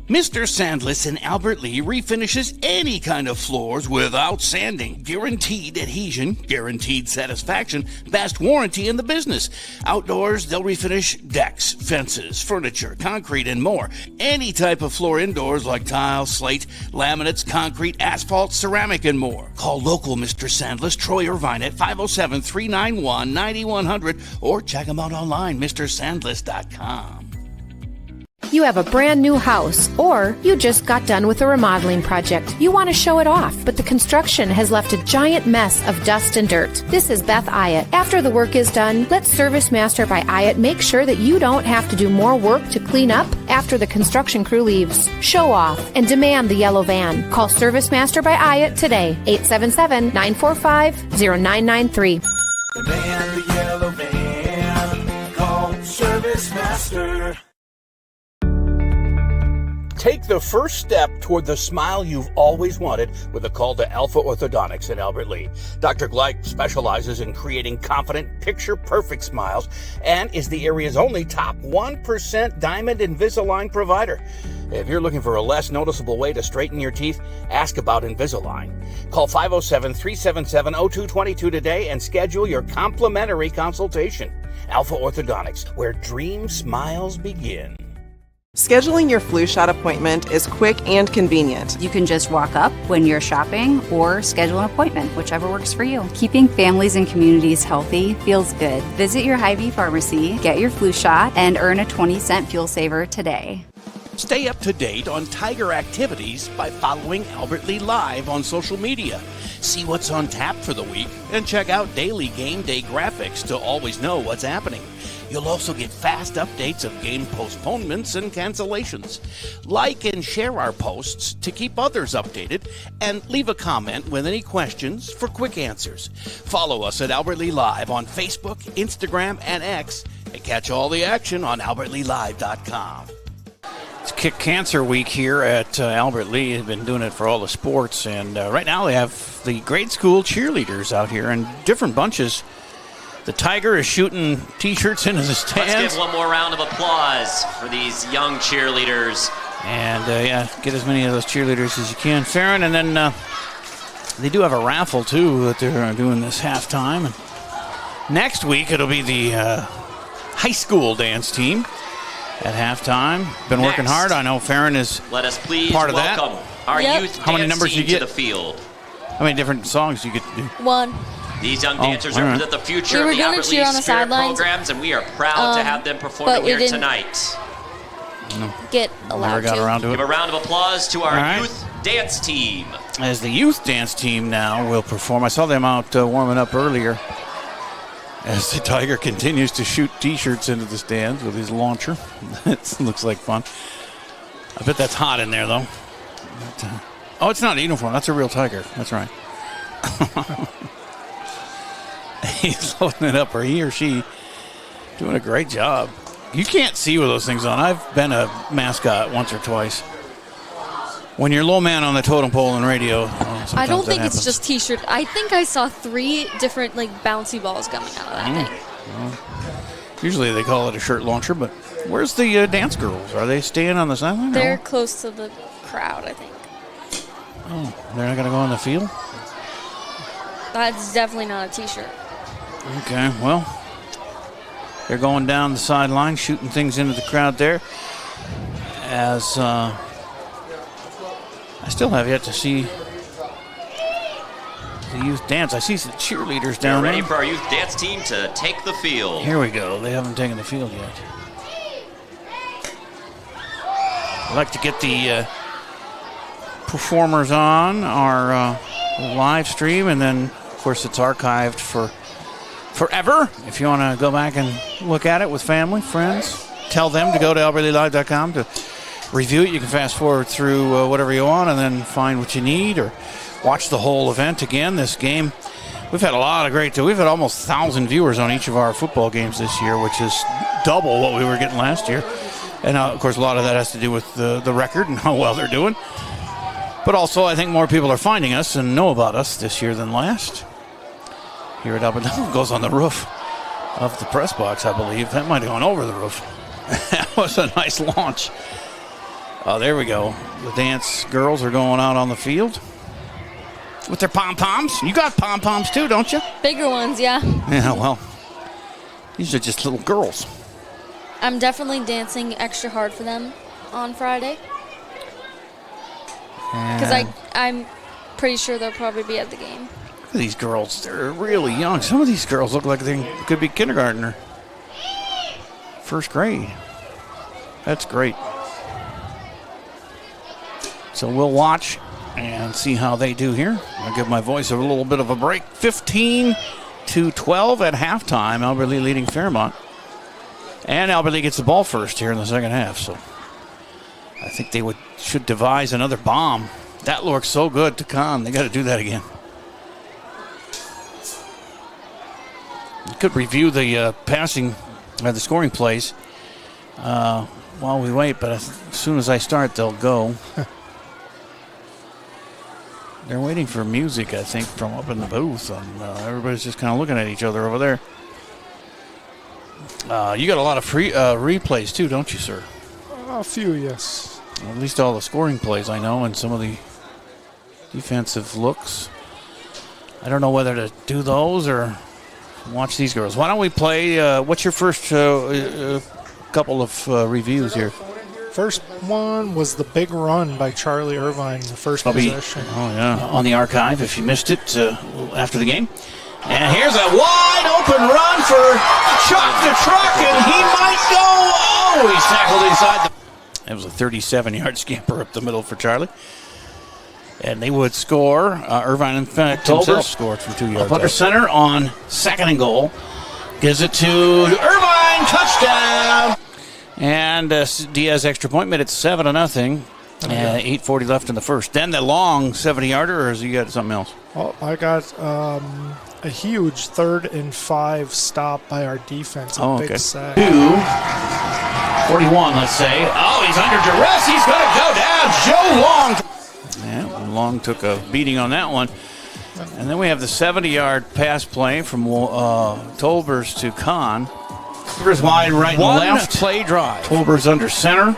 S16: Mr. Sandless in Albert Lea refinishes any kind of floors without sanding. Guaranteed adhesion, guaranteed satisfaction, best warranty in the business. Outdoors, they'll refinish decks, fences, furniture, concrete, and more. Any type of floor indoors like tile, slate, laminates, concrete, asphalt, ceramic, and more. Call local Mr. Sandless, Troy Irvine at 507-391-9100 or check him out online, MrSandless.com.
S4: You have a brand new house, or you just got done with a remodeling project. You want to show it off, but the construction has left a giant mess of dust and dirt. This is Beth Ayatt. After the work is done, let Service Master by Ayatt make sure that you don't have to do more work to clean up after the construction crew leaves. Show off and demand the yellow van. Call Service Master by Ayatt today, 877-945-0993.
S5: Demand the yellow van. Call Service Master.
S16: Take the first step toward the smile you've always wanted with a call to Alpha Orthodontics in Albert Lea. Dr. Gleich specializes in creating confident, picture-perfect smiles and is the area's only top 1% Diamond Invisalign provider. If you're looking for a less noticeable way to straighten your teeth, ask about Invisalign. Call 507-377-0222 today and schedule your complimentary consultation. Alpha Orthodontics, where dream smiles begin.
S8: Scheduling your flu shot appointment is quick and convenient.
S9: You can just walk up when you're shopping or schedule an appointment, whichever works for you. Keeping families and communities healthy feels good. Visit your Hy-Vee pharmacy, get your flu shot, and earn a 20-cent fuel saver today.
S16: Stay up to date on Tiger activities by following Albert Lea Live on social media. See what's on tap for the week and check out daily game day graphics to always know what's happening. You'll also get fast updates of game postponements and cancellations. Like and share our posts to keep others updated, and leave a comment with any questions for quick answers. Follow us at Albert Lea Live on Facebook, Instagram, and X, and catch all the action on AlbertLeeLive.com.
S1: It's Kick Cancer Week here at Albert Lea. They've been doing it for all the sports, and right now they have the grade school cheerleaders out here in different bunches. The Tiger is shooting T-shirts into the stands.
S14: Let's give one more round of applause for these young cheerleaders.
S1: And, get as many of those cheerleaders as you can. Farron, and then they do have a raffle, too, that they're doing this halftime. And next week, it'll be the high school dance team at halftime. Been working hard. I know Farron is
S14: Let us please
S1: part of
S14: welcome
S1: that.
S14: our youth
S1: How many
S14: dance
S1: numbers
S14: team
S1: you get?
S14: to the field.
S1: How many different songs you get to do?
S13: One.
S14: These young dancers represent the future
S13: We were
S14: of the
S13: gonna
S14: Albert
S13: cheer
S14: Lea
S13: on the
S14: Spirit
S13: sidelines,
S14: programs, and we are proud to have them
S13: but
S14: performing
S13: we
S14: here
S13: didn't
S14: tonight.
S13: Get allowed
S1: Never got around to it.
S14: Give a round of applause to our
S1: All right.
S14: youth dance team.
S1: As the youth dance team now will perform. I saw them out warming up earlier as the Tiger continues to shoot T-shirts into the stands with his launcher. It looks like fun. I bet that's hot in there, though. Oh, it's not a uniform. That's a real Tiger. That's right. He's loading it up, or he or she doing a great job. You can't see with those things on. I've been a mascot once or twice. When you're low man on the totem pole in radio,
S13: I don't think
S1: happens.
S13: it's just T-shirt. I think I saw 3 different bouncy balls coming out of that thing.
S1: Well, usually they call it a shirt launcher, but where's the dance girls? Are they staying on the sideline?
S13: They're close to the crowd, I think.
S1: Oh, they're not going to go on the field?
S13: That's definitely not a T-shirt.
S1: Okay, well, they're going down the sideline, shooting things into the crowd there. As I still have yet to see the youth dance. I see some cheerleaders down
S14: We're
S1: there.
S14: ready for our youth dance team to take the field.
S1: Here we go. They haven't taken the field yet. I'd like to get the performers on our live stream, and then, of course, it's archived for forever. If you want to go back and look at it with family, friends, tell them to go to albertlealive.com to review it. You can fast forward through whatever you want and then find what you need, or watch the whole event again. This game, we've had a lot of we've had almost 1,000 viewers on each of our football games this year, which is double what we were getting last year. And, of course, a lot of that has to do with the record and how well they're doing. But also, I think more people are finding us and know about us this year than last. Here at Albert, that goes on the roof of the press box, I believe. That might have gone over the roof. That was a nice launch. Oh, there we go. The dance girls are going out on the field with their pom-poms. You got pom-poms too, don't you?
S13: Bigger ones, yeah.
S1: Yeah, well, these are just little girls.
S13: I'm definitely dancing extra hard for them on Friday. Because I'm pretty sure they'll probably be at the game.
S1: Look at these girls. They're really young. Some of these girls look like they could be kindergarten or first grade. That's great. So we'll watch and see how they do here. I'll give my voice a little bit of a break. 15-12 at halftime. Albert Lea leading Fairmont. And Albert Lea gets the ball first here in the second half. So I think they should devise another bomb. That looks so good to Kahn. They got to do that again. You could review the the scoring plays while we wait, but as soon as I start, they'll go. They're waiting for music, I think, from up in the booth, and everybody's just kind of looking at each other over there. You got a lot of free replays too, don't you, sir?
S7: A few, yes.
S1: At least all the scoring plays I know, and some of the defensive looks. I don't know whether to do those or watch these girls. Why don't we play? What's your first couple of reviews here?
S7: First one was the big run by Charlie Irvine, the first possession.
S1: Oh, yeah. On the archive if you missed it after the game. And here's a wide open run for Chuck the Truck, and he might go. Oh, he's tackled inside. It was a 37-yard scamper up the middle for Charlie. And they would score. Irvine, in fact, himself scored from 2 yards. Up under center on 2nd and goal. Gives it to Irvine. Touchdown. And Diaz extra point made it 7-0. 8:40 left in the first. Then the long 70-yarder, or has he got something else?
S7: Oh, I got a huge 3rd and 5 stop by our defense. Big sack.
S1: 2:41, let's say. Oh, he's under duress. He's going to go down. Joe Long. Yeah, Long took a beating on that one. And then we have the 70-yard pass play from Tolbers to Kahn. Tolbers wide right and left. Play drive. Tolbers under center.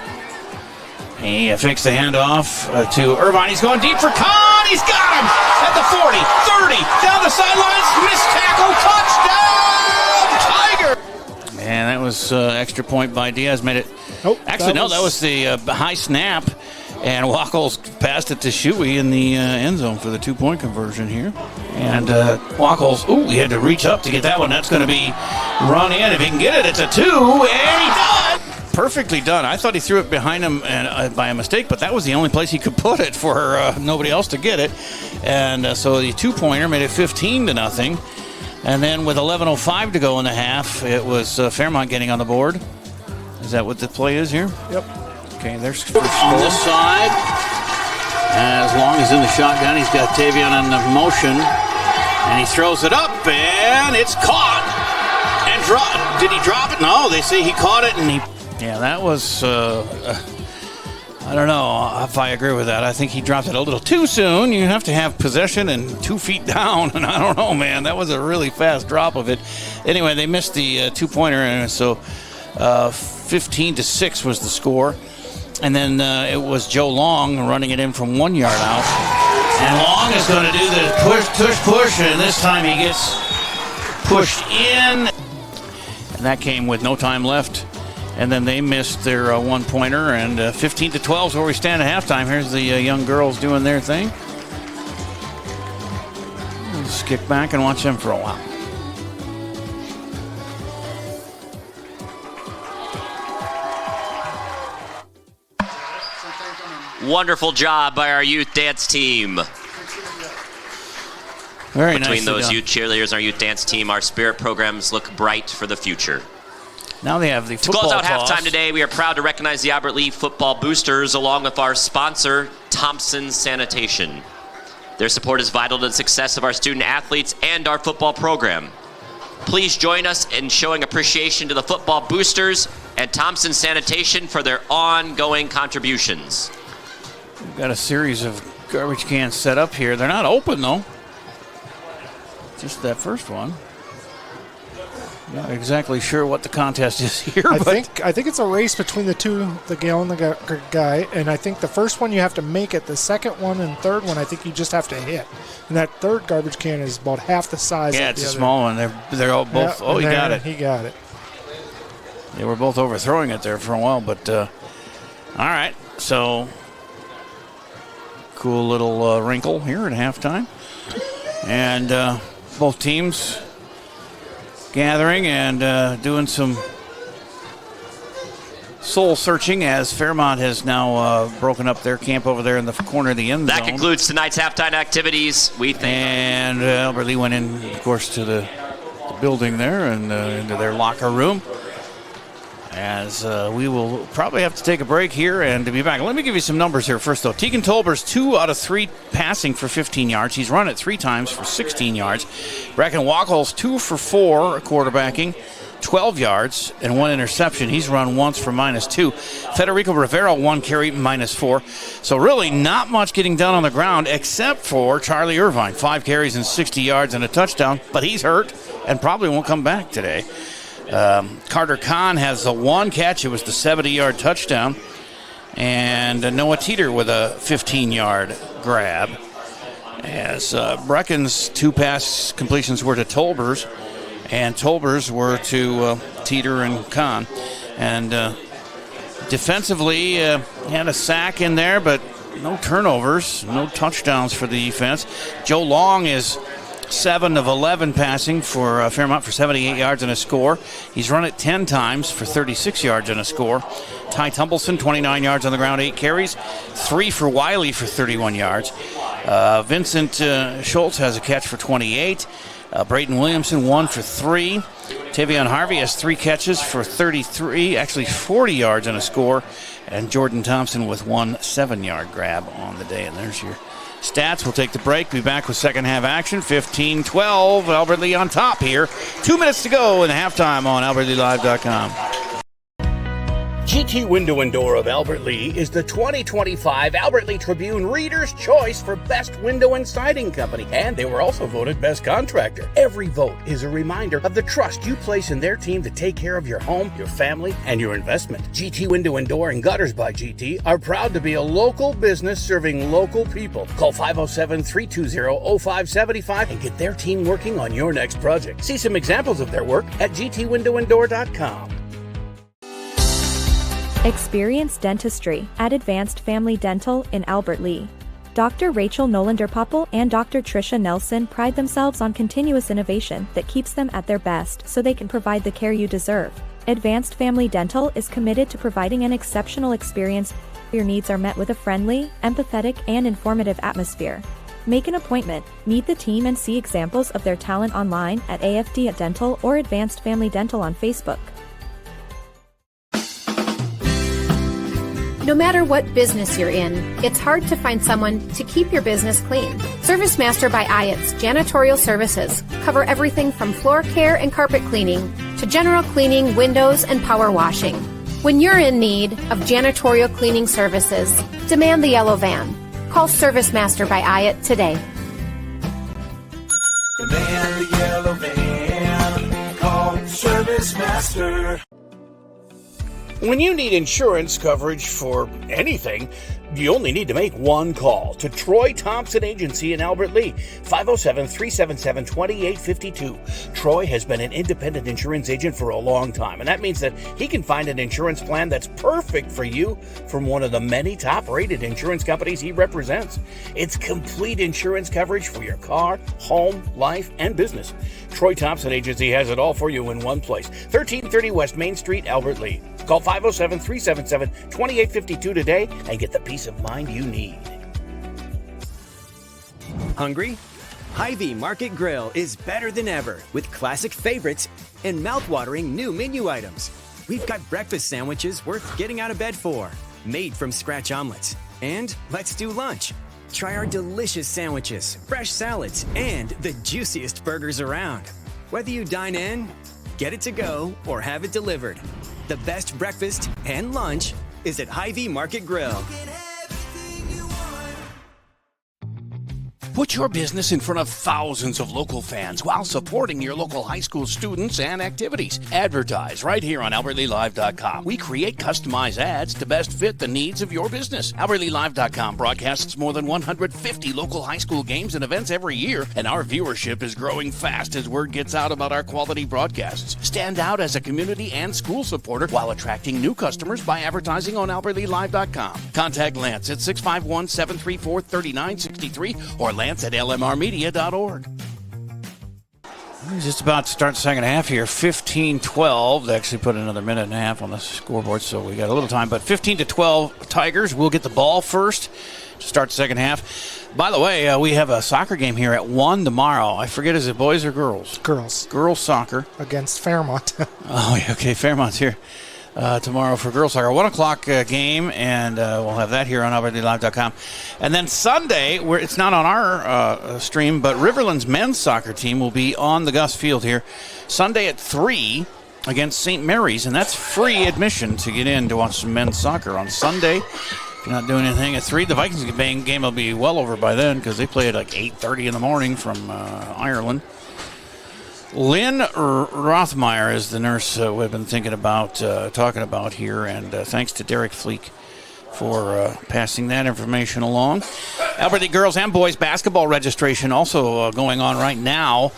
S1: He fakes the handoff to Irvine. He's going deep for Kahn. He's got him at the 40, 30, down the sidelines. Missed tackle. Touchdown, Tiger. And that was extra point by Diaz. Made it.
S7: Nope.
S1: Actually, no, that was the high snap. And Wackles passed it to Shuey in the end zone for the 2-point conversion here. And Wackles, he had to reach up to get that one. That's going to be run in. If he can get it, it's a 2. And he does. Perfectly done. I thought he threw it behind him by a mistake, but that was the only place he could put it for nobody else to get it. And so the 2-pointer made it 15-0. And then with 11:05 to go in the half, it was Fairmont getting on the board. Is that what the play is here?
S7: Yep.
S1: Okay, there's on this side. As Long is in the shotgun, he's got Tavion on the motion, and he throws it up, and it's caught. And did he drop it? No, they say he caught it, and he. Yeah, that was. I don't know if I agree with that. I think he dropped it a little too soon. You have to have possession and 2 feet down, and I don't know, man. That was a really fast drop of it. Anyway, they missed the 2-pointer, and so 15-6 was the score. And then it was Joe Long running it in from 1 yard out. And Long is going to do the push, and this time he gets pushed in. And that came with no time left. And then they missed their 1-pointer, and 15-12 is where we stand at halftime. Here's the young girls doing their thing. Let's kick back and watch them for a while.
S14: Wonderful job by our youth dance team.
S1: Very
S14: Between
S1: nicely
S14: those
S1: done.
S14: youth cheerleaders and our youth dance team, our spirit programs look bright for the future.
S1: Now they have the
S14: To
S1: football
S14: close out
S1: toss.
S14: halftime today, we are proud to recognize the Albert Lea football boosters along with our sponsor, Thompson Sanitation. Their support is vital to the success of our student athletes and our football program. Please join us in showing appreciation to the football boosters and Thompson Sanitation for their ongoing contributions.
S1: We've got a series of garbage cans set up here. They're not open, though. Just that first one. Not exactly sure what the contest is here.
S7: I think it's a race between the two, the gal and the guy, and I think the first one you have to make it. The second one and third one, I think you just have to hit. And that third garbage can is about half the size.
S1: Yeah,
S7: of
S1: it's
S7: the
S1: a
S7: other.
S1: small one. They're all both.
S7: Yeah,
S1: Oh, he
S7: and
S1: got
S7: there,
S1: it.
S7: He got it.
S1: They were both overthrowing it there for a while, but all right. So cool little wrinkle here at halftime, and both teams gathering and doing some soul searching as Fairmont has now broken up their camp over there in the corner of the end zone.
S14: That concludes tonight's halftime activities. We thank
S1: And Albert Lea went in, of course, to the building there and into their locker room. As we will probably have to take a break here and to be back. Let me give you some numbers here first, though. Tegan Tolber's 2 out of 3 passing for 15 yards. He's run it 3 times for 16 yards. Bracken Wachol's 2 for 4 quarterbacking, 12 yards, and 1 interception. He's run once for -2. Federico Rivera, 1 carry, -4. So really not much getting done on the ground except for Charlie Irvine, 5 carries and 60 yards and a touchdown. But he's hurt and probably won't come back today. Carter Kahn has the 1 catch. It was the 70-yard touchdown. And Noah Teeter with a 15-yard grab. As Brecken's 2 pass completions were to Tolbers, and Tolbers were to Teeter and Kahn. And defensively, had a sack in there, but no turnovers, no touchdowns for the defense. Joe Long is 7 of 11 passing for Fairmont for 78 yards and a score. He's run it 10 times for 36 yards and a score. Ty Tumbleson, 29 yards on the ground, 8 carries. 3 for Wiley for 31 yards. Vincent Schultz has a catch for 28. Brayton Williamson, 1 for 3. Tavion Harvey has 3 catches for 33, actually 40 yards and a score. And Jordan Thompson with 1 7-yard grab on the day. And there's your stats. We'll take the break. Be back with second half action. 15-12. Albert Lea on top here. 2 minutes to go in the halftime on AlbertLeaLive.com.
S16: GT Window and Door of Albert Lea is the 2025 Albert Lea Tribune Reader's Choice for Best Window and Siding Company, and they were also voted Best Contractor. Every vote is a reminder of the trust you place in their team to take care of your home, your family, and your investment. GT Window and Door and Gutters by GT are proud to be a local business serving local people. Call 507-320-0575 and get their team working on your next project. See some examples of their work at gtwindowanddoor.com.
S6: Experience dentistry at Advanced Family Dental in Albert Lea. Dr. Rachel Nolander-Popple and Dr. Tricia Nelson pride themselves on continuous innovation that keeps them at their best so they can provide the care you deserve. Advanced Family Dental is committed to providing an exceptional experience. Your needs are met with a friendly, empathetic, and informative atmosphere. Make an appointment, meet the team, and see examples of their talent online at AFD Dental or Advanced Family Dental on Facebook.
S4: No matter what business you're in, it's hard to find someone to keep your business clean. Service Master by Ayatt's Janitorial Services cover everything from floor care and carpet cleaning to general cleaning, windows, and power washing. When you're in need of janitorial cleaning services, demand the yellow van. Call Service Master by Ayatt today.
S5: Demand the yellow van. Call Service Master.
S16: When you need insurance coverage for anything, you only need to make one call to Troy Thompson Agency in Albert Lea, 507-377-2852. Troy has been an independent insurance agent for a long time, and that means that he can find an insurance plan that's perfect for you from one of the many top-rated insurance companies he represents. It's complete insurance coverage for your car, home, life, and business. Troy Thompson Agency has it all for you in one place, 1330 West Main Street, Albert Lea. Call 507-377-2852 today and get the peace of mind you need.
S3: Hungry? Hy-Vee Market Grill is better than ever with classic favorites and mouth-watering new menu items. We've got breakfast sandwiches worth getting out of bed for, made from scratch omelets. And let's do lunch. Try our delicious sandwiches, fresh salads, and the juiciest burgers around. Whether you dine in, get it to go, or have it delivered, the best breakfast and lunch is at Hy-Vee Market Grill.
S16: Put your business in front of thousands of local fans while supporting your local high school students and activities. Advertise right here on AlbertLeeLive.com. We create customized ads to best fit the needs of your business. AlbertLeeLive.com broadcasts more than 150 local high school games and events every year, and our viewership is growing fast as word gets out about our quality broadcasts. Stand out as a community and school supporter while attracting new customers by advertising on AlbertLeeLive.com. Contact Lance at 651-734-3963 or Lance at lmrmedia.org.
S1: We're just about to start the second half here. 15-12. They actually put another minute and a half on the scoreboard, so we got a little time. But 15-12 Tigers will get the ball first to start the second half. By the way, we have a soccer game here at 1 tomorrow. I forget, is it boys or girls?
S7: Girls.
S1: Girls soccer.
S7: Against Fairmont.
S1: Oh, yeah, okay. Fairmont's here tomorrow for girls soccer. 1 o'clock game, and we'll have that here on AlbertLeeLive.com. And then Sunday, where it's not on our stream, but Riverland's men's soccer team will be on the Gus Field here Sunday at 3 against St. Mary's, and that's free admission to get in to watch some men's soccer on Sunday. If you're not doing anything at 3, the Vikings game will be well over by then because they play at like 8:30 in the morning from Ireland. Lynn Rothmeyer is the nurse we've been thinking about, talking about here, and thanks to Derek Fleek for passing that information along. Albert Lee girls and boys basketball registration also going on right now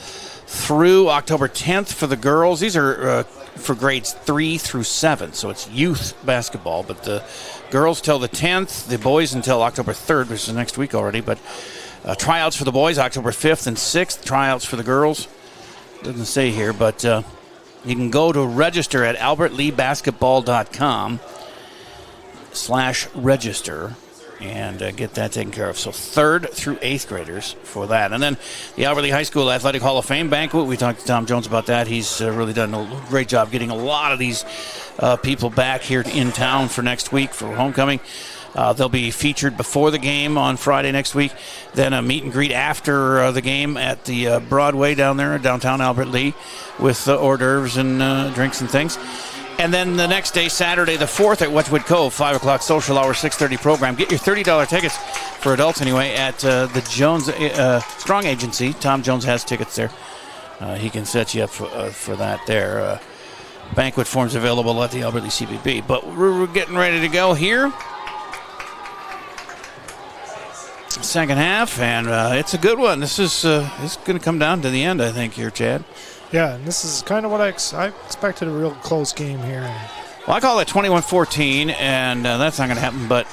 S1: through October 10th for the girls. These are for grades 3 through 7, so it's youth basketball, but the girls till the 10th, the boys until October 3rd, which is next week already, but tryouts for the boys October 5th and 6th, tryouts for the girls. Doesn't say here, but you can go to register at albertleebasketball.com/register and get that taken care of. So 3rd through 8th graders for that. And then the Albert Lee High School Athletic Hall of Fame banquet. We talked to Tom Jones about that. He's really done a great job getting a lot of these people back here in town for next week for homecoming. They'll be featured before the game on Friday next week. Then a meet and greet after the game at the Broadway down there, downtown Albert Lee, with hors d'oeuvres and drinks and things. And then the next day, Saturday the 4th at Wedgwood Cove, 5 o'clock social hour, 6:30 program. Get your $30 tickets, for adults anyway, at the Jones Strong Agency. Tom Jones has tickets there. He can set you up for that there. Banquet forms available at the Albert Lee CBB. But we're getting ready to go here. Second half, and it's a good one. This is it's going to come down to the end, I think, here, Chad.
S7: Yeah, and this is kind of what I expected, a real close game here.
S1: Well, I call it 21-14, and that's not going to happen, but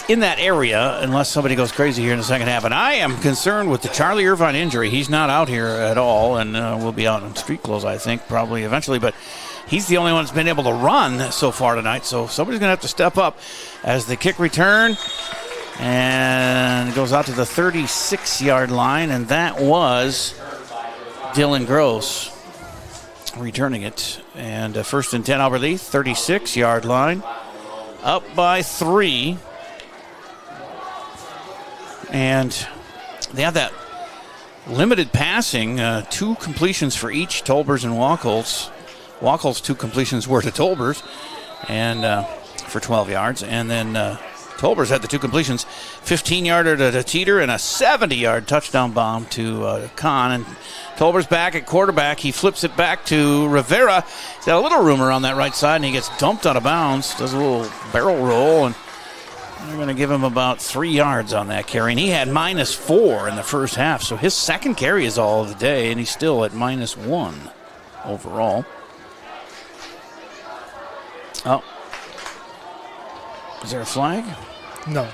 S1: in that area, unless somebody goes crazy here in the second half. And I am concerned with the Charlie Irvine injury. He's not out here at all, and will be out in street clothes, I think, probably eventually, but he's the only one that's been able to run so far tonight, so somebody's going to have to step up as the kick return. And it goes out to the 36-yard line, and that was Dylan Gross returning it. And 1st and 10 Albert Lee, 36-yard line, up by 3. And they have that limited passing, 2 completions for each, Tolbers and Wacholz. Wacholz 2 completions were to Tolbers, and for 12 yards, and then Tolbers had the 2 completions, 15-yarder to Teeter and a 70-yard touchdown bomb to Kahn. And Tolbers back at quarterback. He flips it back to Rivera. He's got a little room around that right side, and he gets dumped out of bounds, does a little barrel roll, and they're going to give him about 3 yards on that carry. And he had -4 in the first half, so his second carry is all of the day, and he's still at -1 overall. Oh. Is there a flag?
S7: No.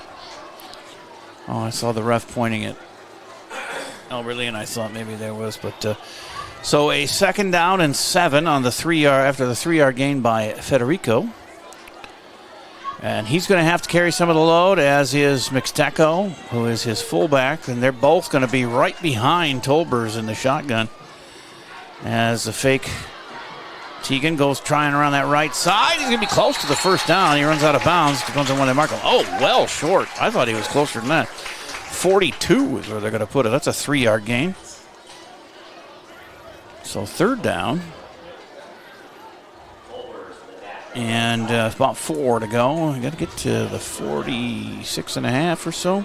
S1: Oh, I saw the ref pointing at Albert Lee, and I thought maybe there was, but So a 2nd down and 7 on the 3-yard after the 3-yard gain by Federico. And he's going to have to carry some of the load, as is Mixteco, who is his fullback. And they're both going to be right behind Tolbers in the shotgun. As the fake Teagan goes trying around that right side. He's going to be close to the first down. He runs out of bounds. Depends on when they mark him. Oh, well short. I thought he was closer than that. 42 is where they're going to put it. That's a 3-yard gain. So 3rd down. And about 4 to go. We got to get to the 46 and a half or so.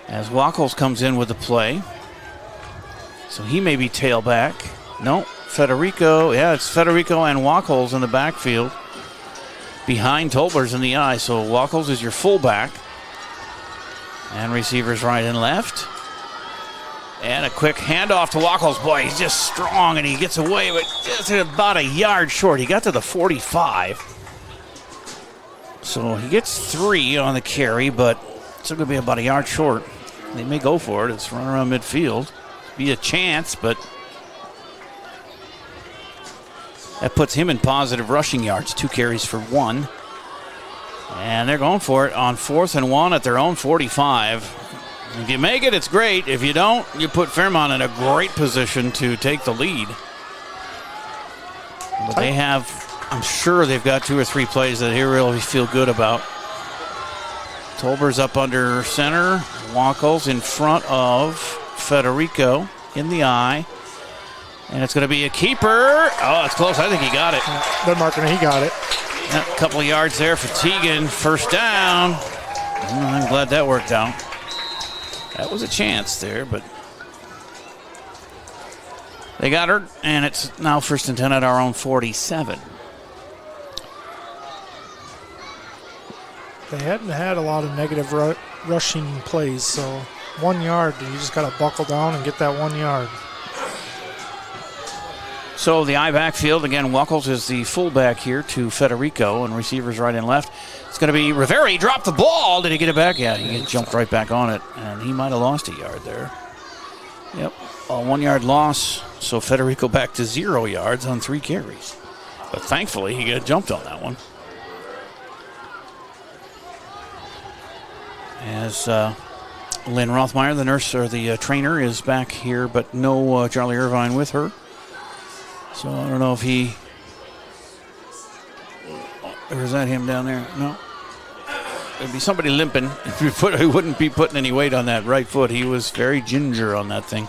S1: As Wackles comes in with the play. So he may be tailback. No, Federico. Yeah, it's Federico and Wackles in the backfield. Behind Tolbers in the eye. So Wackles is your fullback. And receivers right and left. And a quick handoff to Wackles. Boy, he's just strong, and he gets away, but just about a yard short. He got to the 45. So he gets 3 on the carry, but still going to be about a yard short. They may go for it. It's run around midfield. Be a chance, but that puts him in positive rushing yards. 2 carries for 1. And they're going for it on 4th and 1 at their own 45. If you make it, it's great. If you don't, you put Fairmont in a great position to take the lead. But they have, I'm sure they've got 2 or 3 plays that they really feel good about. Tolbers up under center. Wackles in front of Federico in the eye. And it's going to be a keeper. Oh, it's close. I think he got it.
S7: They're marking it. He got it.
S1: Yeah, a couple of yards there for Teagan. 1st down. I'm glad that worked out. That was a chance there, but they got her, and it's now 1st and 10 at our own 47.
S7: They hadn't had a lot of negative rushing plays, so 1 yard, you just got to buckle down and get that 1 yard.
S1: So the I backfield, again, Wackles is the fullback here to Federico, and receivers right and left. It's going to be Rivera. He dropped the ball. Did he get it back? Yeah, he jumped right back on it, and he might have lost a yard there. Yep, a 1 yard loss. So Federico back to 0 yards on 3 carries. But thankfully, he got jumped on that one. As Lynn Rothmeyer, the nurse or the trainer, is back here, but no Charlie Irvine with her. So I don't know if he... Or is that him down there? No. There'd be somebody limping. He wouldn't be putting any weight on that right foot. He was very ginger on that thing.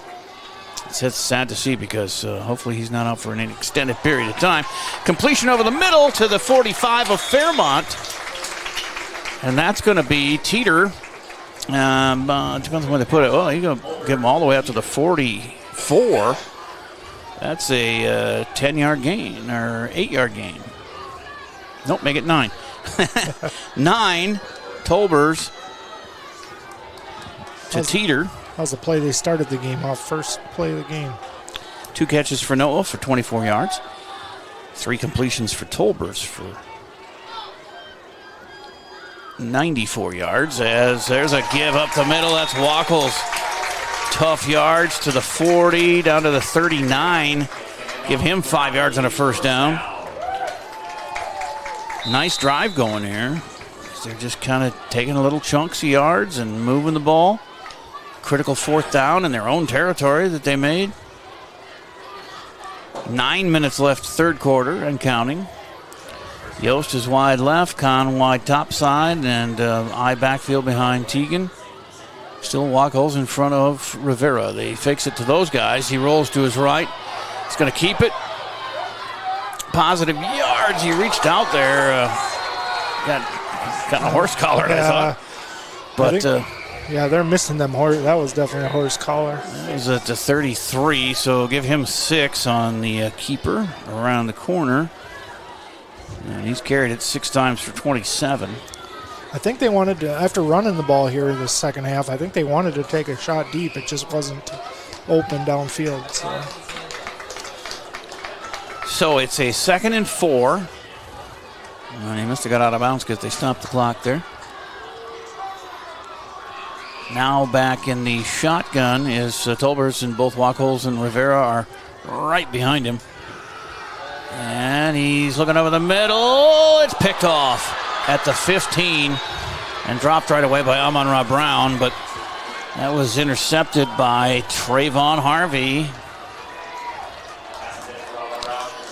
S1: It's sad to see because hopefully he's not out for an extended period of time. Completion over the middle to the 45 of Fairmont. And that's going to be Teeter. Depends on where they put it. Well, he's going to get him all the way up to the 44. That's a 10-yard gain or 8-yard gain. Nope, make it 9. 9, Tolbers to Teeter.
S7: That was the play they started the game off, first play of the game.
S1: 2 catches for Noah for 24 yards. 3 completions for Tolbers for 94 yards. As there's a give up the middle. That's Wackles. Tough yards to the 40, down to the 39. Give him 5 yards on a 1st down. Nice drive going here. They're just kind of taking a little chunks of yards and moving the ball. Critical 4th down in their own territory that they made. 9 minutes left, 3rd quarter and counting. Yost is wide left, Kahn wide top side, and I backfield behind Teagan. Still Wackles in front of Rivera. They fakes it to those guys. He rolls to his right. He's going to keep it. Positive yards. He reached out there. Got a horse collar, I thought. But
S7: yeah, they're missing them horse. That was definitely a horse collar.
S1: It was at the 33, so give him 6 on the keeper around the corner. And he's carried it 6 times for 27.
S7: I think they wanted to, after running the ball here in the second half, I think they wanted to take a shot deep. It just wasn't open downfield.
S1: So it's a 2nd and 4. And he must have got out of bounds because they stopped the clock there. Now back in the shotgun is Tolbers, and both Wacholz and Rivera are right behind him. And he's looking over the middle. It's picked off at the 15 and dropped right away by Amon-Ra Brown, but that was intercepted by Trayvon Harvey.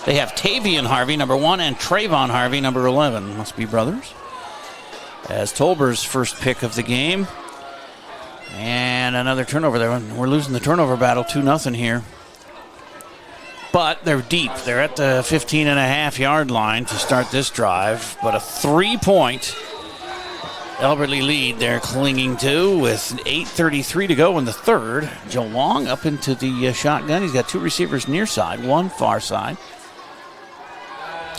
S1: They have Tavian Harvey, number 1, and Trayvon Harvey, number 11. Must be brothers. As Tolber's first pick of the game. And another turnover there. We're losing the turnover battle 2-0 here. But they're deep. They're at the 15.5-yard line to start this drive. But a 3-point Albert Lee lead they're clinging to with 8:33 to go in the third. Joe Long up into the shotgun. He's got 2 receivers near side, 1 far side.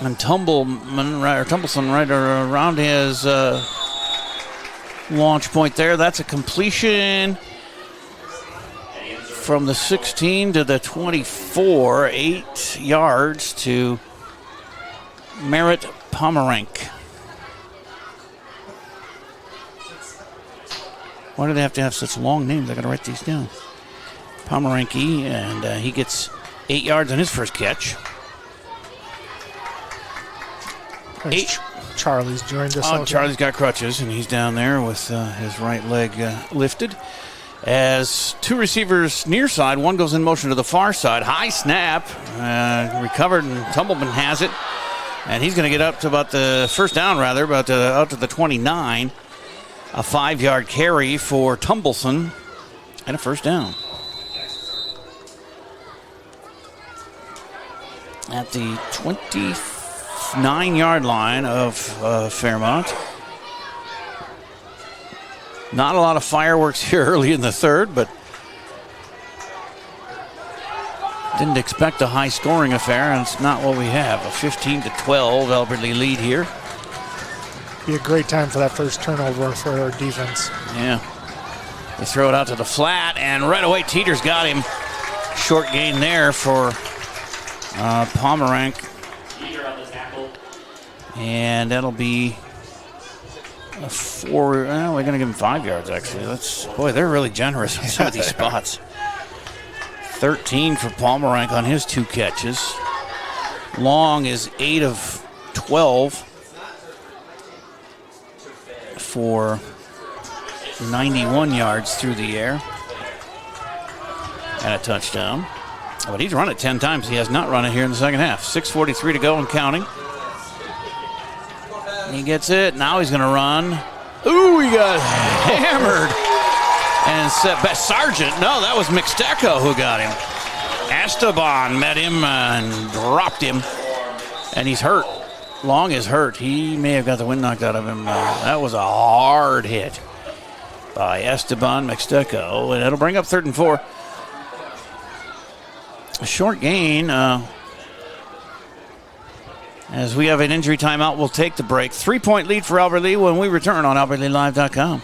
S1: And Tumbleson right around his launch point there. That's a completion from the 16 to the 24, 8 yards to Merritt Pomerank. Why do they have to have such long names? I got to write these down. Pomeranky, and he gets 8 yards on his first catch.
S7: Charlie's joined us.
S1: Charlie's got crutches, and he's down there with his right leg lifted. As 2 receivers near side, 1 goes in motion to the far side. High snap, recovered, and Tumbleman has it. And he's going to get up to about the first down, out to the 29. A 5-yard carry for Tumbleson, and a first down. At the 29-yard line of Fairmont. Not a lot of fireworks here early in the third, but didn't expect a high-scoring affair, and it's not what we have. A 15-12 Albert Lee lead here.
S7: Be a great time for that first turnover for our defense.
S1: Yeah. They throw it out to the flat, and right away Teeter's got him. Short gain there for Pomerank. And that'll be a 4. Well, we're going to give him 5 yards, actually. Boy, they're really generous on some of these spots. 13 for Pomerank on his 2 catches. Long is 8 of 12 for 91 yards through the air. And a touchdown. But he's run it 10 times. He has not run it here in the second half. 6:43 to go and counting. He gets it. Now he's going to run. Ooh, he got hammered. And Sargent. No, that was Mixteco who got him. Esteban met him and dropped him. And he's hurt. Long is hurt. He may have got the wind knocked out of him. That was a hard hit by Esteban Mixteco. And it'll bring up 3rd and 4. A short gain. As we have an injury timeout, we'll take the break. 3-point lead for Albert Lee when we return on AlbertLeeLive.com.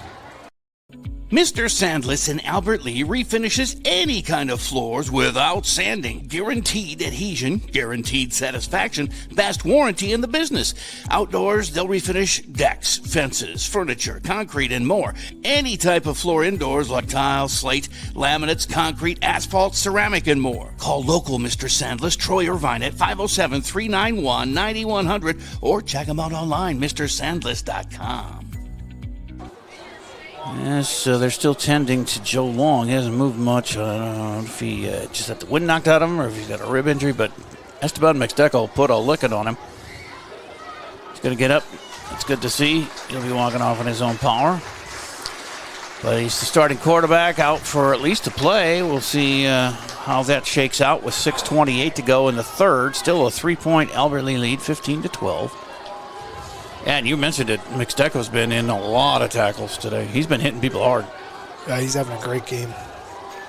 S1: Mr. Sandless in Albert Lee refinishes any kind of floors without sanding. Guaranteed adhesion, guaranteed satisfaction, best warranty in the business. Outdoors, they'll refinish decks, fences, furniture, concrete, and more. Any type of floor indoors like tile, slate, laminates, concrete, asphalt, ceramic, and more. Call local Mr. Sandless, Troy Irvine at 507-391-9100 or check them out online, MrSandless.com. Yes, so they're still tending to Joe Long. He hasn't moved much. I don't know if he just had the wind knocked out of him or if he's got a rib injury, but Esteban Mixteco put a licking on him. He's going to get up. It's good to see. He'll be walking off on his own power. But he's the starting quarterback, out for at least a play. We'll see how that shakes out with 6:28 to go in the third. Still a 3-point Albert Lee lead, 15-12. And you mentioned it, Mixteco's been in a lot of tackles today. He's been hitting people hard.
S7: Yeah, he's having a great game.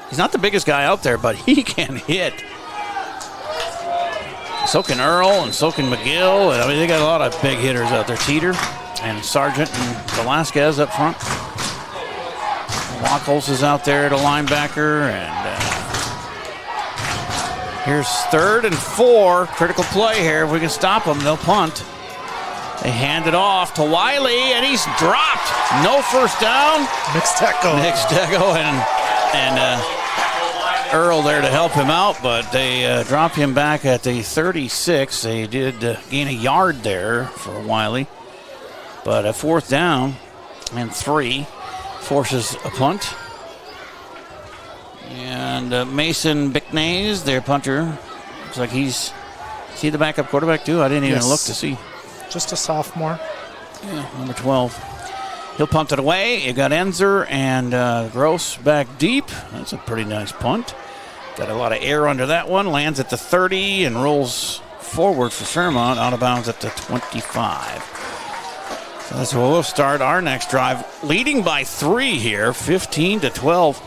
S1: He's not the biggest guy out there, but he can hit. So can Earl and so can McGill. I mean, they got a lot of big hitters out there. Teeter and Sargent and Velasquez up front. Wacholz is out there at a linebacker. And here's 3rd and 4. Critical play here. If we can stop them, they'll punt. They hand it off to Wiley, and he's dropped. No first down. Mixteco and Earl there to help him out, but they drop him back at the 36. They did gain a yard there for Wiley, but a 4th down and 3 forces a punt. And Mason Bicknays, their punter, looks like he's the backup quarterback too. I didn't even look to see.
S7: Just a sophomore.
S1: Yeah, number 12. He'll punt it away. You got Enzer and Gross back deep. That's a pretty nice punt. Got a lot of air under that one. Lands at the 30 and rolls forward for Fairmont, out of bounds at the 25. So that's where we'll start our next drive. Leading by 3 here, 15-12.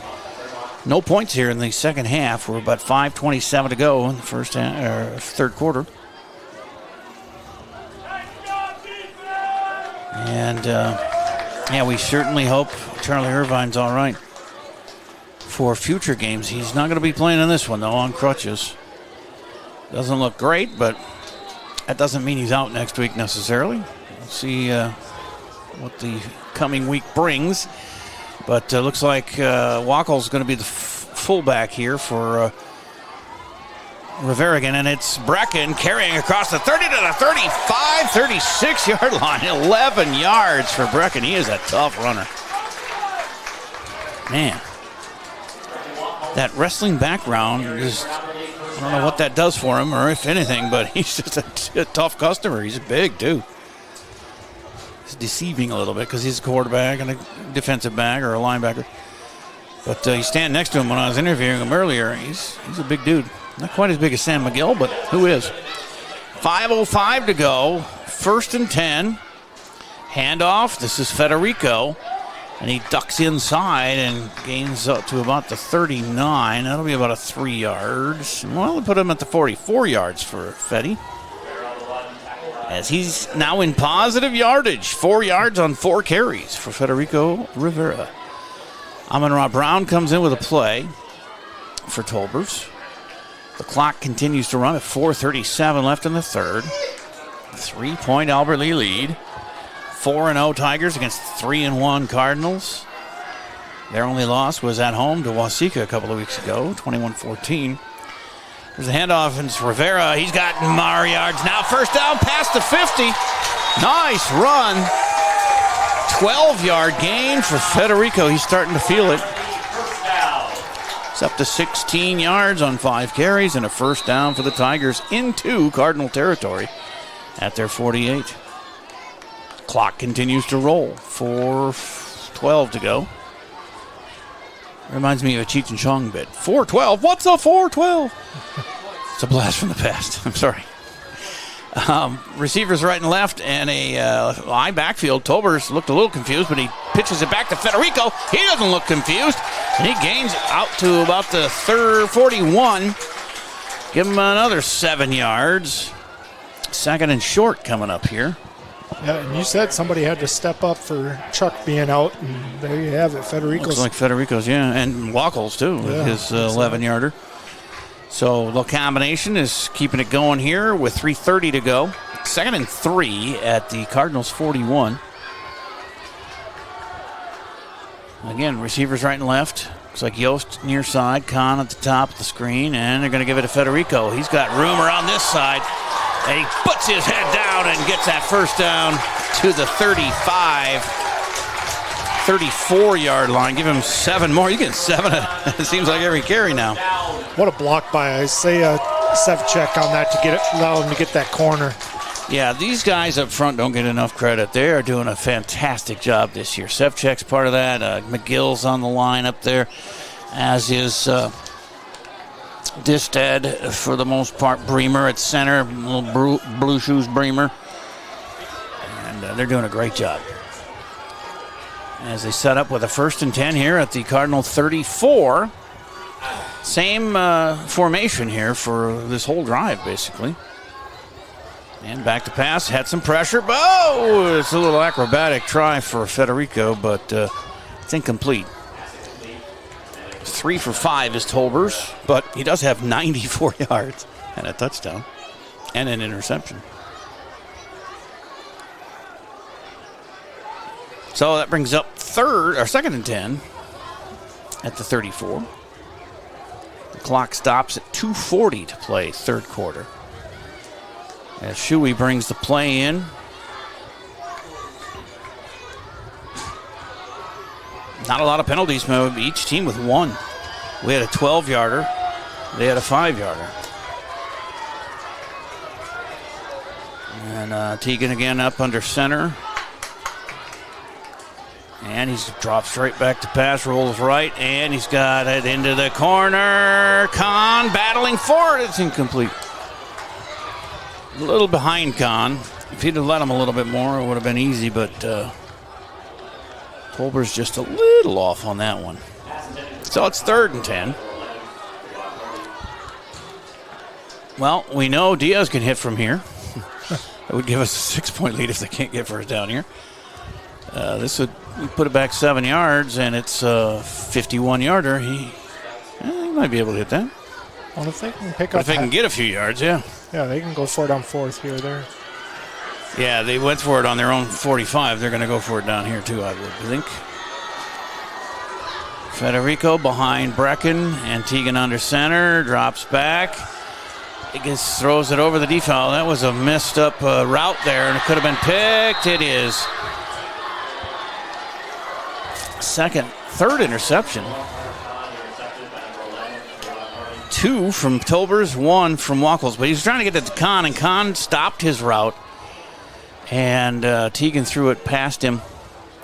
S1: No points here in the second half. We're about 5:27 to go in the third quarter. And we certainly hope Charlie Irvine's all right for future games. He's not going to be playing in this one, though, on crutches. Doesn't look great, but that doesn't mean he's out next week necessarily. We'll see what the coming week brings. But looks like Wackel's going to be the fullback here for Rivera again, and it's Brecken carrying across the 30 to the 35, 36-yard line. 11 yards for Brecken. He is a tough runner. Man, that wrestling background is, I don't know what that does for him or if anything, but he's just a tough customer. He's big, too. It's deceiving a little bit because he's a quarterback and a defensive back or a linebacker. But you stand next to him when I was interviewing him earlier. He's a big dude. Not quite as big as Sam McGill, but who is? 5:05 to go. 1st and 10. Handoff. This is Federico. And he ducks inside and gains up to about the 39. That'll be about a 3 yards. Well, we'll put him at the 44 yards for Fetty, as he's now in positive yardage. 4 yards on 4 carries for Federico Rivera. Amon-Ra Brown comes in with a play for Tolbers. The clock continues to run at 4:37 left in the third. 3-point Albert Lee lead. 4-0 Tigers against 3-1 Cardinals. Their only loss was at home to Waseca a couple of weeks ago, 21-14. There's a handoff, and it's Rivera. He's got more yards now. First down past the 50. Nice run. 12-yard gain for Federico. He's starting to feel it. It's up to 16 yards on 5 carries and a first down for the Tigers into Cardinal territory at their 48. Clock continues to roll. 4:12 to go. Reminds me of a Cheech and Chong bit. 4:12. What's a 4:12? It's a blast from the past. I'm sorry. Receivers right and left, and a high backfield. Tolbers looked a little confused, but he pitches it back to Federico. He doesn't look confused, and he gains out to about the 41. Give him another 7 yards. 2nd and short coming up here.
S7: Yeah, and you said somebody had to step up for Chuck being out, and there you have it. Federico's.
S1: Looks like Federico's, yeah, and Wackles too, with his 11-yarder. So the combination is keeping it going here with 3:30 to go. 2nd and 3 at the Cardinals' 41. Again, receivers right and left. Looks like Yost near side, Kahn at the top of the screen, and they're going to give it to Federico. He's got room around this side, and he puts his head down and gets that first down to the 34-yard line. Give him 7 more. You get 7, it seems like every carry now.
S7: What a block by Isaiah Sevchek on that to allow him to get that corner.
S1: Yeah, these guys up front don't get enough credit. They are doing a fantastic job this year. Sevchek's part of that. McGill's on the line up there, as is Distad for the most part. Bremer at center, little blue shoes Bremer. And they're doing a great job. As they set up with a 1st and 10 here at the Cardinal 34. Same formation here for this whole drive, basically. And back to pass, had some pressure. Oh, it's a little acrobatic try for Federico, but it's incomplete. 3 for 5 is Tolbers, but he does have 94 yards and a touchdown and an interception. So that brings up second and 10 at the 34. The clock stops at 2:40 to play third quarter. As Shuey brings the play in. Not a lot of penalties, each team with one. We had a 12-yarder. They had a 5-yarder. And Teagan again up under center. And he's drops right back to pass, rolls right, and he's got it into the corner. Kahn battling for it. It's incomplete. A little behind Kahn. If he'd have let him a little bit more, it would have been easy, but Tolber's just a little off on that one. So it's 3rd and 10. Well, we know Diaz can hit from here. That would give us a 6-point lead if they can't get first down here. This would put it back 7 yards, and it's a 51-yarder. He might be able to hit that.
S7: Well, if they can pick
S1: But
S7: up,
S1: if they can get a few yards, yeah.
S7: Yeah, they can go for it on 4th here or there.
S1: Yeah, they went for it on their own 45. They're going to go for it down here, too, I would think. Federico behind Brecken, and Teagan under center, drops back. He throws it over the defoul. That was a messed up route there, and it could have been picked. It is. Third interception. 2 from Tolbers, 1 from Wackles. But he was trying to get to Kahn, and Kahn stopped his route. And Teagan threw it past him.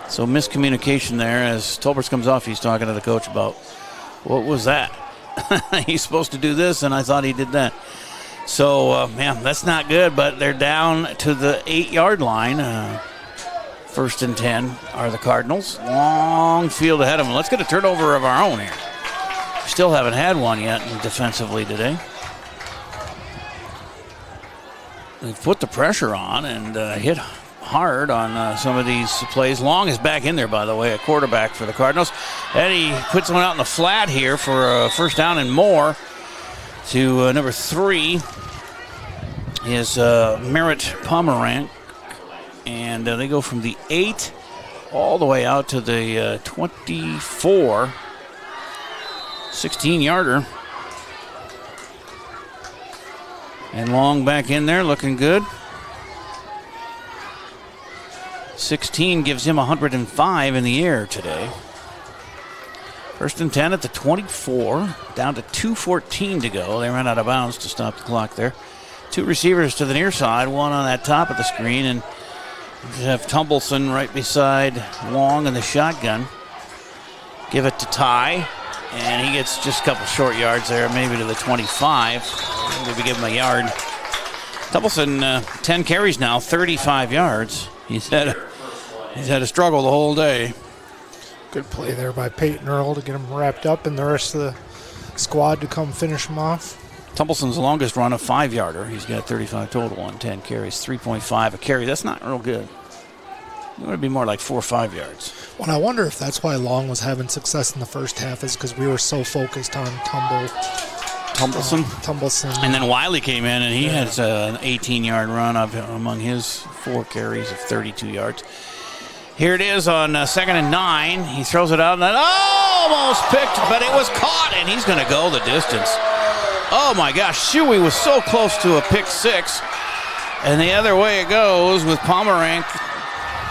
S1: So miscommunication there. As Tolbers comes off, he's talking to the coach about, what was that? He's supposed to do this, and I thought he did that. So, man, that's not good, but they're down to the 8-yard line. 1st and 10 are the Cardinals. Long field ahead of them. Let's get a turnover of our own here. Still haven't had one yet defensively today. They've put the pressure on and hit hard on some of these plays. Long is back in there, by the way, a quarterback for the Cardinals. And he puts one out in the flat here for a first down and more to number 3 is Merritt Pomeranc. And they go from the 8 all the way out to the 24. 16-yarder. And Long back in there looking good. 16 gives him 105 in the air today. 1st and 10 at the 24. Down to 2:14 to go. They ran out of bounds to stop the clock there. 2 receivers to the near side. One on that top of the screen. And you have Tumbleson right beside Long in the shotgun. Give it to Ty. And he gets just a couple short yards there, maybe to the 25. Maybe give him a yard. Tumbleson, 10 carries now, 35 yards. He's had a struggle the whole day.
S7: Good play there by Peyton Earl to get him wrapped up and the rest of the squad to come finish him off.
S1: Tumbleson longest run, a 5-yarder. He's got 35 total on 10 carries, 3.5 a carry. That's not real good. It would be more like 4 or 5 yards.
S7: Well, I wonder if that's why Long was having success in the first half, is because we were so focused on Tumbleson.
S1: And then Wiley came in, and he has an 18-yard run among his 4 carries of 32 yards. Here it is on 2nd and 9. He throws it out, and then almost picked, but it was caught, and he's going to go the distance. Oh, my gosh. Shuey was so close to a pick 6. And the other way it goes with Pomeranc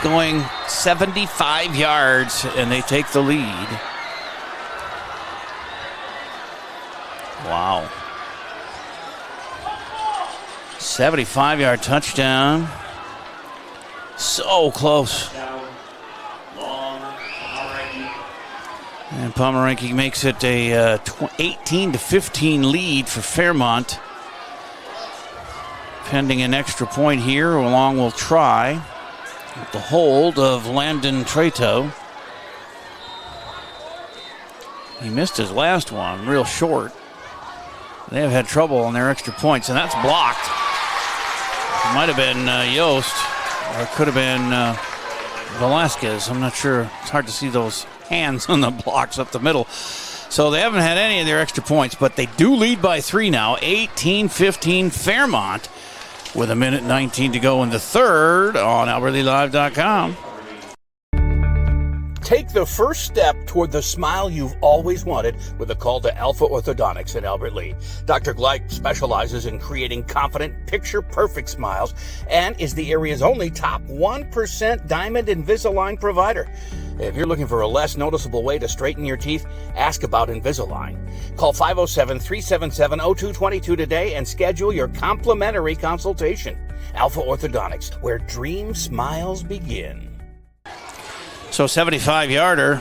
S1: going 75 yards, and they take the lead. Wow. 75-yard touchdown. So close. And Pomeranc makes it a 18-15 lead for Fairmont. Pending an extra point here, Long will try. With the hold of Landon Treto. He missed his last one, real short. They have had trouble on their extra points, and that's blocked. It might have been Yost, or it could have been Velasquez. I'm not sure. It's hard to see those hands on the blocks up the middle. So they haven't had any of their extra points, but they do lead by 3 now, 18-15 Fairmont. With 1:19 to go in the third on AlbertLeeLive.com.
S16: Take the first step toward the smile you've always wanted with a call to Alpha Orthodontics in Albert Lea. Dr. Gleich specializes in creating confident, picture-perfect smiles and is the area's only top 1% Diamond Invisalign provider. If you're looking for a less noticeable way to straighten your teeth, ask about Invisalign. Call 507-377-0222 today and schedule your complimentary consultation. Alpha Orthodontics, where dream smiles begin.
S1: So 75-yarder.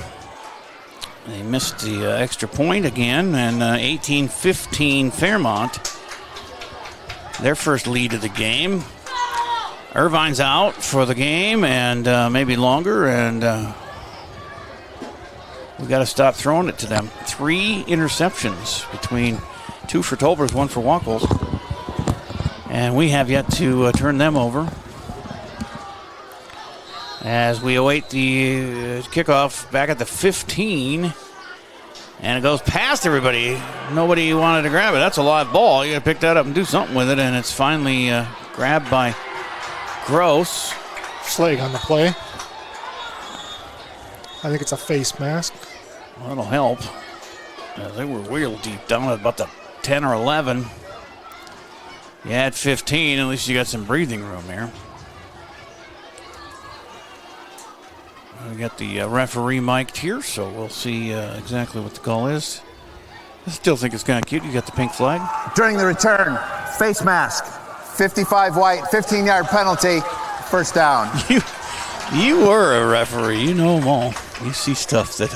S1: They missed the extra point again, and 18-15 Fairmont. Their first lead of the game. Irvine's out for the game and maybe longer, and we got to stop throwing it to them. 3 interceptions between 2 for Tolbers, 1 for Wackles. And we have yet to turn them over. As we await the kickoff back at the 15. And it goes past everybody. Nobody wanted to grab it. That's a live ball. You got to pick that up and do something with it. And it's finally grabbed by Gross.
S7: Flag on the play. I think it's a face mask.
S1: Well, that'll help. They were real deep down at about the 10 or 11. You had 15. At least you got some breathing room here. We got the referee mic'd here, so we'll see exactly what the call is. I still think it's kind of cute. You got the pink flag.
S15: During the return, face mask, 55 white, 15-yard penalty, first down.
S1: You were a referee. You know them all. You see stuff that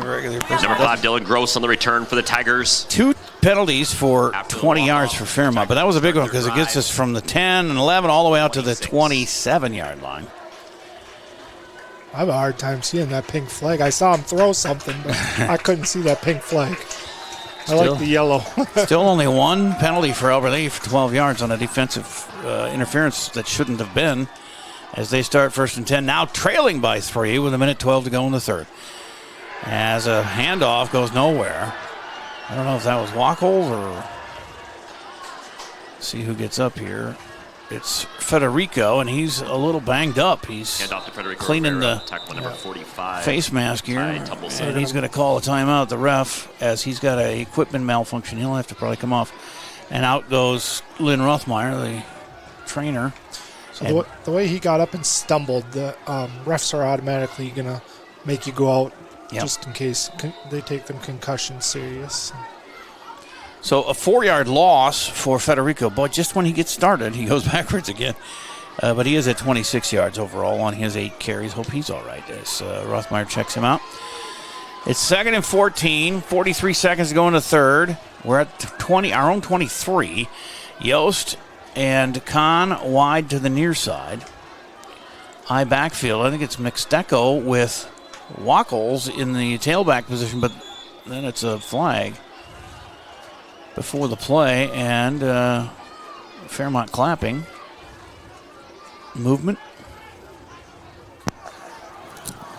S1: regular person
S14: Number 5,
S1: doesn't.
S14: Dylan Gross on the return for the Tigers.
S1: 2 penalties for 20 yards for Fairmont, but that was a big one because it gets us from the 10 and 11 all the way out to the 27-yard line.
S7: I have a hard time seeing that pink flag. I saw him throw something, but I couldn't see that pink flag. I like the yellow.
S1: Still only 1 penalty for Albert Lea for 12 yards on a defensive interference that shouldn't have been, as they start 1st and 10, now trailing by 3 with 1:12 to go in the third. As a handoff goes nowhere. I don't know if that was Wackles or... See who gets up here. It's Federico, and he's a little banged up. He's cleaning the
S14: number 45,
S1: face mask here, and he's going to call a timeout, the ref, as he's got an equipment malfunction. He'll have to probably come off. And out goes Lynn Rothmeyer, the trainer.
S7: So the way he got up and stumbled, the refs are automatically going to make you go out just in case they take them concussion serious.
S1: So a 4-yard loss for Federico, but just when he gets started, he goes backwards again. But he is at 26 yards overall on his 8 carries. Hope he's all right as Rothmeyer checks him out. It's 2nd and 14, 43 seconds to go in the third. We're at 20, our own 23. Yost and Kahn wide to the near side. High backfield. I think it's Mixteco with Wackles in the tailback position, but then it's a flag before the play, and Fairmont clapping. Movement.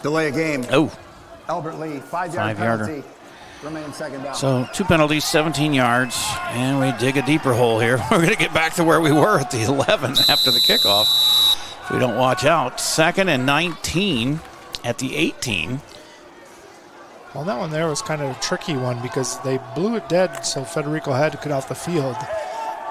S15: Delay a game.
S1: Oh.
S15: Albert Lea, 5-yard penalty. Remain second down.
S1: So 2 penalties, 17 yards, and we dig a deeper hole here. We're going to get back to where we were at the 11 after the kickoff if we don't watch out. 2nd and 19 at the 18.
S7: Well, that one there was kind of a tricky one because they blew it dead, so Federico had to get off the field.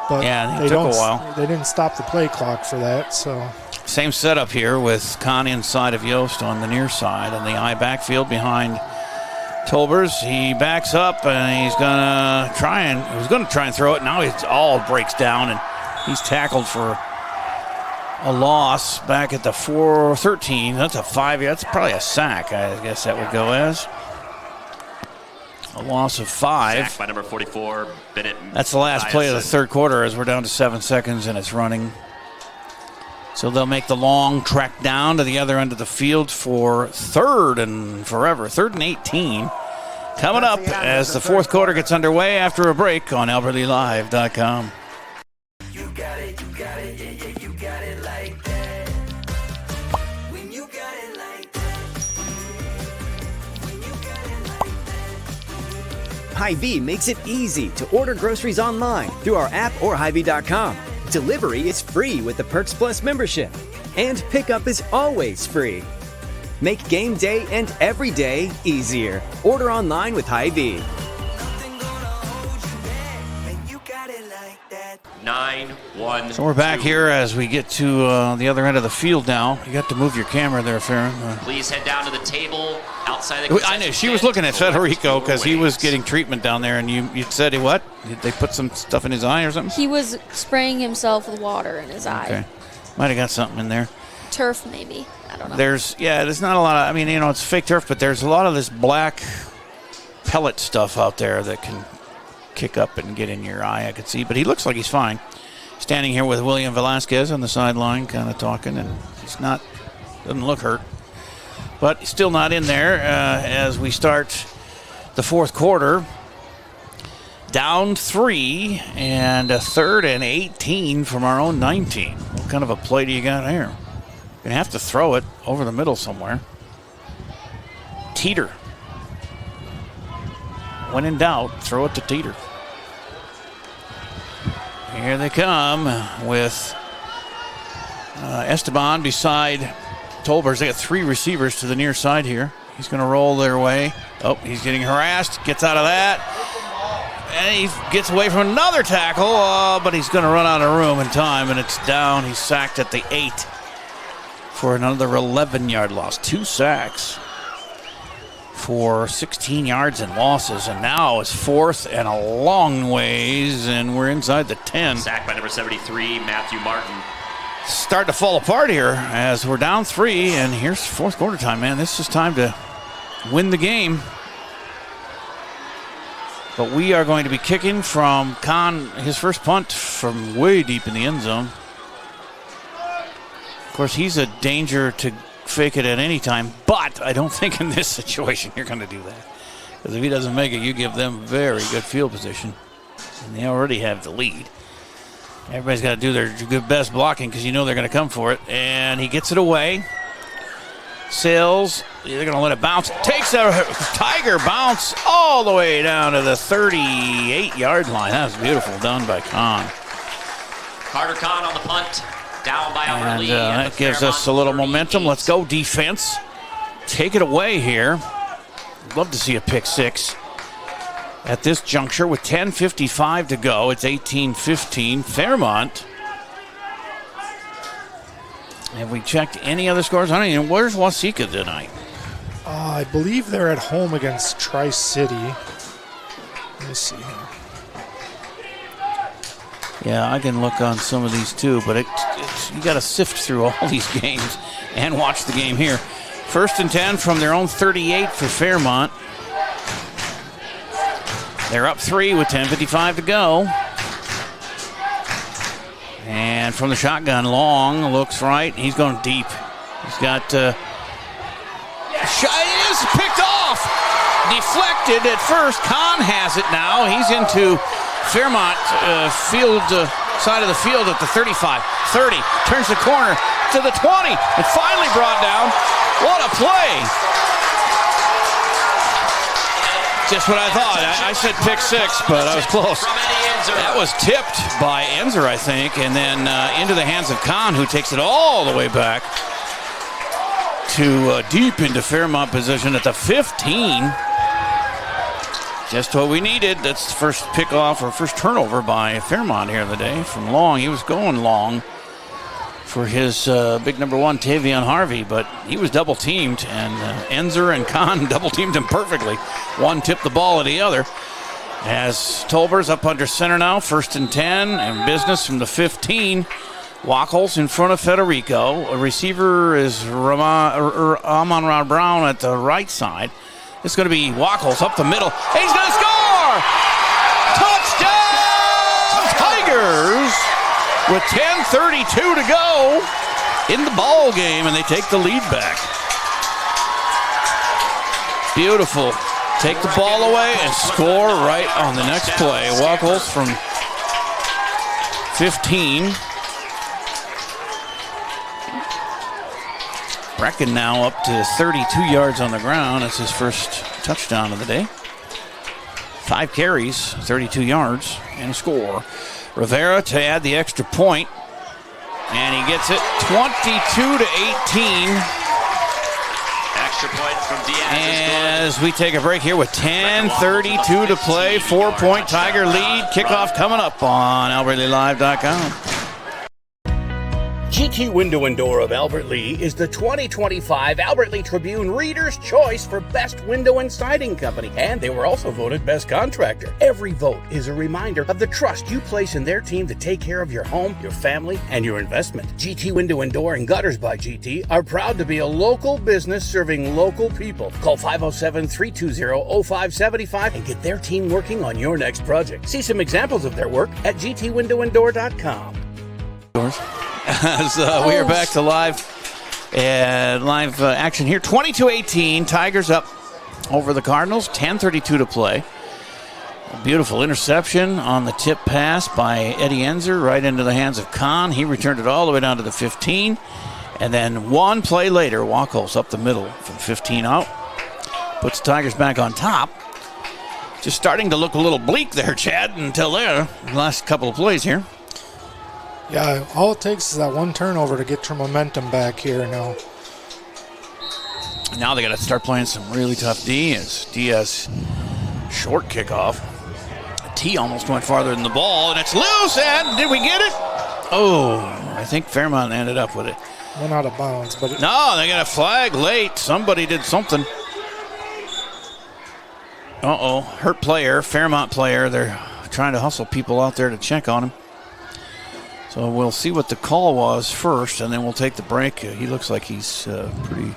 S7: But
S1: yeah, it took a while.
S7: They didn't stop the play clock for that. So
S1: same setup here with Kahn inside of Yost on the near side and the I backfield behind Tolbers. He backs up and he's gonna try and throw it. Now it all breaks down and he's tackled for a loss back at the 4-13. That's a 5. That's probably a sack, I guess that would go as. A loss of 5.
S14: Sack by number 44, Bennett.
S1: That's the last play of the third quarter as we're down to 7 seconds and it's running. So they'll make the long trek down to the other end of the field for 3rd and forever. 3rd and 18. Coming up as the fourth quarter gets underway after a break on AlbertLeaLive.com.
S5: You got it, yeah, you got it like that. When you got it like that. When you got it like that.
S3: Hy-Vee makes it easy to order groceries online through our app or Hy-Vee.com. Delivery is free with the Perks Plus membership, and pickup is always free. Make game day and every day easier. Order online with Hy-Vee.
S14: 9-1.
S1: So we're back here as we get to the other end of the field now. You got to move your camera there, Farron.
S14: Please head down to the table outside the
S1: I know. She was looking at Federico because he was getting treatment down there, and you said, what? Did they put some stuff in his eye or something?
S13: He was spraying himself with water in his eye.
S1: Okay. Might have got something in there.
S13: Turf, maybe. I don't know.
S1: There's not a lot of, it's fake turf, but there's a lot of this black pellet stuff out there that can kick up and get in your eye, I could see. But he looks like he's fine. Standing here with William Velasquez on the sideline, kind of talking, and doesn't look hurt. But he's still not in there as we start the fourth quarter. Down 3 and a 3rd and 18 from our own 19. What kind of a play do you got there? You're going to have to throw it over the middle somewhere. Teeter. When in doubt, throw it to Teeter. Here they come with Esteban beside Tolbers. They got 3 receivers to the near side here. He's going to roll their way. Oh, he's getting harassed. Gets out of that. And he gets away from another tackle, but he's going to run out of room and time, and it's down. He's sacked at the 8 for another 11-yard loss. 2 sacks for 16 yards and losses, and now it's 4th and a long ways, and we're inside the 10.
S14: Sacked by number 73, Matthew Martin.
S1: Starting to fall apart here as we're down 3, and here's fourth quarter time, man. This is time to win the game. But we are going to be kicking from Kahn, his first punt from way deep in the end zone. Of course, he's a danger to fake it at any time, but I don't think in this situation you're going to do that. Because if he doesn't make it, you give them very good field position. And they already have the lead. Everybody's got to do their good best blocking because you know they're going to come for it. And he gets it away. Sails, they're going to let it bounce. Takes a Tiger bounce all the way down to the 38-yard line. That was beautiful done by Kahn.
S14: Carter Kahn on the punt. Down by
S1: And that gives us a little momentum. Let's go, defense. Take it away here. Love to see a pick 6 at this juncture with 10:55 to go. It's 18-15. Fairmont. Have we checked any other scores? I don't even know. Where's Waseca tonight?
S7: I believe they're at home against Tri-City. Let me see here.
S1: Yeah, I can look on some of these too, but you got to sift through all these games and watch the game here. 1st and 10 from their own 38 for Fairmont. They're up 3 with 10:55 to go. And from the shotgun, Long looks right. He's going deep. He's got shot. It is picked off. Deflected at first. Kahn has it now. He's into Fairmont field side of the field at the 35, 30. Turns the corner to the 20 and finally brought down. What a play. Just what I thought. I said pick 6, but I was close. That was tipped by Enzer, I think, and then into the hands of Kahn, who takes it all the way back to deep into Fairmont position at the 15. Just what we needed. That's the first pickoff or first turnover by Fairmont here of the day from Long. He was going long for his big number 1, Tavion Harvey, but he was double teamed, and Enzer and Kahn double teamed him perfectly. One tipped the ball at the other. As Tolbers up under center now, 1st and 10, and business from the 15. Wackles in front of Federico. A receiver is Amon-Ra Brown at the right side. It's going to be Wackles up the middle. He's going to score! Touchdown, Tigers! With 10:32 to go in the ball game, and they take the lead back. Beautiful. Take the ball away and score right on the next play. Wackles from 15. Brecken now up to 32 yards on the ground. That's his first touchdown of the day. 5 carries, 32 yards, and a score. Rivera to add the extra point, and he gets it 22-18
S14: Extra point from Diaz
S1: As we take a break here with 10:32 to play, 4-point Tiger lead. Kickoff coming up on AlbertLeeLive.com.
S16: GT Window and Door of Albert Lea is the 2025 Albert Lea Tribune Reader's Choice for Best Window and Siding Company, and they were also voted Best Contractor. Every vote is a reminder of the trust you place in their team to take care of your home, your family, and your investment. GT Window and Door and Gutters by GT are proud to be a local business serving local people. Call 507-320-0575 and get their team working on your next project. See some examples of their work at gtwindowanddoor.com.
S1: As we are back to live action here. 22-18, Tigers up over the Cardinals. 10:32 to play. A beautiful interception on the tip pass by Eddie Enzer right into the hands of Kahn. He returned it all the way down to the 15. And then one play later, Wacholz up the middle from 15 out. Puts the Tigers back on top. Just starting to look a little bleak there, Chad, until there. Last couple of plays here.
S7: Yeah, all it takes is that one turnover to get your momentum back here now.
S1: Now they got to start playing some really tough D. As Diaz short kickoff. The tee almost went farther than the ball, and it's loose. And did we get it? Oh, I think Fairmont ended up with it.
S7: Went out of bounds, but
S1: no, they got a flag late. Somebody did something. Hurt player, Fairmont player. They're trying to hustle people out there to check on him. So we'll see what the call was first, and then we'll take the break. He looks like he's pretty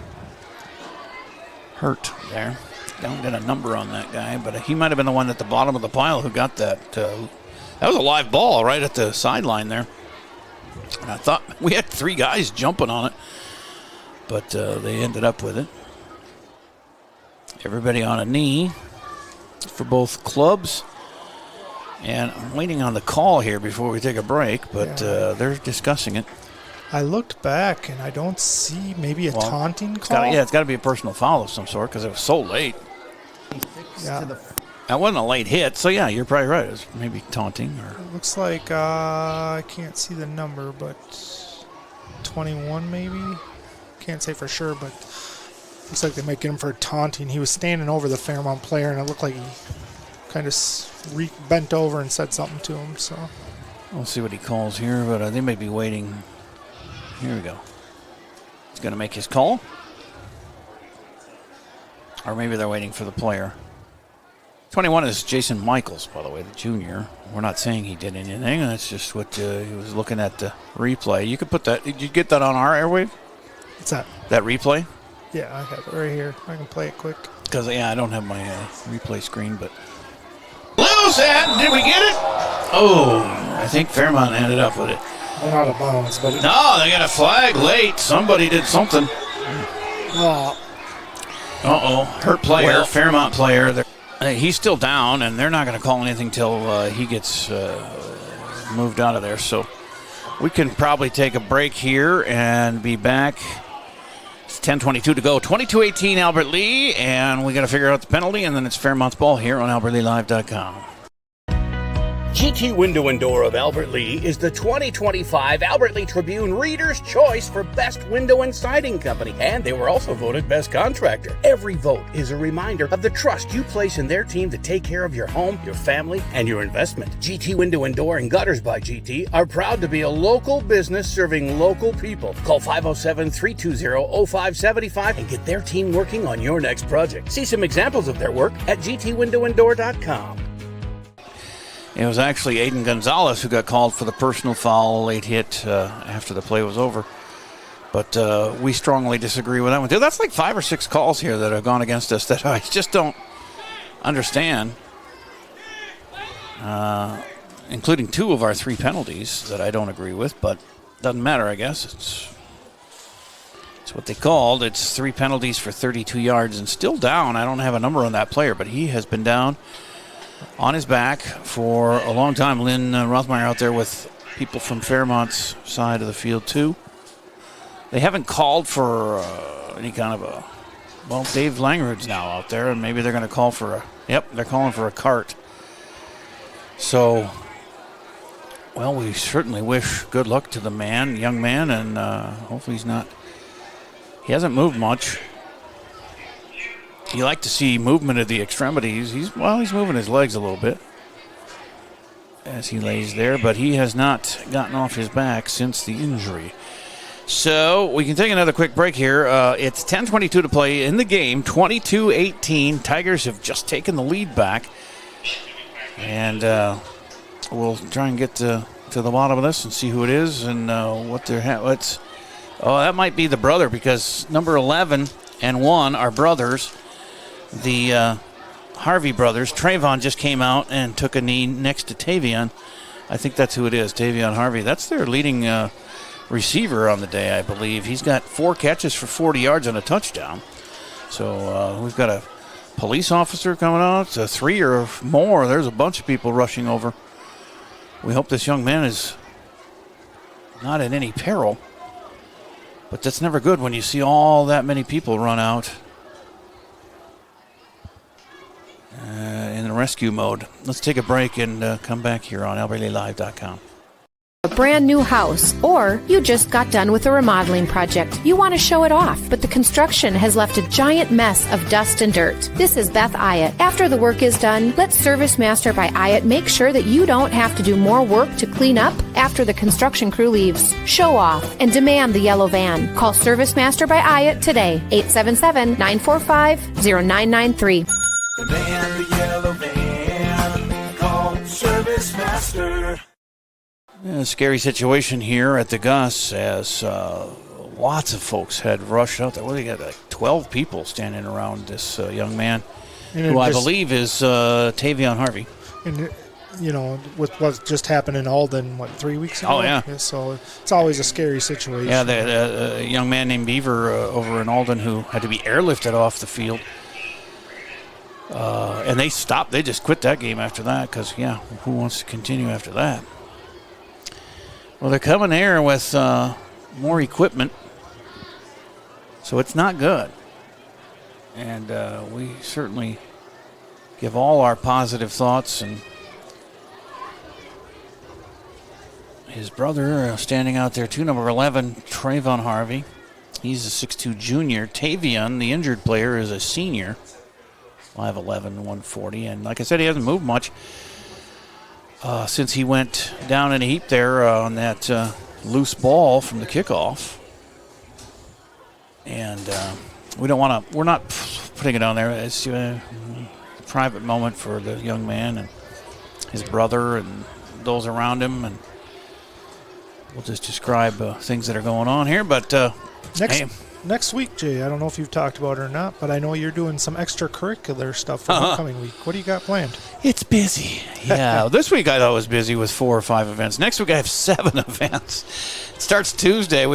S1: hurt there. Don't get a number on that guy, but he might have been the one at the bottom of the pile who got that. That was a live ball right at the sideline there. And I thought we had three guys jumping on it, but they ended up with it. Everybody on a knee for both clubs. And I'm waiting on the call here before we take a break, but they're discussing it.
S7: I looked back, and I don't see maybe a taunting call.
S1: It's got to be a personal foul of some sort because it was so late.
S7: Yeah.
S1: That wasn't a late hit, so yeah, you're probably right. It was maybe taunting. Or
S7: it looks like I can't see the number, but 21 maybe? Can't say for sure, but looks like they might get him for taunting. He was standing over the Fairmont player, and it looked like he kind of bent over and said something to him. So
S1: we'll see what he calls here, but they may be waiting. Here we go. He's going to make his call. Or maybe they're waiting for the player. 21 is Jason Michaels, by the way, the junior. We're not saying he did anything. That's just what he was looking at the replay. You could put that. Did you get that on our airwave?
S7: What's that?
S1: That replay?
S7: Yeah, I have it right here. I can play it quick.
S1: Because, I don't have my replay screen, but... Loose, and did we get it? Oh, I think Fairmont ended up with it.
S7: Went out of bounds, but...
S1: No, they got a flag late. Somebody did something. Hurt player, Fairmont player. He's still down, and they're not going to call anything till he gets moved out of there. So we can probably take a break here and be back. It's 10:22 to go. 22-18 Albert Lea, and we got to figure out the penalty, and then it's Fairmont's ball here on AlbertLeeLive.com.
S16: GT Window and Door of Albert Lea is the 2025 Albert Lea Tribune Reader's Choice for Best Window and Siding Company, and they were also voted Best Contractor. Every vote is a reminder of the trust you place in their team to take care of your home, your family, and your investment. GT Window and Door and Gutters by GT are proud to be a local business serving local people. Call 507-320-0575 and get their team working on your next project. See some examples of their work at gtwindowanddoor.com.
S1: It was actually Aiden Gonzalez who got called for the personal foul, late hit after the play was over. But we strongly disagree with that one. Dude, that's like 5 or 6 calls here that have gone against us that I just don't understand, including 2 of our 3 penalties that I don't agree with. But doesn't matter, I guess. It's what they called. It's 3 penalties for 32 yards and still down. I don't have a number on that player, but he has been down on his back for a long time. Lynn Rothmeyer out there with people from Fairmont's side of the field, too. They haven't called for any kind of a... Well, Dave Langrid's now out there, and maybe they're going to call for a... Yep, they're calling for a cart. So, well, we certainly wish good luck to the young man, and hopefully he's not... He hasn't moved much. You like to see movement of the extremities. He's moving his legs a little bit as he lays there, but he has not gotten off his back since the injury. So we can take another quick break here. It's 10:22 to play in the game, 22-18. Tigers have just taken the lead back. And we'll try and get to the bottom of this and see who it is and what they're that might be the brother, because number 11 and 1 are brothers. The Harvey brothers. Trayvon just came out and took a knee next to Tavion. I think that's who it is, Tavion Harvey. That's their leading receiver on the day, I believe. He's got 4 catches for 40 yards and a touchdown. So we've got a police officer coming out, 3 or more. There's a bunch of people rushing over. We hope this young man is not in any peril. But that's never good when you see all that many people run out in the rescue mode. Let's take a break and come back here on AlbertLeeLive.com.
S4: A brand new house, or you just got done with a remodeling project. You want to show it off, but the construction has left a giant mess of dust and dirt. This is Beth Ayatt. After the work is done, let Service Master by Ayatt make sure that you don't have to do more work to clean up after the construction crew leaves. Show off and demand the yellow van. Call Service Master by Ayatt today, 877-945-0993.
S5: Demand the yellow van. Call Service Master.
S1: A scary situation here at the Gus as lots of folks had rushed out there. Well, they got like 12 people standing around this young man, who I believe is Tavion Harvey.
S7: And, with what just happened in Alden, 3 weeks ago?
S1: Oh, yeah.
S7: So it's always a scary situation.
S1: Yeah, the young man named Beaver over in Alden who had to be airlifted off the field. And they stopped. They just quit that game after that because, who wants to continue after that? Well, they're coming here with more equipment, so it's not good. And we certainly give all our positive thoughts. And his brother standing out there, too, number 11, Trayvon Harvey. He's a 6'2 junior. Tavion, the injured player, is a senior, 5'11", 140. And like I said, he hasn't moved much since he went down in a heap there on that loose ball from the kickoff. And we're not putting it on there. It's a private moment for the young man and his brother and those around him. And we'll just describe things that are going on here. But
S7: Next week, Jay, I don't know if you've talked about it or not, but I know you're doing some extracurricular stuff for homecoming week. What do you got planned?
S1: It's busy. Yeah, this week I thought was busy with 4 or 5 events. Next week I have 7 events. It starts Tuesday.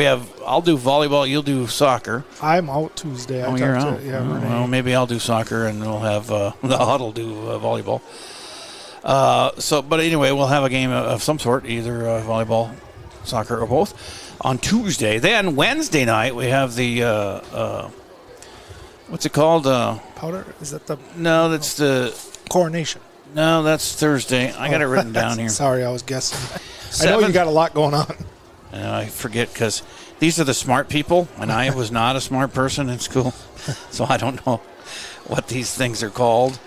S1: I'll do volleyball. You'll do soccer.
S7: I'm out Tuesday.
S1: You're out. Well, maybe I'll do soccer and we'll have the huddle do volleyball. But anyway, we'll have a game of some sort, either volleyball, soccer, or both. On Tuesday. Then Wednesday night we have the what's it called?
S7: Powder? Is that the?
S1: No, that's the
S7: coronation.
S1: No, that's Thursday. I got it written down here.
S7: Sorry, I was guessing. I know you got a lot going on.
S1: I forget because these are the smart people, and I was not a smart person in school, so I don't know what these things are called.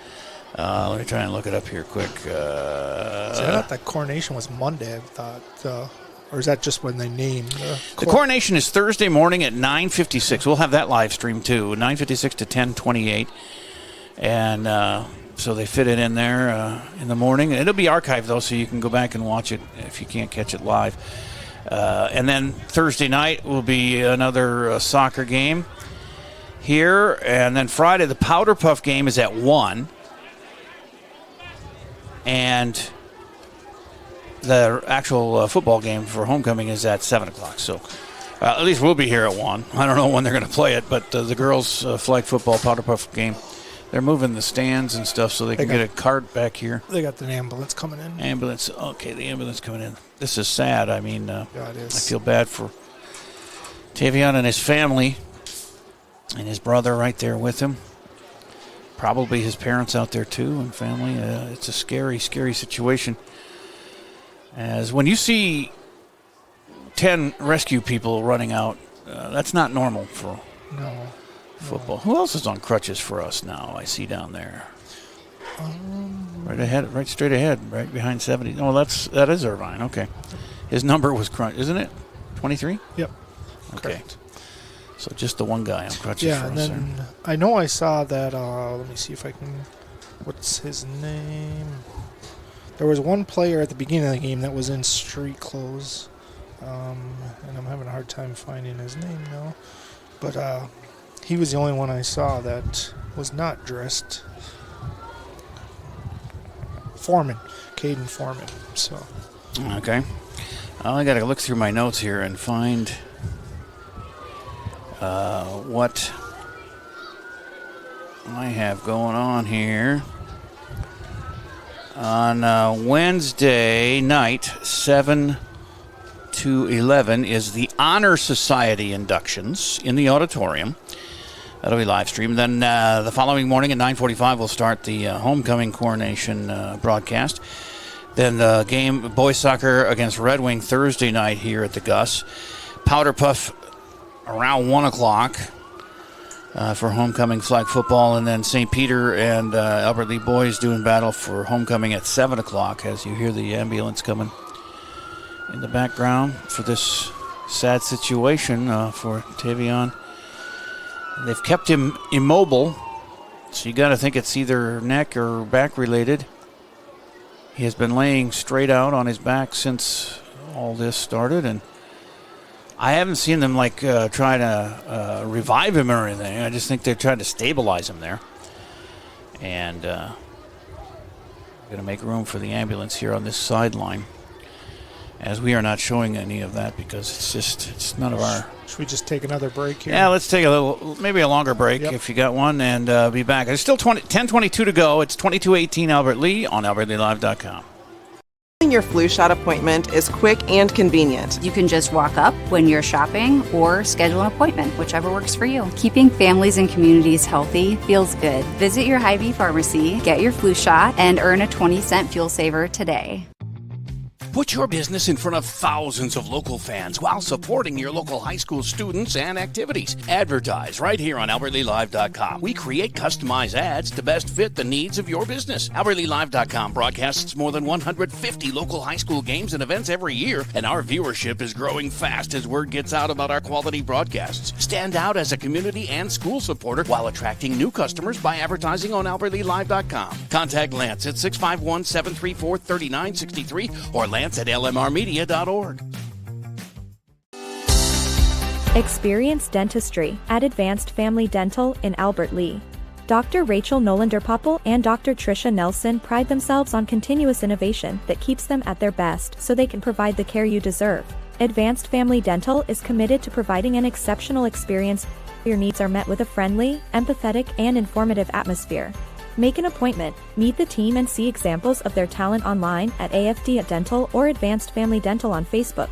S1: Let me try and look it up here quick.
S7: See, I thought that coronation was Monday. I thought. Or is that just when they name
S1: the coronation is Thursday morning at 9:56. We'll have that live stream too, 9:56 to 10:28, and so they fit it in there in the morning. It'll be archived though, so you can go back and watch it if you can't catch it live. And then Thursday night will be another soccer game here, and then Friday the Powder Puff game is at 1, and the actual football game for homecoming is at 7 o'clock. So at least we'll be here at 1. I don't know when they're going to play it, but the girls' flag football Powder Puff game, they're moving the stands and stuff so they can get a cart back here.
S7: They got the ambulance coming in.
S1: Ambulance. Okay, the ambulance coming in. This is sad. I mean,
S7: it is.
S1: I feel bad for Tavion and his family and his brother right there with him. Probably his parents out there too and family. It's a scary, scary situation. As when you see 10 rescue people running out, that's not normal football. Who else is on crutches for us now? I see down there. Right ahead, right straight ahead, right behind 70. Oh, that is Irvine. Okay, his number was crunch, isn't it? 23.
S7: Yep.
S1: Okay.
S7: Correct.
S1: So just the one guy on crutches.
S7: Yeah,
S1: for
S7: and
S1: us
S7: then
S1: there.
S7: I know I saw that. Let me see if I can. What's his name? There was one player at the beginning of the game that was in street clothes, and I'm having a hard time finding his name now. But he was the only one I saw that was not dressed. Foreman, Caden Foreman. So.
S1: Okay. Well, I got to look through my notes here and find what I have going on here. On Wednesday night, 7 to 11, is the Honor Society inductions in the auditorium. That'll be live streamed. Then the following morning at 9:45, we'll start the homecoming coronation broadcast. Then the game, boys soccer against Red Wing Thursday night here at the Gus. Powder Puff around 1 o'clock for homecoming flag football. And then St. Peter and Albert Lee boys doing battle for homecoming at 7 o'clock as you hear the ambulance coming in the background for this sad situation for Tavion. They've kept him immobile, so you got to think it's either neck or back related. He has been laying straight out on his back since all this started, and I haven't seen them try to revive him or anything. I just think they're trying to stabilize him there, and going to make room for the ambulance here on this sideline, as we are not showing any of that because it's none of our.
S7: Should we just take another break here?
S1: Yeah, let's take maybe a longer break if you got one, and be back. There's still 10:22 to go. It's 22:18 Albert Lee on AlbertLeeLive.com.
S8: Your flu shot appointment is quick and convenient.
S9: You can just walk up when you're shopping or schedule an appointment, whichever works for you. Keeping families and communities healthy feels good. Visit your Hy-Vee pharmacy, get your flu shot, and earn a 20-cent fuel saver today.
S16: Put your business in front of thousands of local fans while supporting your local high school students and activities. Advertise right here on AlbertLeeLive.com. We create customized ads to best fit the needs of your business. AlbertLeeLive.com broadcasts more than 150 local high school games and events every year, and our viewership is growing fast as word gets out about our quality broadcasts. Stand out as a community and school supporter while attracting new customers by advertising on AlbertLeeLive.com. Contact Lance at 651-734-3963 or Lance at lmrmedia.org.
S6: Experience dentistry at Advanced Family Dental in Albert Lee. Dr. Rachel Nolander-Popple and Dr. Tricia Nelson pride themselves on continuous innovation that keeps them at their best so they can provide the care you deserve. Advanced Family Dental is committed to providing an exceptional experience. Your needs are met with a friendly, empathetic, and informative atmosphere. Make an appointment, meet the team, and see examples of their talent online at AFD Dental or Advanced Family Dental on Facebook.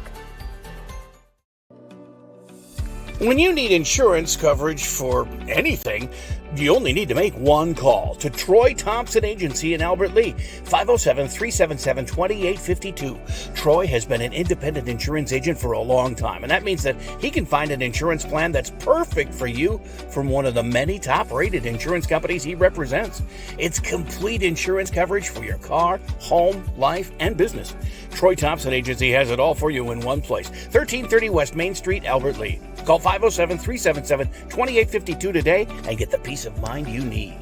S16: When you need insurance coverage for anything, you only need to make one call to Troy Thompson Agency in Albert Lee, 507-377-2852. Troy has been an independent insurance agent for a long time, and that means that he can find an insurance plan that's perfect for you from one of the many top-rated insurance companies he represents. It's complete insurance coverage for your car, home, life, and business. Troy Thompson Agency has it all for you in one place, 1330 West Main Street, Albert Lee. Call 507-377-2852 today and get the peace of mind you need.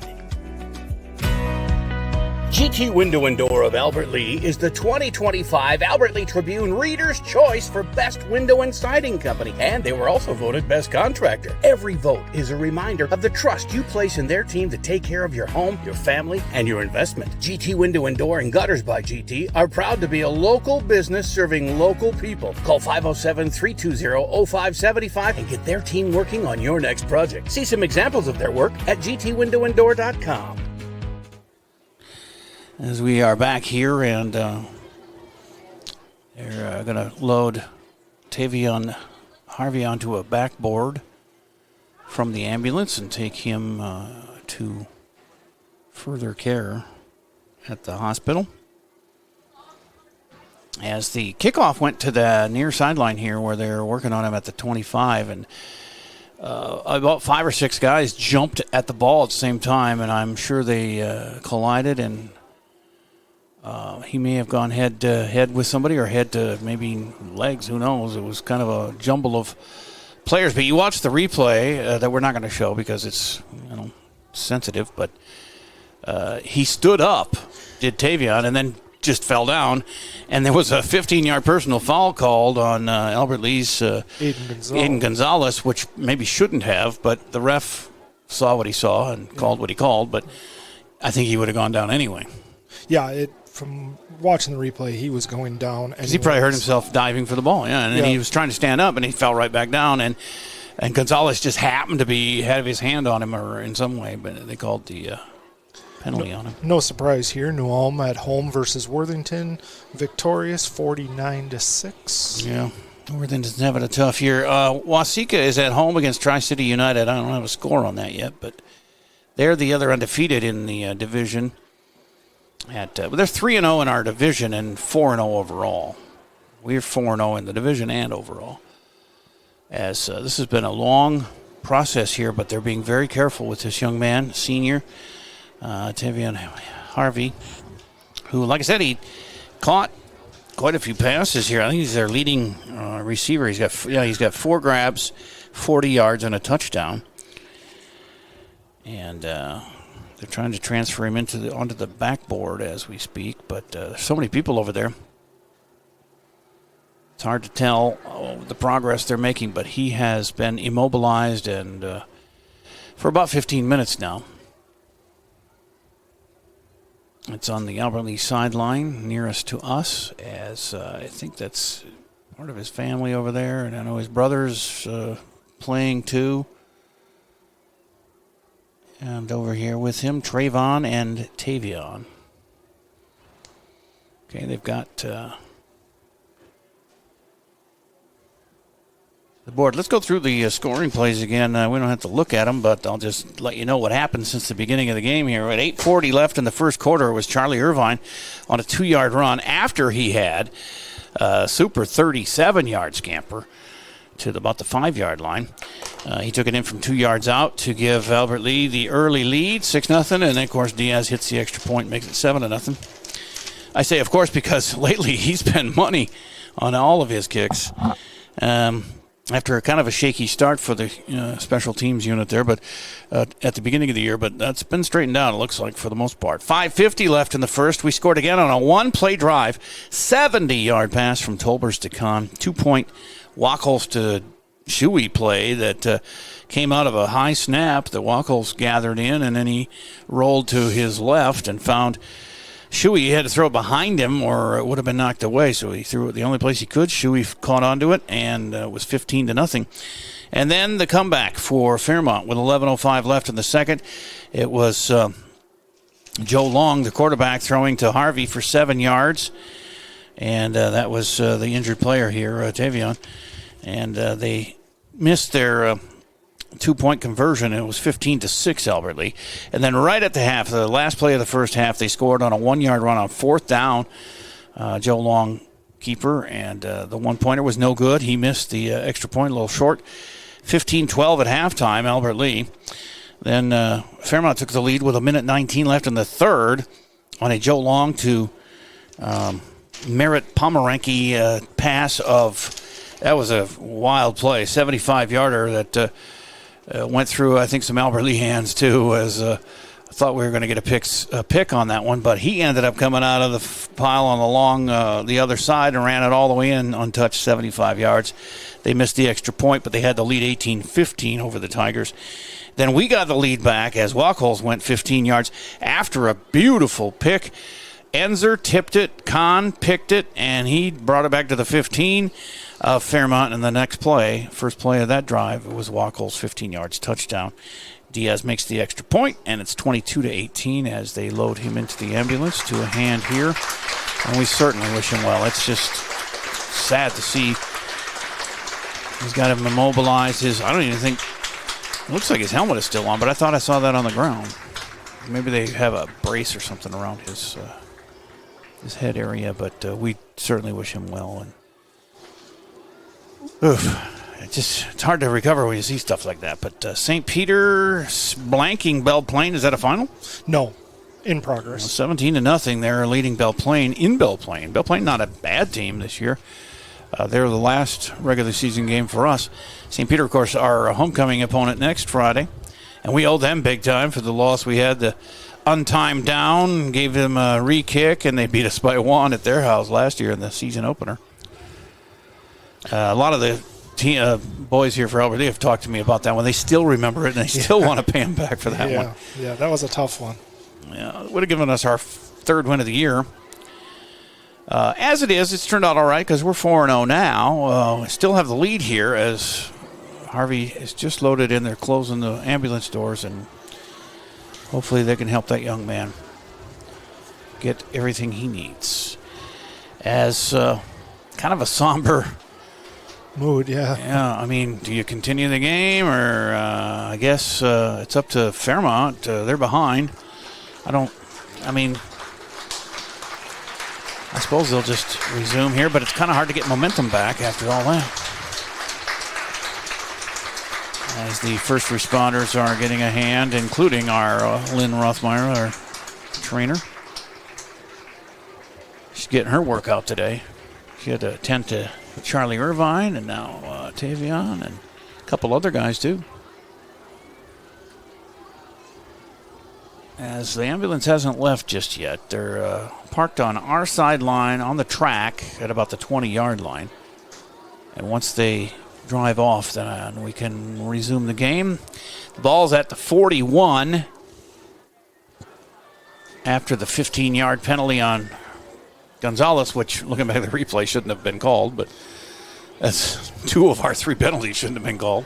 S16: GT Window and Door of Albert Lee is the 2025 Albert Lee Tribune Reader's Choice for Best Window and Siding Company, and they were also voted Best Contractor. Every vote is a reminder of the trust you place in their team to take care of your home, your family, and your investment. GT Window and Door and Gutters by GT are proud to be a local business serving local people. Call 507-320-0575 and get their team working on your next project. See some examples of their work at gtwindowanddoor.com.
S1: As we are back here, and they're going to load Tavion Harvey onto a backboard from the ambulance and take him to further care at the hospital. As the kickoff went to the near sideline here where they're working on him at the 25, and about 5 or 6 guys jumped at the ball at the same time, and I'm sure they collided, and he may have gone head to head with somebody or head to maybe legs. Who knows? It was kind of a jumble of players. But you watch the replay that we're not going to show because it's sensitive, but he stood up, did Tavion, and then just fell down, and there was a 15-yard personal foul called on Albert Lee's Aiden Gonzalez, which maybe shouldn't have, but the ref saw what he saw and called what he called, but I think he would have gone down anyway.
S7: Yeah, from watching the replay, he was going down.
S1: Because he probably hurt himself diving for the ball, and then he was trying to stand up, and he fell right back down, and Gonzalez just happened to have his hand on him or in some way, but they called the penalty on him.
S7: No surprise here. New Ulm at home versus Worthington, victorious 49-6.
S1: Yeah, Worthington's having a tough year. Waseca is at home against Tri-City United. I don't have a score on that yet, but they're the other undefeated in the division. But they're 3-0 in our division and 4-0 overall. We're 4-0 in the division and overall. As this has been a long process here, but they're being very careful with this young man, senior. Tavion Harvey, who, like I said, he caught quite a few passes here. I think he's their leading receiver. He's got 4 grabs, 40 yards, and a touchdown. And they're trying to transfer him onto the backboard as we speak. But there's so many people over there. It's hard to tell the progress they're making, but he has been immobilized and for about 15 minutes now. It's on the Albert Lee sideline nearest to us, as I think that's part of his family over there, and I know his brother's playing too. And over here with him, Trayvon and Tavion. Okay, they've got the board. Let's go through the scoring plays again. We don't have to look at them, but I'll just let you know what happened since the beginning of the game here. At 8:40 left in the first quarter, it was Charlie Irvine on a 2-yard run after he had a super 37-yard scamper to about the 5-yard line. He took it in from 2 yards out to give Albert Lee the early lead, 6-0, and then, of course, Diaz hits the extra point, makes it 7-0. I say, of course, because lately he's been money on all of his kicks. After a kind of a shaky start for the special teams unit there, but at the beginning of the year, but that's been straightened out, it looks like, for the most part. 5:50 left in the first. We scored again on a 1-play drive, 70-yard pass from Tolbers to Kahn, 2-point Wachholz to Shuey play that came out of a high snap that Wachholz gathered in, and then he rolled to his left and found Shuey. He had to throw it behind him or it would have been knocked away, so he threw it the only place he could. Shuey caught onto it and was 15-0. And then the comeback for Fairmont with 11:05 left in the second. It was Joe Long, the quarterback, throwing to Harvey for 7 yards. And that was the injured player here, Tavion. And they missed their 2-point conversion, and it was 15-6 Albert Lee. And then right at the half, the last play of the first half, they scored on a 1-yard run on 4th down. Joe Long, keeper, and the 1-pointer was no good. He missed the extra point, a little short. 15-12 at halftime, Albert Lee. Then Fairmont took the lead with 1:19 left in the third on a Joe Long to Merritt Pomeranke pass that was a wild play, 75-yarder that went through, I think, some Albert Lee hands, too, as I thought we were going to get a pick on that one, but he ended up coming out of the pile along the other side and ran it all the way in, untouched, 75 yards. They missed the extra point, but they had the lead 18-15 over the Tigers. Then we got the lead back as Wachholz went 15 yards after a beautiful pick. Enzer tipped it, Kahn picked it, and he brought it back to the 15 of Fairmont. And the next play, first play of that drive, it was Wachholz, 15 yards, touchdown. Diaz makes the extra point, and it's 22-18 as they load him into the ambulance to a hand here. And we certainly wish him well. It's just sad to see. He's got him immobilized. I don't even think, it looks like his helmet is still on, but I thought I saw that on the ground. Maybe they have a brace or something around his head area, but we certainly wish him well. And it's hard to recover when you see stuff like that. But St. Peter blanking Belle Plaine. Is that a final?
S7: No. In progress.
S1: 17-0. They're leading Belle Plaine in Belle Plaine. Belle Plaine not a bad team this year. They're the last regular season game for us. St. Peter, of course, our homecoming opponent next Friday. And we owe them big time for the loss we had. The untimed down, gave them a re-kick, and they beat us by 1 at their house last year in the season opener. A lot of the boys here for Albert Lea have talked to me about that one. They still remember it, and they still want to pay them back for that one.
S7: Yeah, that was a tough one.
S1: Yeah, it would have given us our 3rd win of the year. As it is, it's turned out all right because we're 4-0 now. We still have the lead here as Harvey is just loaded in. They're closing the ambulance doors, and hopefully they can help that young man get everything he needs. As kind of a somber
S7: mood, yeah.
S1: Yeah, I mean, do you continue the game, or I guess it's up to Fairmont. They're behind. I suppose they'll just resume here, but it's kind of hard to get momentum back after all that. As the first responders are getting a hand, including our Lynn Rothmeyer, our trainer. She's getting her workout today. She had to attend to Charlie Irvine and now Tavion and a couple other guys too. As the ambulance hasn't left just yet, they're parked on our sideline on the track at about the 20-yard line. And once they drive off, then we can resume the game. The ball's at the 41 after the 15-yard penalty on Gonzalez, which, looking back at the replay, shouldn't have been called. But that's 2 of our 3 penalties shouldn't have been called,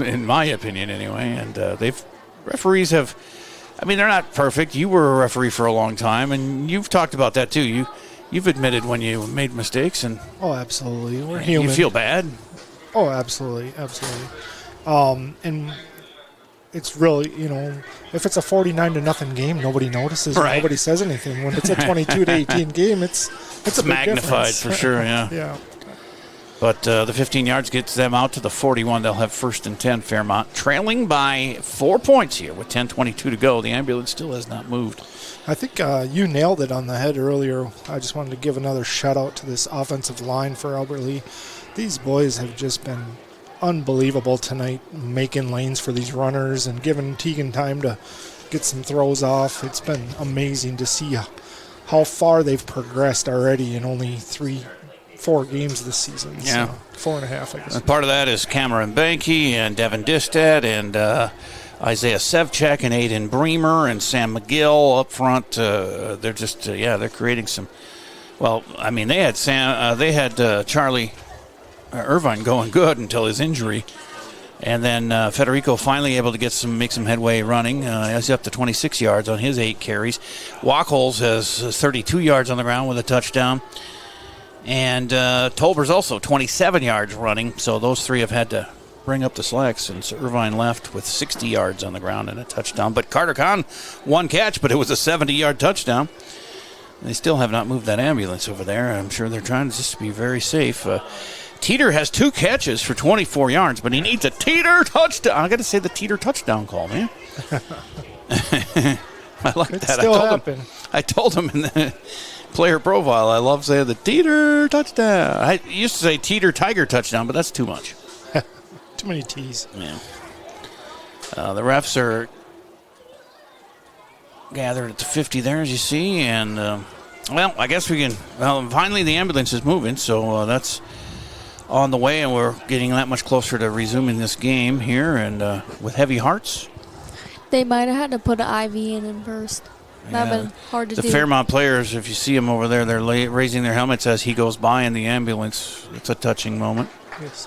S1: in my opinion anyway. And referees have... I mean, they're not perfect. You were a referee for a long time, and you've talked about that too. You've admitted when you made mistakes, and
S7: absolutely, we're human.
S1: You feel bad.
S7: Oh, absolutely. And it's really, if it's a 49-0 game, nobody notices. Right. Nobody says anything. When it's a 22-18 game, it's a big
S1: magnified
S7: difference.
S1: For sure. Yeah.
S7: Yeah.
S1: But the 15 yards gets them out to the 41. They'll have 1st and 10, Fairmont. Trailing by 4 points here with 10:22 to go. The ambulance still has not moved.
S7: I think you nailed it on the head earlier. I just wanted to give another shout-out to this offensive line for Albert Lea. These boys have just been unbelievable tonight, making lanes for these runners and giving Teagan time to get some throws off. It's been amazing to see how far they've progressed already in only 4 games this season.
S1: Yeah.
S7: So 4.5, I guess.
S1: And part of that is Cameron Banky and Devin Distad and Isaiah Sevchek and Aiden Bremer and Sam McGill up front. They're just, they're creating some. Well, I mean, they had Charlie Irvine going good until his injury. And then Federico finally able to make some headway running. He's up to 26 yards on his 8 carries. Wachholz has 32 yards on the ground with a touchdown. And Tolber's also 27 yards running, so those 3 have had to bring up the slack since Irvine left with 60 yards on the ground and a touchdown. But Carter Kahn, 1 catch, but it was a 70-yard touchdown. They still have not moved that ambulance over there. I'm sure they're trying to just be very safe. Teeter has 2 catches for 24 yards, but he needs a Teeter touchdown. I got to say the Teeter touchdown call, man. I like
S7: Could
S1: that.
S7: Still happen.
S1: I told him in the player profile, I love saying the Teeter touchdown. I used to say Teeter Tiger touchdown, but that's too much.
S7: Too many T's.
S1: Yeah. The refs are gathered at the 50 there, as you see, and I guess we can. Well, finally the ambulance is moving, so that's on the way, and we're getting that much closer to resuming this game here, and with heavy hearts.
S13: They might have had to put an IV in first. That would have been hard to do.
S1: The Fairmont players, if you see them over there, they're raising their helmets as he goes by in the ambulance. It's a touching moment.
S7: Yes.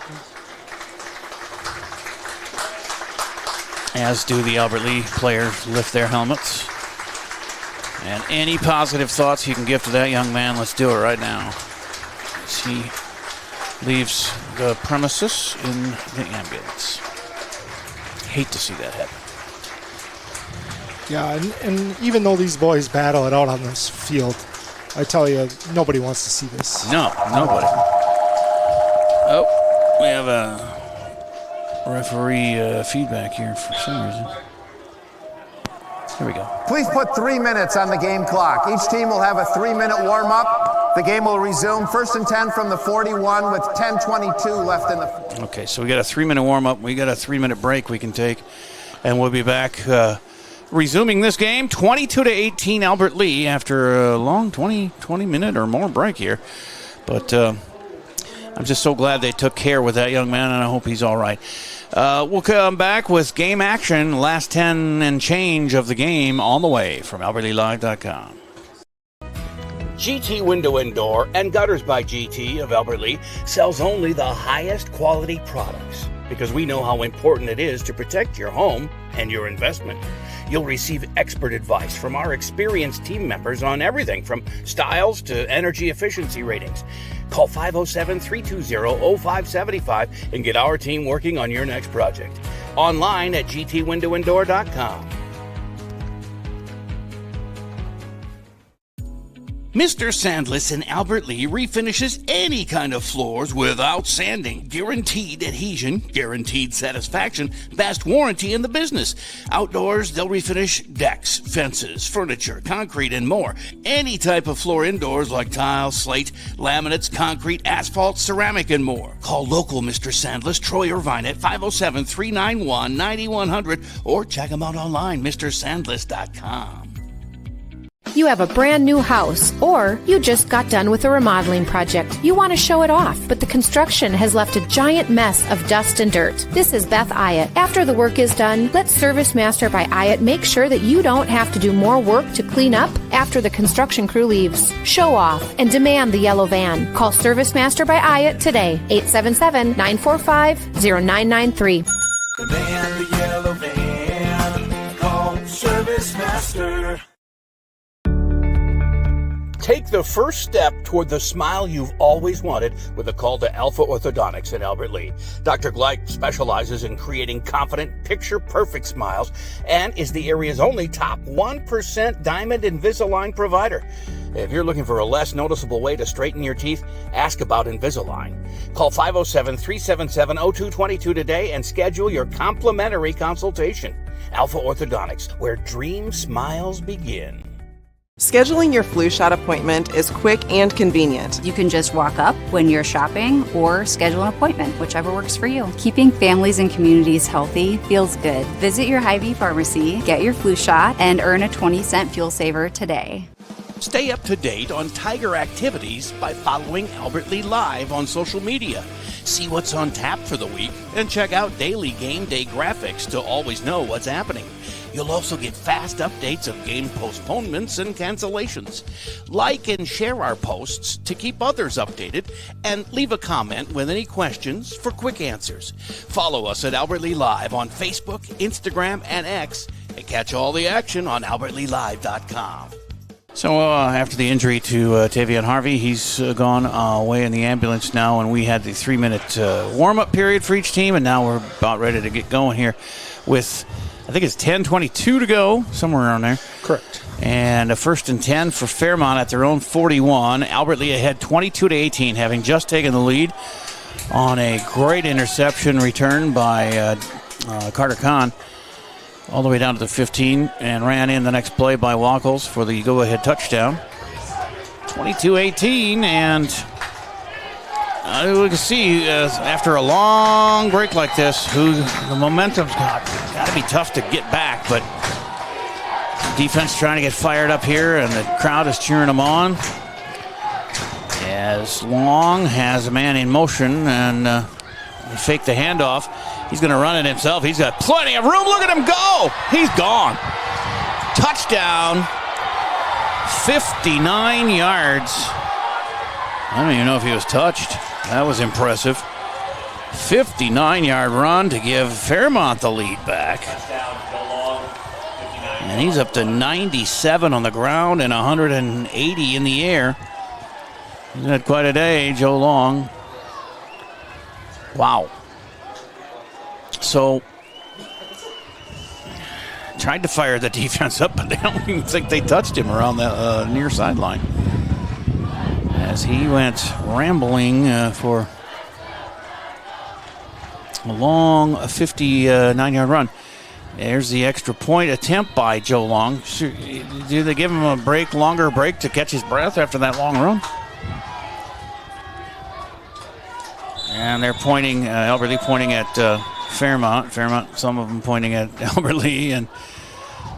S1: As do the Albert Lea players lift their helmets. And any positive thoughts you can give to that young man, let's do it right now. As he leaves the premises in the ambulance. Hate to see that happen.
S7: Yeah, and even though these boys battle it out on this field, I tell you, nobody wants to see this.
S1: No, nobody. Oh, We have a referee feedback here for some reason. Here we go.
S15: Please put 3 minutes on the game clock. Each team will have a 3-minute warm-up. The game will resume 1st and 10 from the 41 with 10:22 left in the...
S1: Okay, so we got a 3-minute warm-up. We got a 3-minute break we can take, and we'll be back resuming this game 22-18 Albert Lea after a long 20-minute or more break here. But I'm just so glad they took care with that young man, and I hope he's all right. We'll come back with game action, last 10 and change of the game on the way from AlbertLeaLive.com.
S16: GT Window and Door and Gutters by GT of Albert Lea sells only the highest quality products because we know how important it is to protect your home and your investment. You'll receive expert advice from our experienced team members on everything from styles to energy efficiency ratings. Call 507-320-0575 and get our team working on your next project. Online at gtwindowanddoor.com. Mr. Sandless in Albert Lea refinishes any kind of floors without sanding. Guaranteed adhesion, guaranteed satisfaction, best warranty in the business. Outdoors, they'll refinish decks, fences, furniture, concrete, and more. Any type of floor indoors like tile, slate, laminates, concrete, asphalt, ceramic, and more. Call local Mr. Sandless, Troy Irvine at 507-391-9100 or check him out online, MrSandless.com.
S4: You have a brand new house, or you just got done with a remodeling project. You want to show it off, but the construction has left a giant mess of dust and dirt. This is Beth Ayatt. After the work is done, let Service Master by Ayatt make sure that you don't have to do more work to clean up after the construction crew leaves. Show off and demand the yellow van. Call Service Master by Ayatt today, 877-945-0993.
S5: Demand the yellow van. Call Service Master.
S16: Take the first step toward the smile you've always wanted with a call to Alpha Orthodontics in Albert Lea. Dr. Gleich specializes in creating confident, picture-perfect smiles and is the area's only top 1% Diamond Invisalign provider. If you're looking for a less noticeable way to straighten your teeth, ask about Invisalign. Call 507-377-0222 today and schedule your complimentary consultation. Alpha Orthodontics, where dream smiles begin.
S8: Scheduling your flu shot appointment is quick and convenient.
S9: You can just walk up when you're shopping or schedule an appointment, whichever works for you. Keeping families and communities healthy feels good. Visit your Hy-Vee pharmacy, get your flu shot, and earn a 20-cent fuel saver today.
S16: Stay up to date on Tiger activities by following Albert Lea Live on social media. See what's on tap for the week and check out daily game day graphics to always know what's happening. You'll also get fast updates of game postponements and cancellations. Like and share our posts to keep others updated, and leave a comment with any questions for quick answers. Follow us at Albert Lea Live on Facebook, Instagram, and X, and catch all the action on AlbertLeaLive.com.
S1: So after the injury to Tavion Harvey, he's gone away in the ambulance now, and we had the 3-minute warm-up period for each team, and now we're about ready to get going here with, I think it's 10:22 to go, somewhere around there.
S7: Correct.
S1: And a 1st and 10 for Fairmont at their own 41. Albert Lea ahead 22-18, having just taken the lead on a great interception return by Carter Kahn, all the way down to the 15, and ran in the next play by Wackles for the go-ahead touchdown. 22-18, and we can see after a long break like this, the momentum's got to be tough to get back, but defense trying to get fired up here, and the crowd is cheering them on. As Long has a man in motion, and he faked the handoff. He's going to run it himself. He's got plenty of room. Look at him go. He's gone. Touchdown. 59 yards. I don't even know if he was touched. That was impressive. 59-yard run to give Fairmont the lead back. And he's up to 97 on the ground and 180 in the air. He's had quite a day, Joe Long. Wow. So, tried to fire the defense up, but I don't even think they touched him around the near sideline. As he went rambling for A long 59-yard run. There's the extra point attempt by Joe Long. Do they give him a longer break to catch his breath after that long run? And they're pointing, Albert Lee pointing at Fairmont. Fairmont, some of them pointing at Albert Lee, and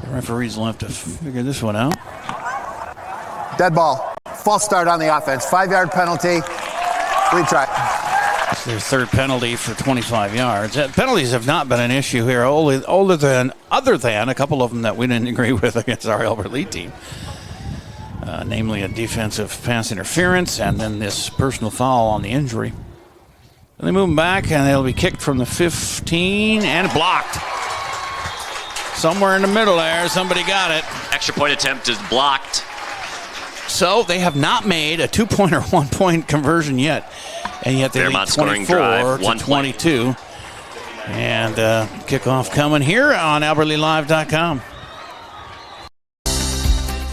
S1: the referees will have to figure this one out.
S15: Dead ball. False start on the offense. 5-yard penalty. Retry.
S1: It's their third penalty for 25 yards. Penalties have not been an issue here, other than a couple of them that we didn't agree with against our Albert Lee team. Namely a defensive pass interference and then this personal foul on the injury. And they move them back, and they'll be kicked from the 15 and blocked. Somewhere in the middle there, somebody got it.
S14: Extra point attempt is blocked.
S1: So they have not made a 2-point or 1-point conversion yet. And yet they lead 24 to 22. And kickoff coming here on AlbertLeeLive.com.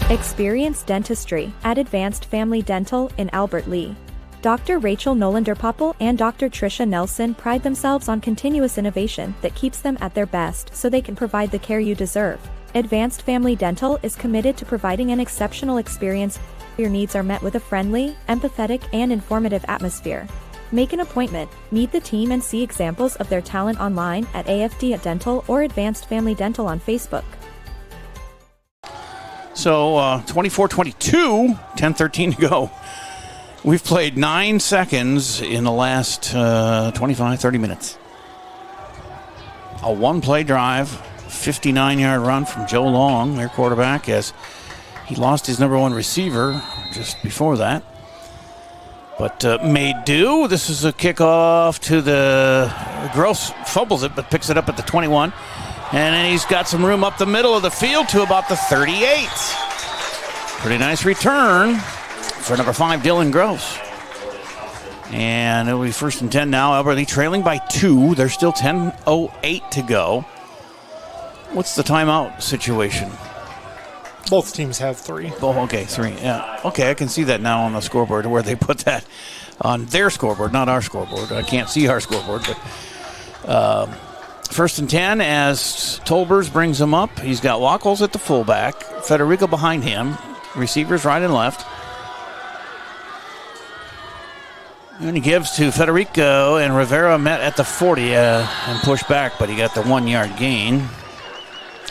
S6: Experience dentistry at Advanced Family Dental in Albert Lee. Dr. Rachel Nolander-Popple and Dr. Tricia Nelson pride themselves on continuous innovation that keeps them at their best so they can provide the care you deserve. Advanced Family Dental is committed to providing an exceptional experience. Your needs are met with a friendly, empathetic, and informative atmosphere. Make an appointment, meet the team, and see examples of their talent online at AFD Dental or Advanced Family Dental on Facebook.
S1: So 24-22, 10-13 to go. We've played 9 seconds in the last 25-30 minutes. A one-play drive, 59-yard run from Joe Long, their quarterback, as he lost his number one receiver just before that. But made do. This is a kickoff to the Gross, fumbles it, but picks it up at the 21. And then he's got some room up the middle of the field to about the 38. Pretty nice return for number 5, Dylan Gross. And it'll be 1st and 10 now. Albert Lee trailing by 2. There's still 10:08 to go. What's the timeout situation?
S7: Both teams have 3.
S1: Oh, okay, 3. Yeah. Okay, I can see that now on the scoreboard where they put that on their scoreboard, not our scoreboard. I can't see our scoreboard, but 1st and 10 as Tolbers brings him up. He's got Wackles at the fullback, Federico behind him, receivers right and left. And he gives to Federico, and Rivera met at the 40 and pushed back, but he got the 1-yard gain.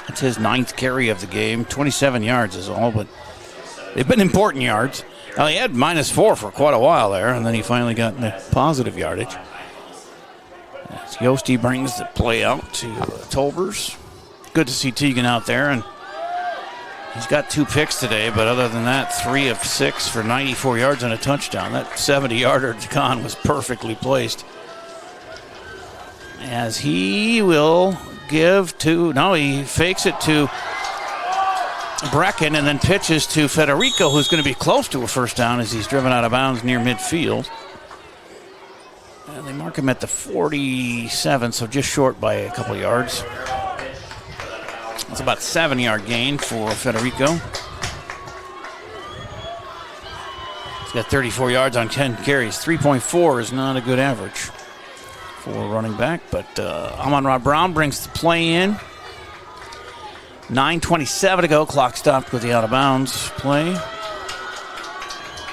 S1: It's his 9th carry of the game. 27 yards is all, but they've been important yards. Now, he had -4 for quite a while there, and then he finally got the positive yardage. As Yosti brings the play out to Tolbers. Good to see Teagan out there, and he's got 2 picks today, but other than that, 3 of 6 for 94 yards and a touchdown. That 70-yarder Con was perfectly placed. As he will give to, no, he fakes it to Brecken and then pitches to Federico, who's going to be close to a first down as he's driven out of bounds near midfield. And they mark him at the 47, so just short by a couple yards. It's about 7-yard gain for Federico. He's got 34 yards on 10 carries. 3.4 is not a good average for running back, but Amon-Ra Brown brings the play in. 9:27 to go. Clock stopped with the out-of-bounds play.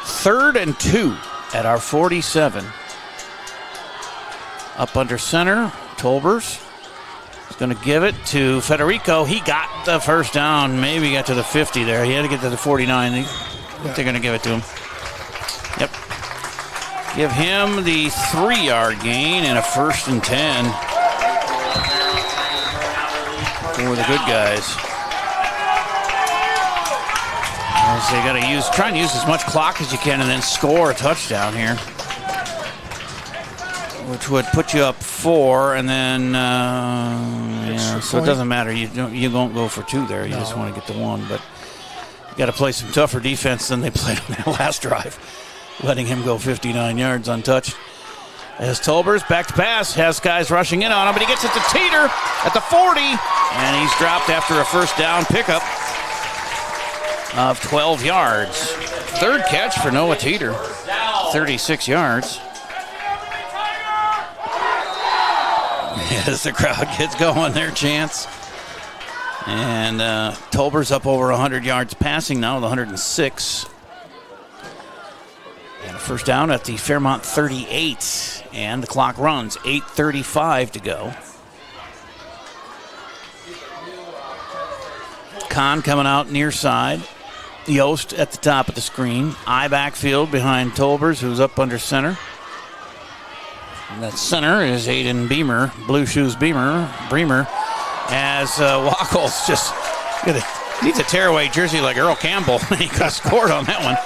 S1: 3rd and 2 at our 47. Up under center, Tolbers. He's going to give it to Federico. He got the first down. Maybe got to the 50 there. He had to get to the 49. I think they're going to give it to him. Yep. Give him the 3-yard gain and a 1st and 10 for the good guys. So you got to try and use as much clock as you can and then score a touchdown here, which would put you up 4, and then so it doesn't matter. You won't go for 2 there. You just want to get the 1, but you got to play some tougher defense than they played on that last drive, letting him go 59 yards untouched. As Tolbers back to pass, has guys rushing in on him, but he gets it to Teeter at the 40, and he's dropped after a first down pickup of 12 yards. 3rd catch for Noah Teeter, 36 yards. as the crowd gets going, their chance. And Tolber's up over 100 yards passing now with 106. And a first down at the Fairmont 38. And the clock runs, 8:35 to go. Kahn coming out near side. Yost at the top of the screen. I backfield behind Tolbers, who's up under center. And that center is Aiden Bremer, as Wackles just needs a tearaway jersey like Earl Campbell. He could have scored on that one.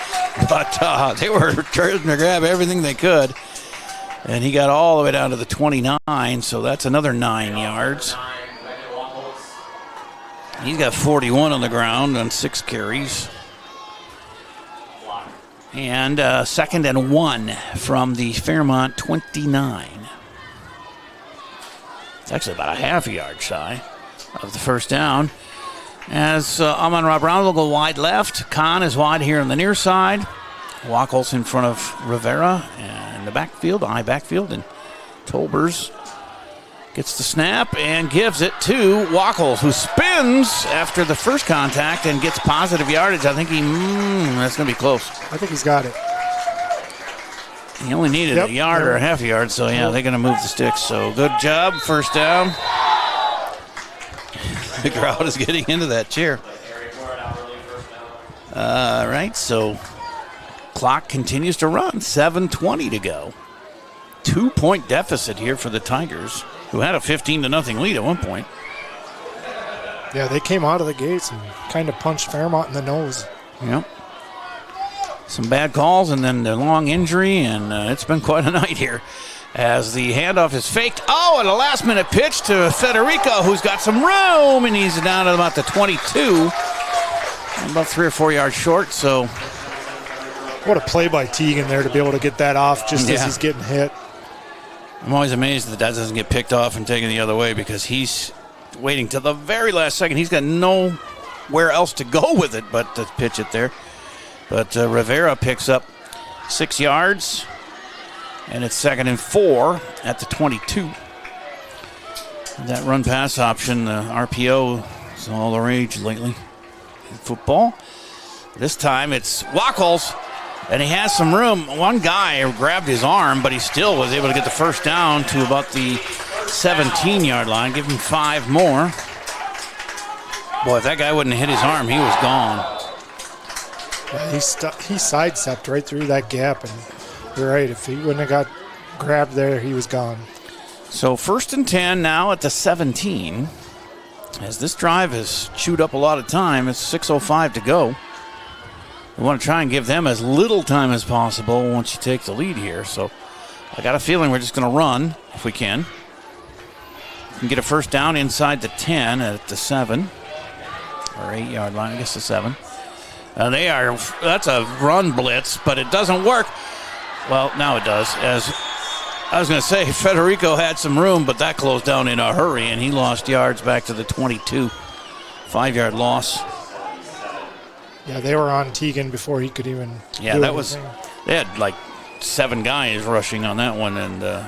S1: But they were trying to grab everything they could. And he got all the way down to the 29, so that's another 9 yards. He's got 41 on the ground on 6 carries. And 2nd and 1 from the Fairmont 29. It's actually about a half a yard shy of the first down. As Amon-Ra Brown will go wide left. Kahn is wide here on the near side. Wackles in front of Rivera and the backfield, and Tolbers gets the snap and gives it to Wackles, who spins after the first contact and gets positive yardage. I think that's going to be close.
S7: I think he's got it.
S1: He only needed a yard or a half a yard, so yeah, they're going to move the sticks. So good job, first down. The crowd is getting into that chair. All right, so clock continues to run, 7:20 to go. 2-point deficit here for the Tigers, who had a 15-0 lead at one point.
S7: Yeah, they came out of the gates and kind of punched Fairmont in the nose.
S1: Yep. Some bad calls and then the long injury, and it's been quite a night here as the handoff is faked. Oh, and a last-minute pitch to Federico, who's got some room, and he's down at about the 22, about 3 or 4 yards short. So,
S7: what a play by Teagan there to be able to get that off just as he's getting hit.
S1: I'm always amazed that doesn't get picked off and taken the other way, because he's waiting till the very last second. He's got nowhere else to go with it but to pitch it there. But Rivera picks up 6 yards, and it's 2nd and 4 at the 22. That run-pass option, the RPO, is all the rage lately in football. This time it's Wackles, and he has some room. One guy grabbed his arm, but he still was able to get the first down to about the 17-yard line. Give him 5 more. Boy, if that guy wouldn't have hit his arm, he was gone.
S7: Yeah, he sidestepped right through that gap, and you're right. If he wouldn't have got grabbed there, he was gone.
S1: So 1st and 10 now at the 17. As this drive has chewed up a lot of time, it's 6:05 to go. We want to try and give them as little time as possible once you take the lead here. So I got a feeling we're just going to run if we can. We can get a first down inside the 10 at the 7 or 8-yard line, I guess the 7. That's a run blitz, but it doesn't work. Well, now it does. As I was going to say, Federico had some room, but that closed down in a hurry, and he lost yards back to the 22. 5-yard loss.
S7: Yeah, they were on Teagan before he could even do anything.
S1: They had like 7 guys rushing on that one, and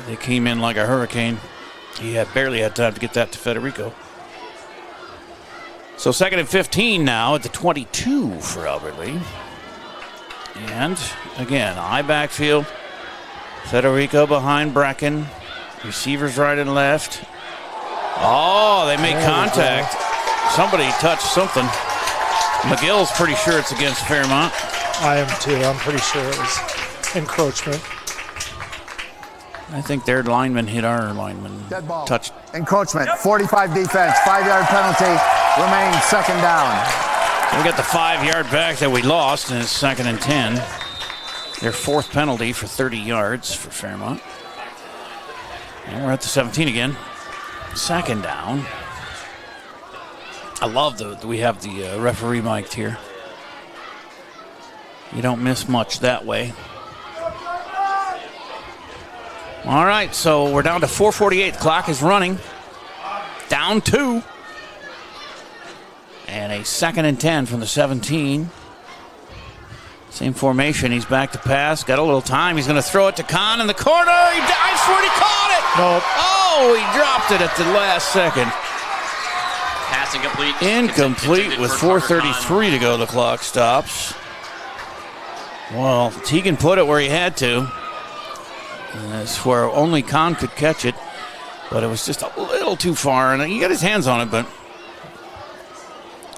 S1: they came in like a hurricane. He barely had time to get that to Federico. So 2nd and 15 now at the 22 for Albert Lee. And again, I backfield. Federico behind Brecken. Receivers right and left. Oh, they made contact. Somebody touched something. McGill's pretty sure it's against Fairmont.
S7: I am too. I'm pretty sure it was encroachment.
S1: I think their lineman hit our lineman.
S15: Dead ball.
S1: Touched.
S15: Encroachment, 45 defense, 5-yard penalty, remains 2nd down.
S1: We got the 5-yard back that we lost, and it's 2nd and 10. Their 4th penalty for 30 yards for Fairmont. And we're at the 17 again. 2nd down. I love that we have the referee mic'd here. You don't miss much that way. All right, so we're down to 4:48. The clock is running. Down 2. And a 2nd and 10 from the 17. Same formation. He's back to pass. Got a little time. He's going to throw it to Kahn in the corner. He dives for it. He caught it.
S7: Nope.
S1: Oh, he dropped it at the last second.
S14: Pass incomplete.
S1: Incomplete with 4:33 to go. The clock stops. Well, Teagan put it where he had to. That's where only Kahn could catch it. But it was just a little too far. And he got his hands on it, but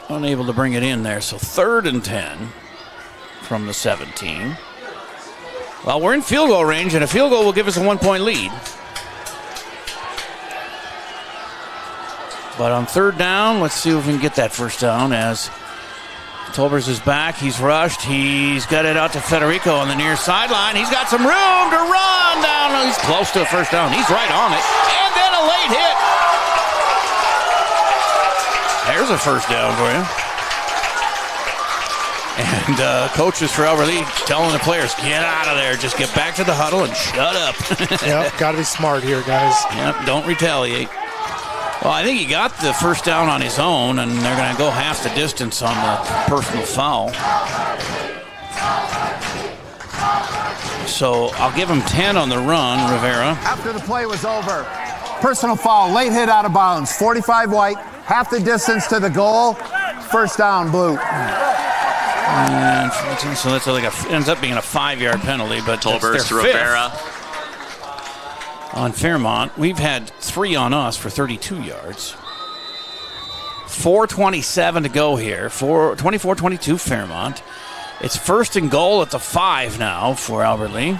S1: unable to bring it in there. So 3rd and 10 from the 17. Well, we're in field goal range, and a field goal will give us a 1-point lead. But on 3rd down, let's see if we can get that first down as Tolbers is back. He's rushed. He's got it out to Federico on the near sideline. He's got some room to run down. He's close to a first down. He's right on it. And then a late hit. There's a first down for you. And coaches for Albert Lea telling the players, get out of there. Just get back to the huddle and shut up.
S7: Yep, got to be smart here, guys.
S1: Yep, don't retaliate. Well, I think he got the first down on his own, and they're going to go half the distance on the personal foul. So I'll give him 10 on the run, Rivera.
S15: After the play was over, personal foul, late hit out of bounds, 45 white, half the distance to the goal, first down blue.
S1: And so that's like ends up being a 5-yard penalty, but
S14: Tolbers to Rivera.
S1: On Fairmont, we've had 3 on us for 32 yards. 4:27 to go here. 24-22 Fairmont. It's 1st and goal at the 5 now for Albert Lea.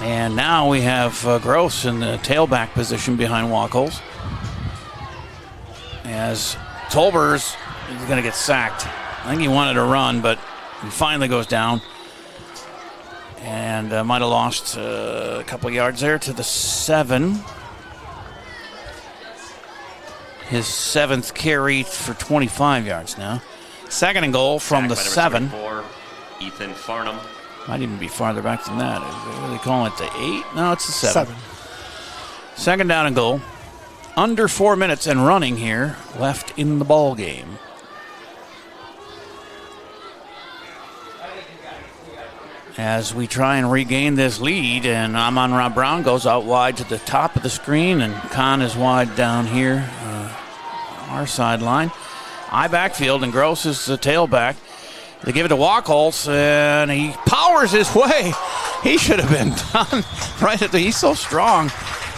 S1: And now we have Gross in the tailback position behind Wacholz. As Tolbers is going to get sacked. I think he wanted to run, but he finally goes down. And might have lost a couple yards there to the 7. His 7th carry for 25 yards now. 2nd and goal from the 7.
S14: Ethan Farnham.
S1: Might even be farther back than that. Are they calling it the 8? No, it's the 7. 2nd down and goal. Under 4 minutes and running here left in the ball game. As we try and regain this lead, and Amon-Ra Brown goes out wide to the top of the screen, and Kahn is wide down here, our sideline. I backfield, and Gross is the tailback. They give it to Wacholz, and he powers his way. He should have been done right at he's so strong,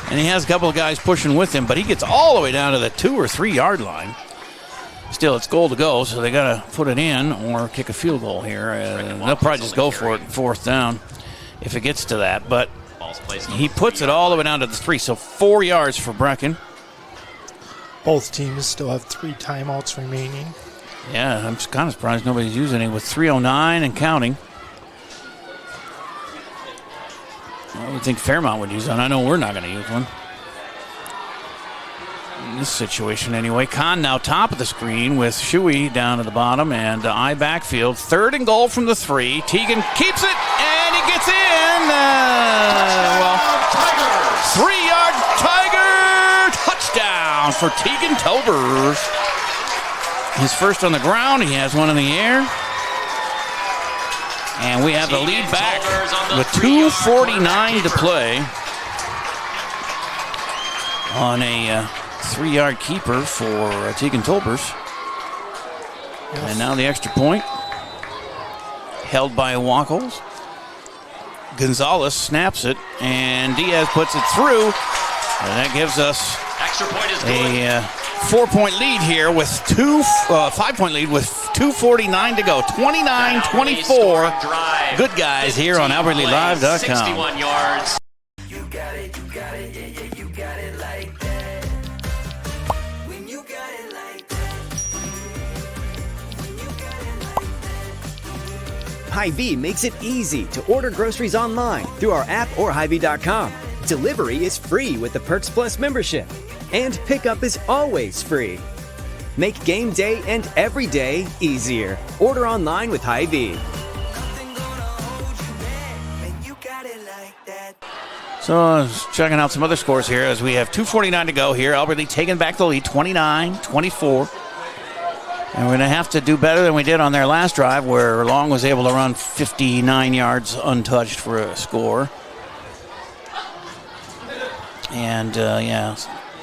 S1: and he has a couple of guys pushing with him, but he gets all the way down to the 2 or 3 yard line. Still, it's goal to go, so they got to put it in or kick a field goal here. They'll probably just go for it 4th down if it gets to that. But he puts it all the way down to the 3, so 4 yards for Brecken.
S7: Both teams still have 3 timeouts remaining.
S1: Yeah, I'm kind of surprised nobody's using it with 3:09 and counting. I would think Fairmont would use one. I know we're not going to use one. In this situation anyway. Kahn now top of the screen with Shuey down at the bottom, and I backfield. 3rd and goal from the 3. Teagan keeps it, and he gets in. 3-yard Tiger touchdown for Teagan Tolbers. His first on the ground. He has one in the air. And we have the lead back with 2:49 to play on a 3-yard keeper for Teagan Tolbers. Yes. And now the extra point held by Wacholz. Gonzalez snaps it, and Diaz puts it through, and that gives us
S14: extra point is
S1: a 4-point lead here with 5-point lead with 2:49 to go. 29-24. Good guys here on AlbertLeaLive.com.
S14: 61 yards.
S5: You got it, yeah, you got it like that. When you got it like that. When you got it like that.
S3: Hy-Vee makes it easy to order groceries online through our app or Hy-Vee.com. Delivery is free with the Perks Plus membership. And pickup is always free. Make game day and every day easier. Order online with Hy-Vee.
S1: So I was checking out some other scores here as we have 2:49 to go here. Albert Lea taking back the lead, 29-24. And we're going to have to do better than we did on their last drive, where Long was able to run 59 yards untouched for a score. And,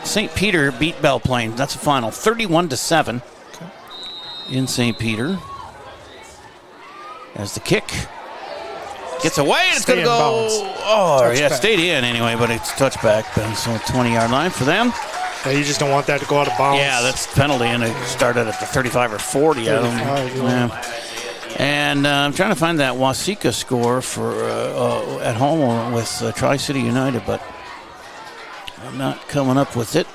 S1: St. Peter beat Belle Plaine. That's the final, 31-7 in St. Peter. As the kick gets away, and it's going to go. Touchback. Stayed in anyway, but it's touchback. So 20-yard line for them.
S7: Yeah, you just don't want that to go out of bounds.
S1: Yeah, that's penalty, and it started at the 35 or 40. And I'm trying to find that Waseca score for at home with Tri-City United, but I'm not coming up with it.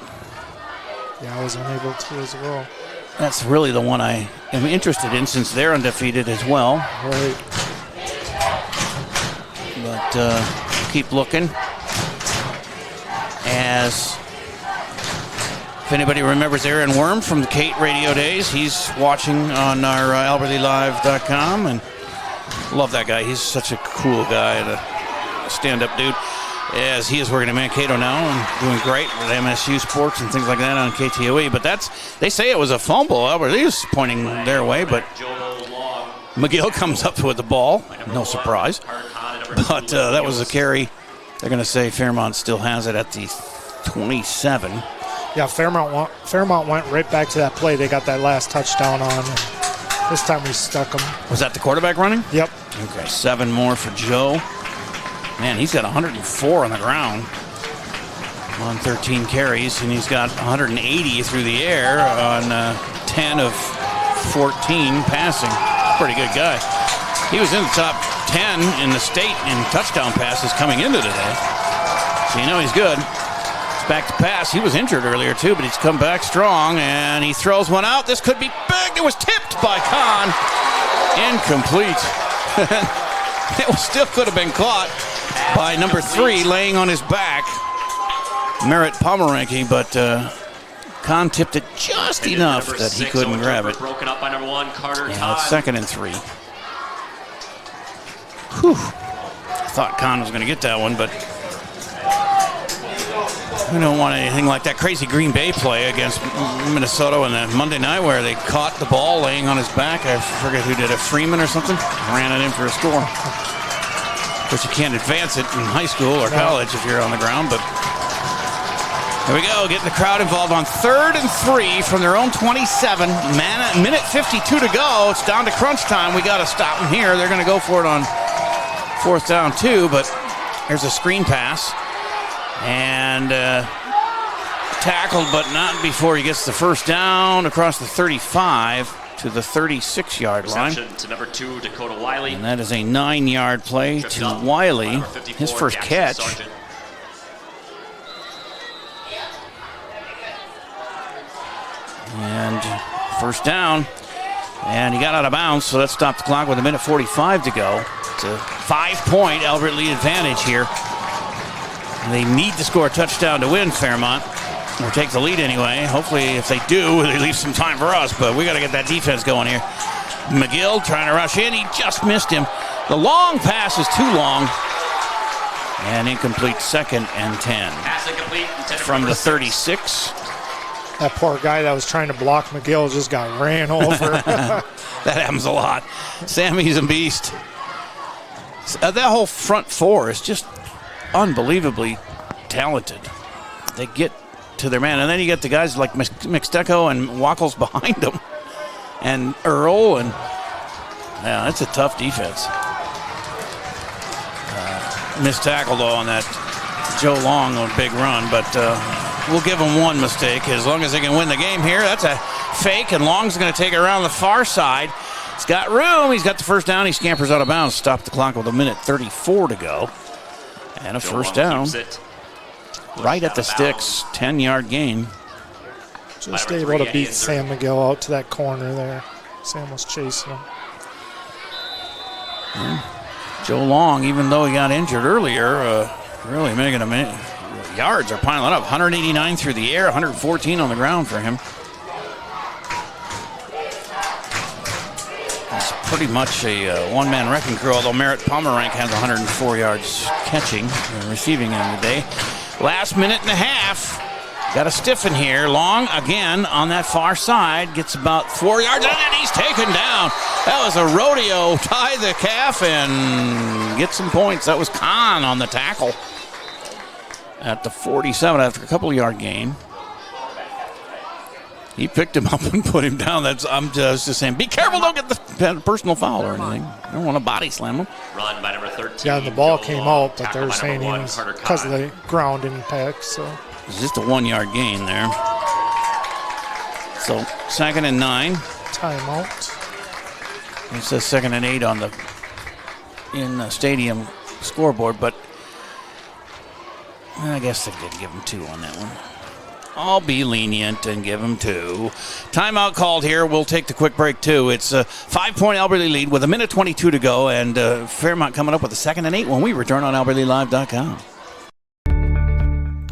S7: Yeah, I was unable to as well.
S1: That's really the one I am interested in, since they're undefeated as well.
S7: Right.
S1: But keep looking. As if anybody remembers Aaron Worm from the Kate radio days, he's watching on our AlbertLeeLive.com, and love that guy. He's such a cool guy and a stand-up dude. As he is working at Mankato now and doing great with MSU Sports and things like that on KTOE. But they say it was a fumble. Albert Lee is pointing their way, but McGill comes up with the ball. No surprise. But that was a carry. They're going to say Fairmont still has it at the 27.
S7: Yeah, Fairmont went right back to that play they got that last touchdown on. And this time we stuck them.
S1: Was that the quarterback running?
S7: Yep.
S1: Okay, 7 more for Joe. Man, he's got 104 on the ground on 13 carries, and he's got 180 through the air on 10 of 14 passing. Pretty good guy. He was in the top 10 in the state in touchdown passes coming into today. So you know he's good. It's back to pass. He was injured earlier too, but he's come back strong, and he throws one out. This could be big. It was tipped by Kahn. Incomplete. It still could have been caught by number 3 laying on his back, Merritt Pomeranke, but Kahn tipped it just enough that he couldn't grab it.
S14: Broken up by number 1, Carter Todd.
S1: It's 2nd and 3. Whew. I thought Kahn was going to get that one, but we don't want anything like that crazy Green Bay play against Minnesota on the Monday night where they caught the ball laying on his back. I forget who did it, Freeman or something? Ran it in for a score. Of course, you can't advance it in high school or college if you're on the ground, but here we go, getting the crowd involved on 3rd and 3 from their own 27. Minute 52 to go. It's down to crunch time. We got to stop them here. They're going to go for it on 4th down too, but here's a screen pass. And tackled, but not before he gets the first down across the 35 to the 36-yard line.
S14: To number 2, Dakota Wiley.
S1: And that is a 9-yard play to Wiley, his first catch. And first down. And he got out of bounds, so that stopped the clock with 1:45 to go. It's a 5-point Albert Lee advantage here. They need to score a touchdown to win, Fairmont, or take the lead anyway. Hopefully, if they do, they leave some time for us, but we got to get that defense going here. McGill trying to rush in. He just missed him. The long pass is too long. And incomplete, 2nd and 10.
S14: Pass incomplete.
S1: From the 36.
S7: That poor guy that was trying to block McGill just got ran over.
S1: That happens a lot. Sammy's a beast. That whole front 4 is just unbelievably talented. They get to their man, and then you get the guys like Mixteco and Wackles behind them, and Earl, and yeah, it's a tough defense. Missed tackle though on that Joe Long on a big run, but we'll give them one mistake as long as they can win the game here. That's a fake, and Long's going to take it around the far side. He's got room. He's got the first down. He scampers out of bounds. Stop the clock with 1:34 to go. And a first down. Right at the sticks. 10-yard gain.
S7: Just able to beat Sam McGill out to that corner there. Sam was chasing him.
S1: Joe Long, even though he got injured earlier, really making a minute. Yards are piling up. 189 through the air, 114 on the ground for him. It's pretty much a one-man wrecking crew, although Merritt Pomerank has 104 yards catching and receiving in the day. Last minute and a half. Got to stiffen here. Long again on that far side. Gets about 4 yards and then he's taken down. That was a rodeo. Tie the calf and get some points. That was Kahn on the tackle at the 47 after a couple yard gain. He picked him up and put him down. I'm just saying, be careful, don't get the personal foul or anything. I don't want to body slam him.
S14: Run by number 13.
S7: Yeah, the ball came out, but
S14: Tackle
S7: they're
S14: by
S7: saying
S14: number
S7: he
S14: 1,
S7: was
S14: Carter
S7: because of
S14: Kahn.
S7: the ground impact. So
S1: It's just a 1 yard gain there. So 2nd and 9.
S7: timeout.
S1: It says 2nd and 8 on the stadium scoreboard, but I guess they did give him 2 on that one. I'll be lenient and give him 2. Timeout called here. We'll take the quick break, too. It's a 5-point Albertley lead with 1:22 to go, and Fairmont coming up with a 2nd and 8 when we return on AlbertleyLive.com.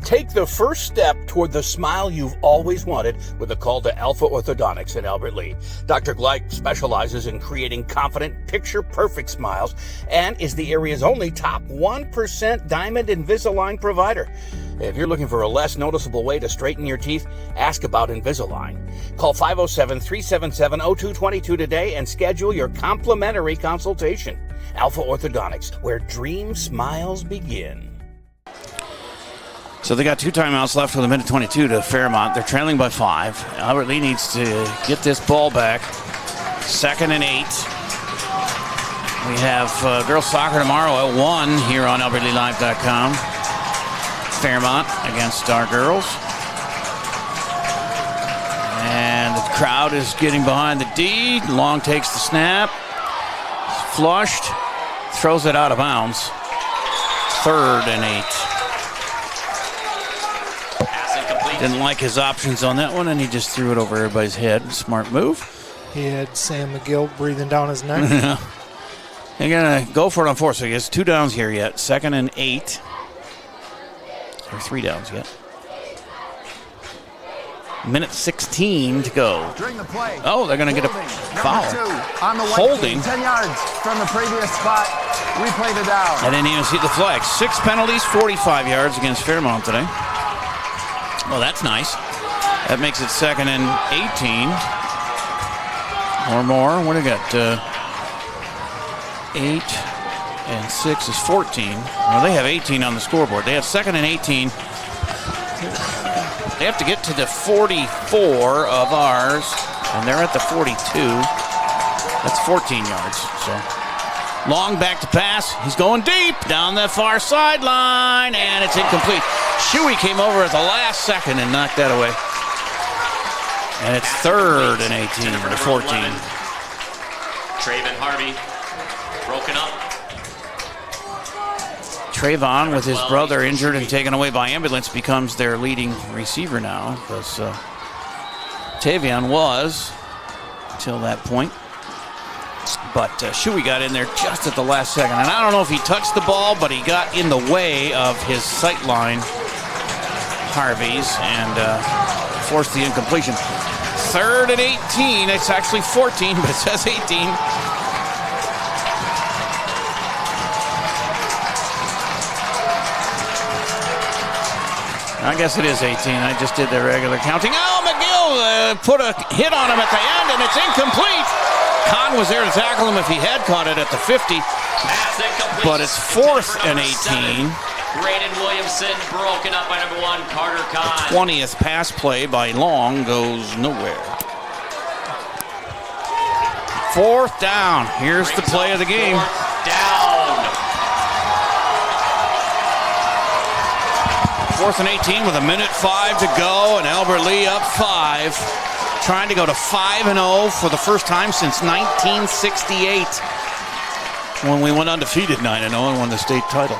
S16: Take the first step toward the smile you've always wanted with a call to Alpha Orthodontics in Albert Lea. Dr. Gleich specializes in creating confident, picture-perfect smiles and is the area's only top 1% Diamond Invisalign provider. If you're looking for a less noticeable way to straighten your teeth, ask about Invisalign. Call 507-377-0222 today and schedule your complimentary consultation. Alpha Orthodontics, where dream smiles begin.
S1: So they got 2 timeouts left with 1:22 to Fairmont. They're trailing by 5. Albert Lea needs to get this ball back. 2nd and 8. We have girls soccer tomorrow at 1 here on AlbertleyLive.com. Fairmont against our girls. And the crowd is getting behind the D. Long takes the snap. Flushed. Throws it out of bounds. 3rd and 8. Didn't like his options on that one, and he just threw it over everybody's head. Smart move.
S7: He had Sam McGill breathing down his neck.
S1: They're going to go for it on 4, so he has 2 downs here yet. 2nd and 8. Or 3 downs yet. 1:16 to go.
S15: During the play.
S1: Oh, they're going to get a foul.
S15: On the white
S1: Holding.
S15: team, 10 yards from the previous spot. Replay the down.
S1: I didn't even see the flag. 6 penalties, 45 yards against Fairmont today. Well, that's nice. That makes it 2nd and 18. Or more. What do we got? 8 and 6 is 14. Well, they have 18 on the scoreboard. They have 2nd and 18. They have to get to the 44 of ours, and they're at the 42. That's 14 yards. So long back to pass. He's going deep down the far sideline, and it's incomplete. Shuey came over at the last second and knocked that away. And it's 3rd and 18 to 14.
S14: Trayvon Harvey broken up.
S1: Trayvon, with his brother injured and taken away by ambulance, becomes their leading receiver now, because Tavion was until that point. But Shuey got in there just at the last second. And I don't know if he touched the ball, but he got in the way of his sight line, Harvey's, and forced the incompletion. 3rd and 18. It's actually 14, but it says 18. I guess it is 18. I just did the regular counting. Oh, McGill put a hit on him at the end, and it's incomplete. Kahn was there to tackle him if he had caught it at the 50. But it's 4th and 18.
S14: Braden Williamson broken up by number 1, Carter Kahn.
S1: The 20th pass play by Long goes nowhere. 4th down. Here's the play of the game.
S14: Down.
S1: 4th and 18 with 1:05 to go, and Albert Lea up 5. Trying to go to 5-0 for the first time since 1968, when we went undefeated 9-0 and won the state title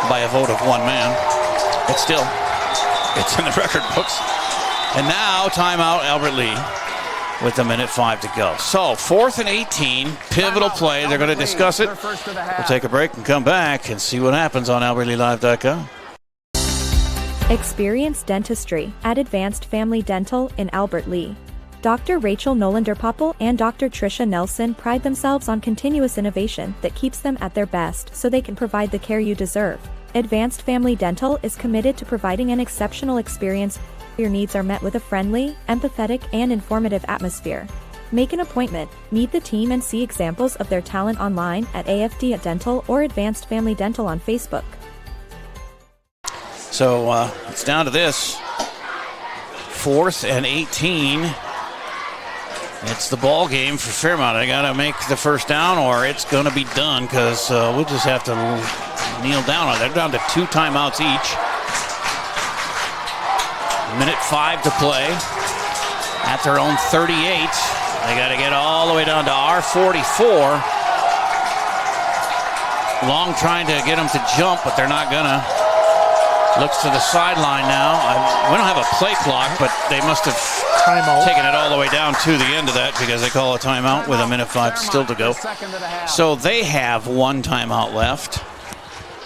S1: by a vote of 1 man. But still, it's in the record books. And now, timeout, Albert Lea, with 1:05 to go. So, 4th and 18, pivotal play. They're going to discuss it. We'll take a break and come back and see what happens on AlbertleyLive.com.
S6: Experience dentistry at Advanced Family Dental in Albert Lea. Dr. Rachel Nolander-Popple and Dr. Tricia Nelson pride themselves on continuous innovation that keeps them at their best so they can provide the care you deserve. Advanced Family Dental is committed to providing an exceptional experience. Your needs are met with a friendly, empathetic, and informative atmosphere. Make an appointment, meet the team, and see examples of their talent online at AFD Dental or Advanced Family Dental on Facebook.
S1: So it's down to this. 4th and 18. It's the ball game for Fairmont. I got to make the first down or it's going to be done because we'll just have to kneel down on it. They're down to 2 timeouts each. 1:05 to play at their own 38. They got to get all the way down to our 44. Long trying to get them to jump, but they're not going to. Looks to the sideline now. We don't have a play clock, but they must have taken it all the way down to the end of that because they call a timeout with 1:05 still to go. So they have 1 timeout left,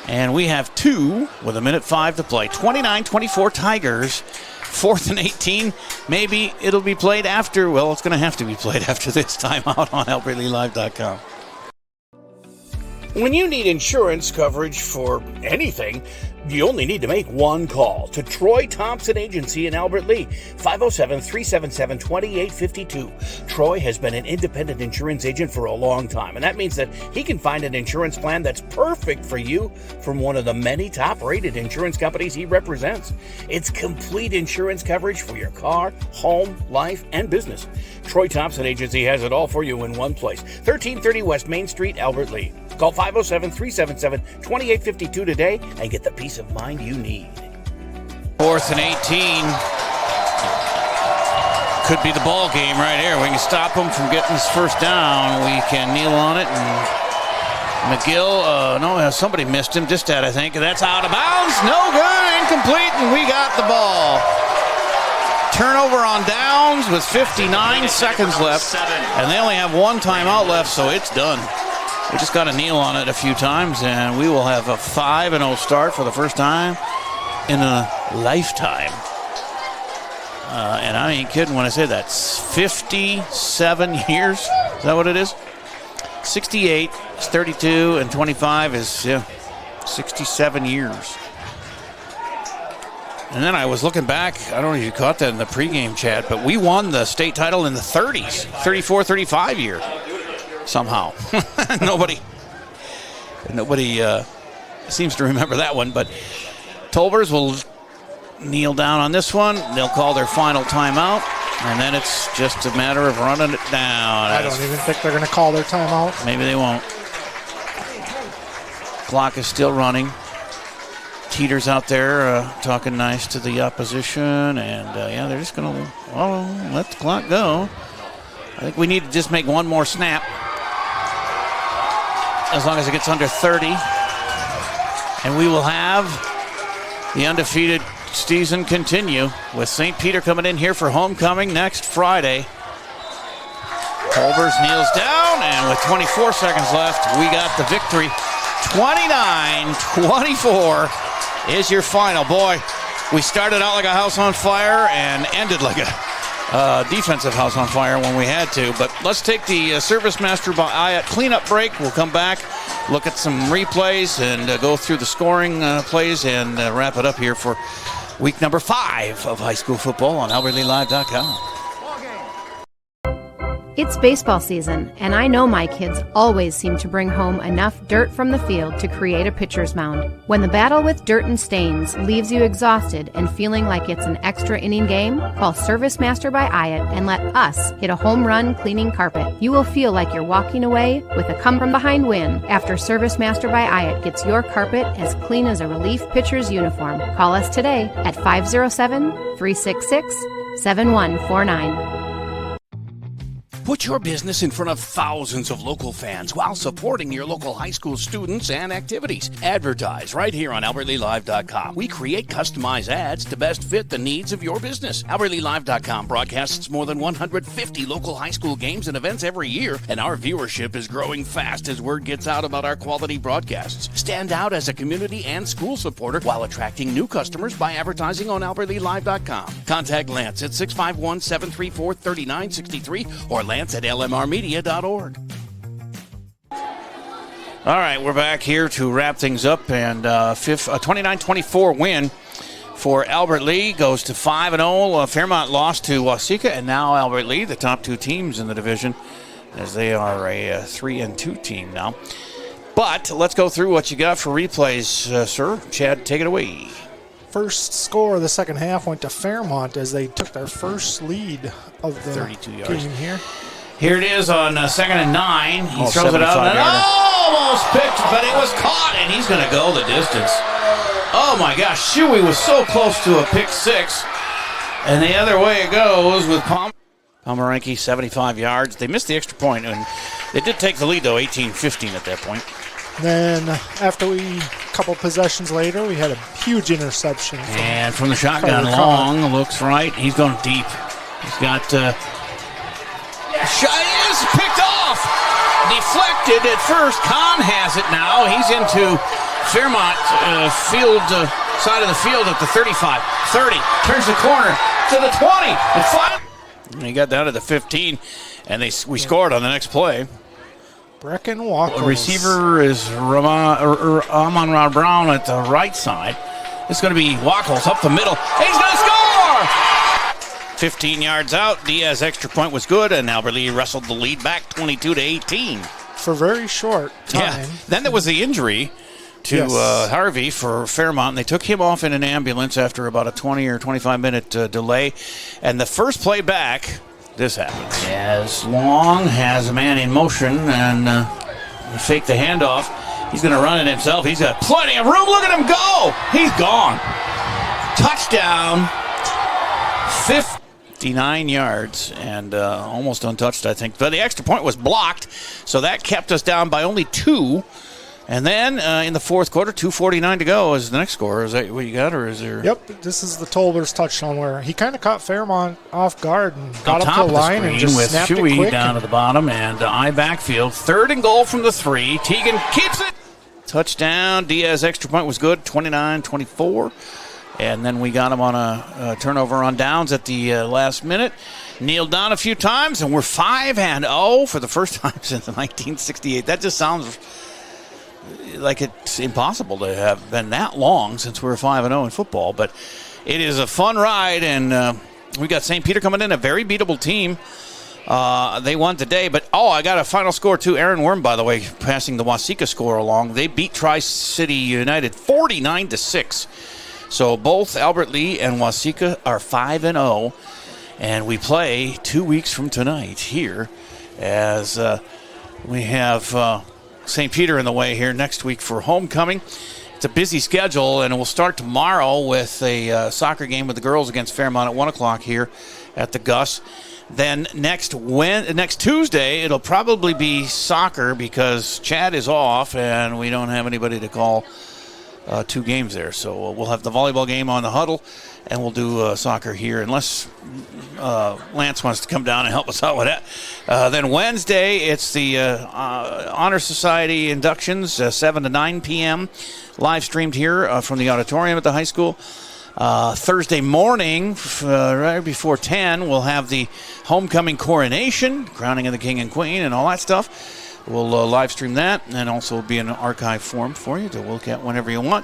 S1: and we have 2 with 1:05 to play. 29-24 Tigers. 4th and 18. Maybe it'll be played after. Well, it's going to have to be played after this timeout on AlbertLeeLive.com.
S16: When you need insurance coverage for anything, you only need to make one call to Troy Thompson Agency in Albert Lea, 507-377-2852. Troy has been an independent insurance agent for a long time, and that means that he can find an insurance plan that's perfect for you from one of the many top-rated insurance companies he represents. It's complete insurance coverage for your car, home, life, and business. Troy Thompson Agency has it all for you in one place. 1330 West Main Street, Albert Lea. Call 507-377-2852 today and get the peace of mind you need.
S1: 4th and 18. Could be the ball game right here. We can stop them from getting this first down. We can kneel on it. And McGill, no, somebody missed him. Just that, I think. That's out of bounds. No good. Incomplete. And we got the ball. Turnover on downs with 59 seconds left. And they only have 1 timeout left, so it's done. We just got to kneel on it a few times, and we will have a 5-0 start for the first time in a lifetime. And I ain't kidding when I say that. 57 years. Is that what it is? 68 is 32, and 25 is 67 years. And then I was looking back. I don't know if you caught that in the pregame chat, but we won the state title in the 30s, 34-35 year. Somehow. Nobody seems to remember that one, but Tolbers will kneel down on this one. They'll call their final timeout, and then it's just a matter of running it down.
S7: I don't even think they're going to call their timeout.
S1: Maybe they won't. Clock is still running. Teeter's out there talking nice to the opposition, and they're just going to let the clock go. I think we need to just make one more snap. As long as it gets under 30. And we will have the undefeated season continue with St. Peter coming in here for homecoming next Friday. Tolbers kneels down, and with 24 seconds left, we got the victory. 29-24 is your final. Boy, we started out like a house on fire and ended like a defensive house on fire when we had to. But let's take the Service Master by Ayat cleanup break. We'll come back, look at some replays, and go through the scoring plays and wrap it up here for week number 5 of high school football on AlbertLeeLive.com.
S4: It's baseball season, and I know my kids always seem to bring home enough dirt from the field to create a pitcher's mound. When the battle with dirt and stains leaves you exhausted and feeling like it's an extra inning game, call Service Master by Ayat and let us hit a home run cleaning carpet. You will feel like you're walking away with a come-from-behind win after Service Master by Ayat gets your carpet as clean as a relief pitcher's uniform. Call us today at 507-366-7149.
S16: Put your business in front of thousands of local fans while supporting your local high school students and activities. Advertise right here on AlbertLeeLive.com. We create customized ads to best fit the needs of your business. AlbertLeeLive.com broadcasts more than 150 local high school games and events every year, and our viewership is growing fast as word gets out about our quality broadcasts. Stand out as a community and school supporter while attracting new customers by advertising on AlbertLeeLive.com. Contact Lance at 651-734-3963 or Lance at lmrmedia.org.
S1: All right, we're back here to wrap things up, and 29-24 win for Albert Lea, goes to 5-0. Fairmont lost to Waseca, and now Albert Lea, the top two teams in the division, as they are a 3-2 team now. But let's go through what you got for replays, sir. Chad, take it away.
S7: First score of the second half went to Fairmont as they took their first lead of the
S1: 32 yards
S7: game here.
S1: Here it is on 2nd and 9. He throws it out, and almost picked, but it was caught, and he's going to go the distance. Oh, my gosh. Shuey was so close to a pick six. And the other way it goes with Pomeranke, 75 yards. They missed the extra point, and they did take the lead, though, 18-15 at that point.
S7: Then after a couple possessions later, we had a huge interception.
S1: And from the shotgun, long, looks right. He's going deep. He's got... shot is picked off. Deflected at first. Kahn has it now. He's into Fairmont field side of the field at the 35. 30. Turns the corner to the 20. And finally, he got down to the 15, and we scored on the next play.
S7: Brecken Walker.
S1: The receiver is Amon Rod Brown at the right side. It's going to be Wackles up the middle. He's going to score! 15 yards out. Diaz extra point was good, and Albert Lea wrestled the lead back 22-18.
S7: For very short time.
S1: Yeah. Then there was the injury to Harvey for Fairmont. They took him off in an ambulance after about a 20 or 25-minute delay. And the first play back, this happens. As Long has a man in motion and fake the handoff. He's going to run it himself. He's got plenty of room. Look at him go. He's gone. Touchdown. 59 yards and almost untouched, I think. But the extra point was blocked, so that kept us down by only 2. And then in the fourth quarter, 2:49 to go is the next score. Is that what you got, or is there?
S7: Yep, this is the Tolbers touchdown where he kind of caught Fairmont off guard and got up to the line and just
S1: with
S7: snapped
S1: Shuey
S7: it quick.
S1: Down to the bottom and eye backfield. 3rd and goal from the 3. Teagan keeps it. Touchdown. Diaz extra point was good, 29-24. And then we got him on a turnover on downs at the last minute. Kneeled down a few times, and we're 5-0 for the first time since 1968. That just sounds like it's impossible to have been that long since we were 5-0 in football. But it is a fun ride, and we got St. Peter coming in, a very beatable team. They won today, but I got a final score too. Aaron Worm, by the way, passing the Waseca score along. They beat Tri-City United 49-6. So both Albert Lea and Waseca are 5-0, and we play 2 weeks from tonight here as we have St. Peter in the way here next week for homecoming. It's a busy schedule, and we'll start tomorrow with a soccer game with the girls against Fairmont at 1 o'clock here at the Gus. Then next Tuesday, it'll probably be soccer because Chad is off, and we don't have anybody to call 2 games there. So we'll have the volleyball game on the huddle, and we'll do soccer here unless Lance wants to come down and help us out with that. Then Wednesday, it's the Honor Society inductions, 7 to 9 p.m., live streamed here from the auditorium at the high school. Thursday morning, right before 10, we'll have the homecoming coronation, crowning of the king and queen and all that stuff. We'll live stream that, and also will be an archive form for you to look at whenever you want.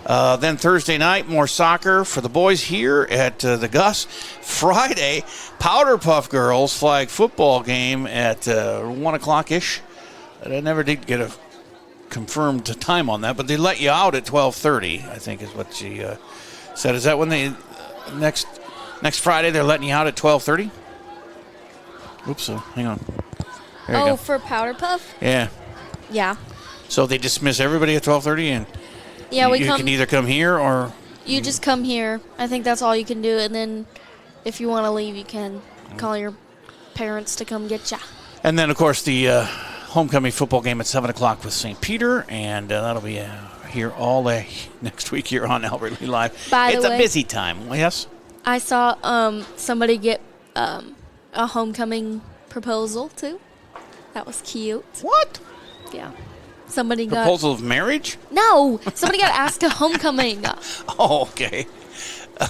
S1: Then Thursday night, more soccer for the boys here at the Gus. Friday, Powder Puff Girls flag football game at 1 o'clock-ish. I never did get a confirmed time on that, but they let you out at 12:30, I think is what she said. Is that when they next Friday they're letting you out at 12:30? Oops, hang on. There you go.
S13: For Powder Puff?
S1: Yeah.
S13: Yeah.
S1: So they dismiss everybody at 12:30, and you can either come here or
S13: you just come here. I think that's all you can do, and then if you want to leave, you can call your parents to come get ya.
S1: And then, of course, the homecoming football game at 7 o'clock with St. Peter, and that'll be here all day next week here on Albert Lea Live. It's a busy time. Yes?
S13: I saw somebody get a homecoming proposal, too. That was cute.
S1: What?
S13: Yeah. Somebody got...
S1: Proposal of marriage?
S13: No! Somebody got asked to homecoming.
S1: Oh, okay.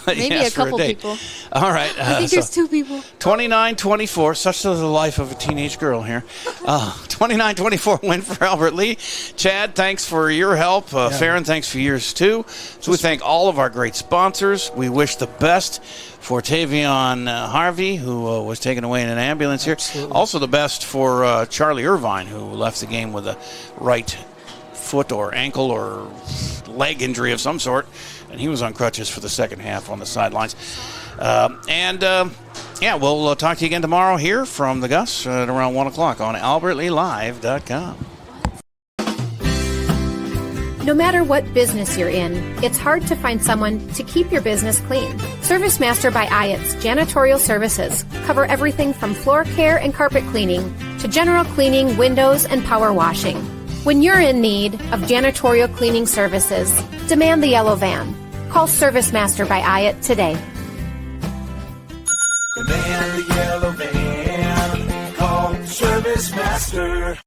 S13: Maybe a couple people.
S1: All right.
S13: I think there's 2 people.
S1: 29-24, such is the life of a teenage girl here. 29-24 win for Albert Lea. Chad, thanks for your help. Farron, thanks for yours too. So we thank all of our great sponsors. We wish the best for Tavion Harvey, who was taken away in an ambulance here.
S7: Absolutely.
S1: Also the best for Charlie Irvine, who left the game with a right foot or ankle or leg injury of some sort, and he was on crutches for the second half on the sidelines. We'll talk to you again tomorrow here from the Gus at around 1 o'clock on albertlealive.com.
S4: No matter what business you're in, it's hard to find someone to keep your business clean. ServiceMaster by Ayatt's janitorial services cover everything from floor care and carpet cleaning to general cleaning, windows, and power washing. When you're in need of janitorial cleaning services, demand the yellow van. Call ServiceMaster by Ayatt today.
S5: Demand the yellow van. Call ServiceMaster.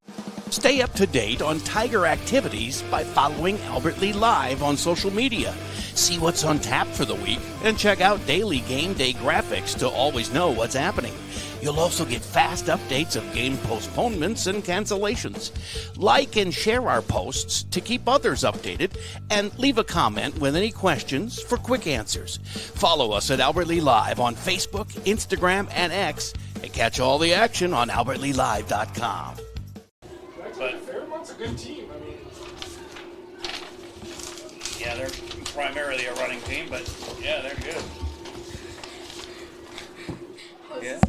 S1: Stay up to date on Tiger activities by following Albert Lea Live on social media. See what's on tap for the week and check out daily game day graphics to always know what's happening. You'll also get fast updates of game postponements and cancellations. Like and share our posts to keep others updated, and leave a comment with any questions for quick answers. Follow us at Albert Lea Live on Facebook, Instagram, and X, and catch all the action on albertlealive.com.
S7: But Fairmont's a good team. I mean,
S1: yeah, they're primarily a running team, but yeah, they're good. Yeah.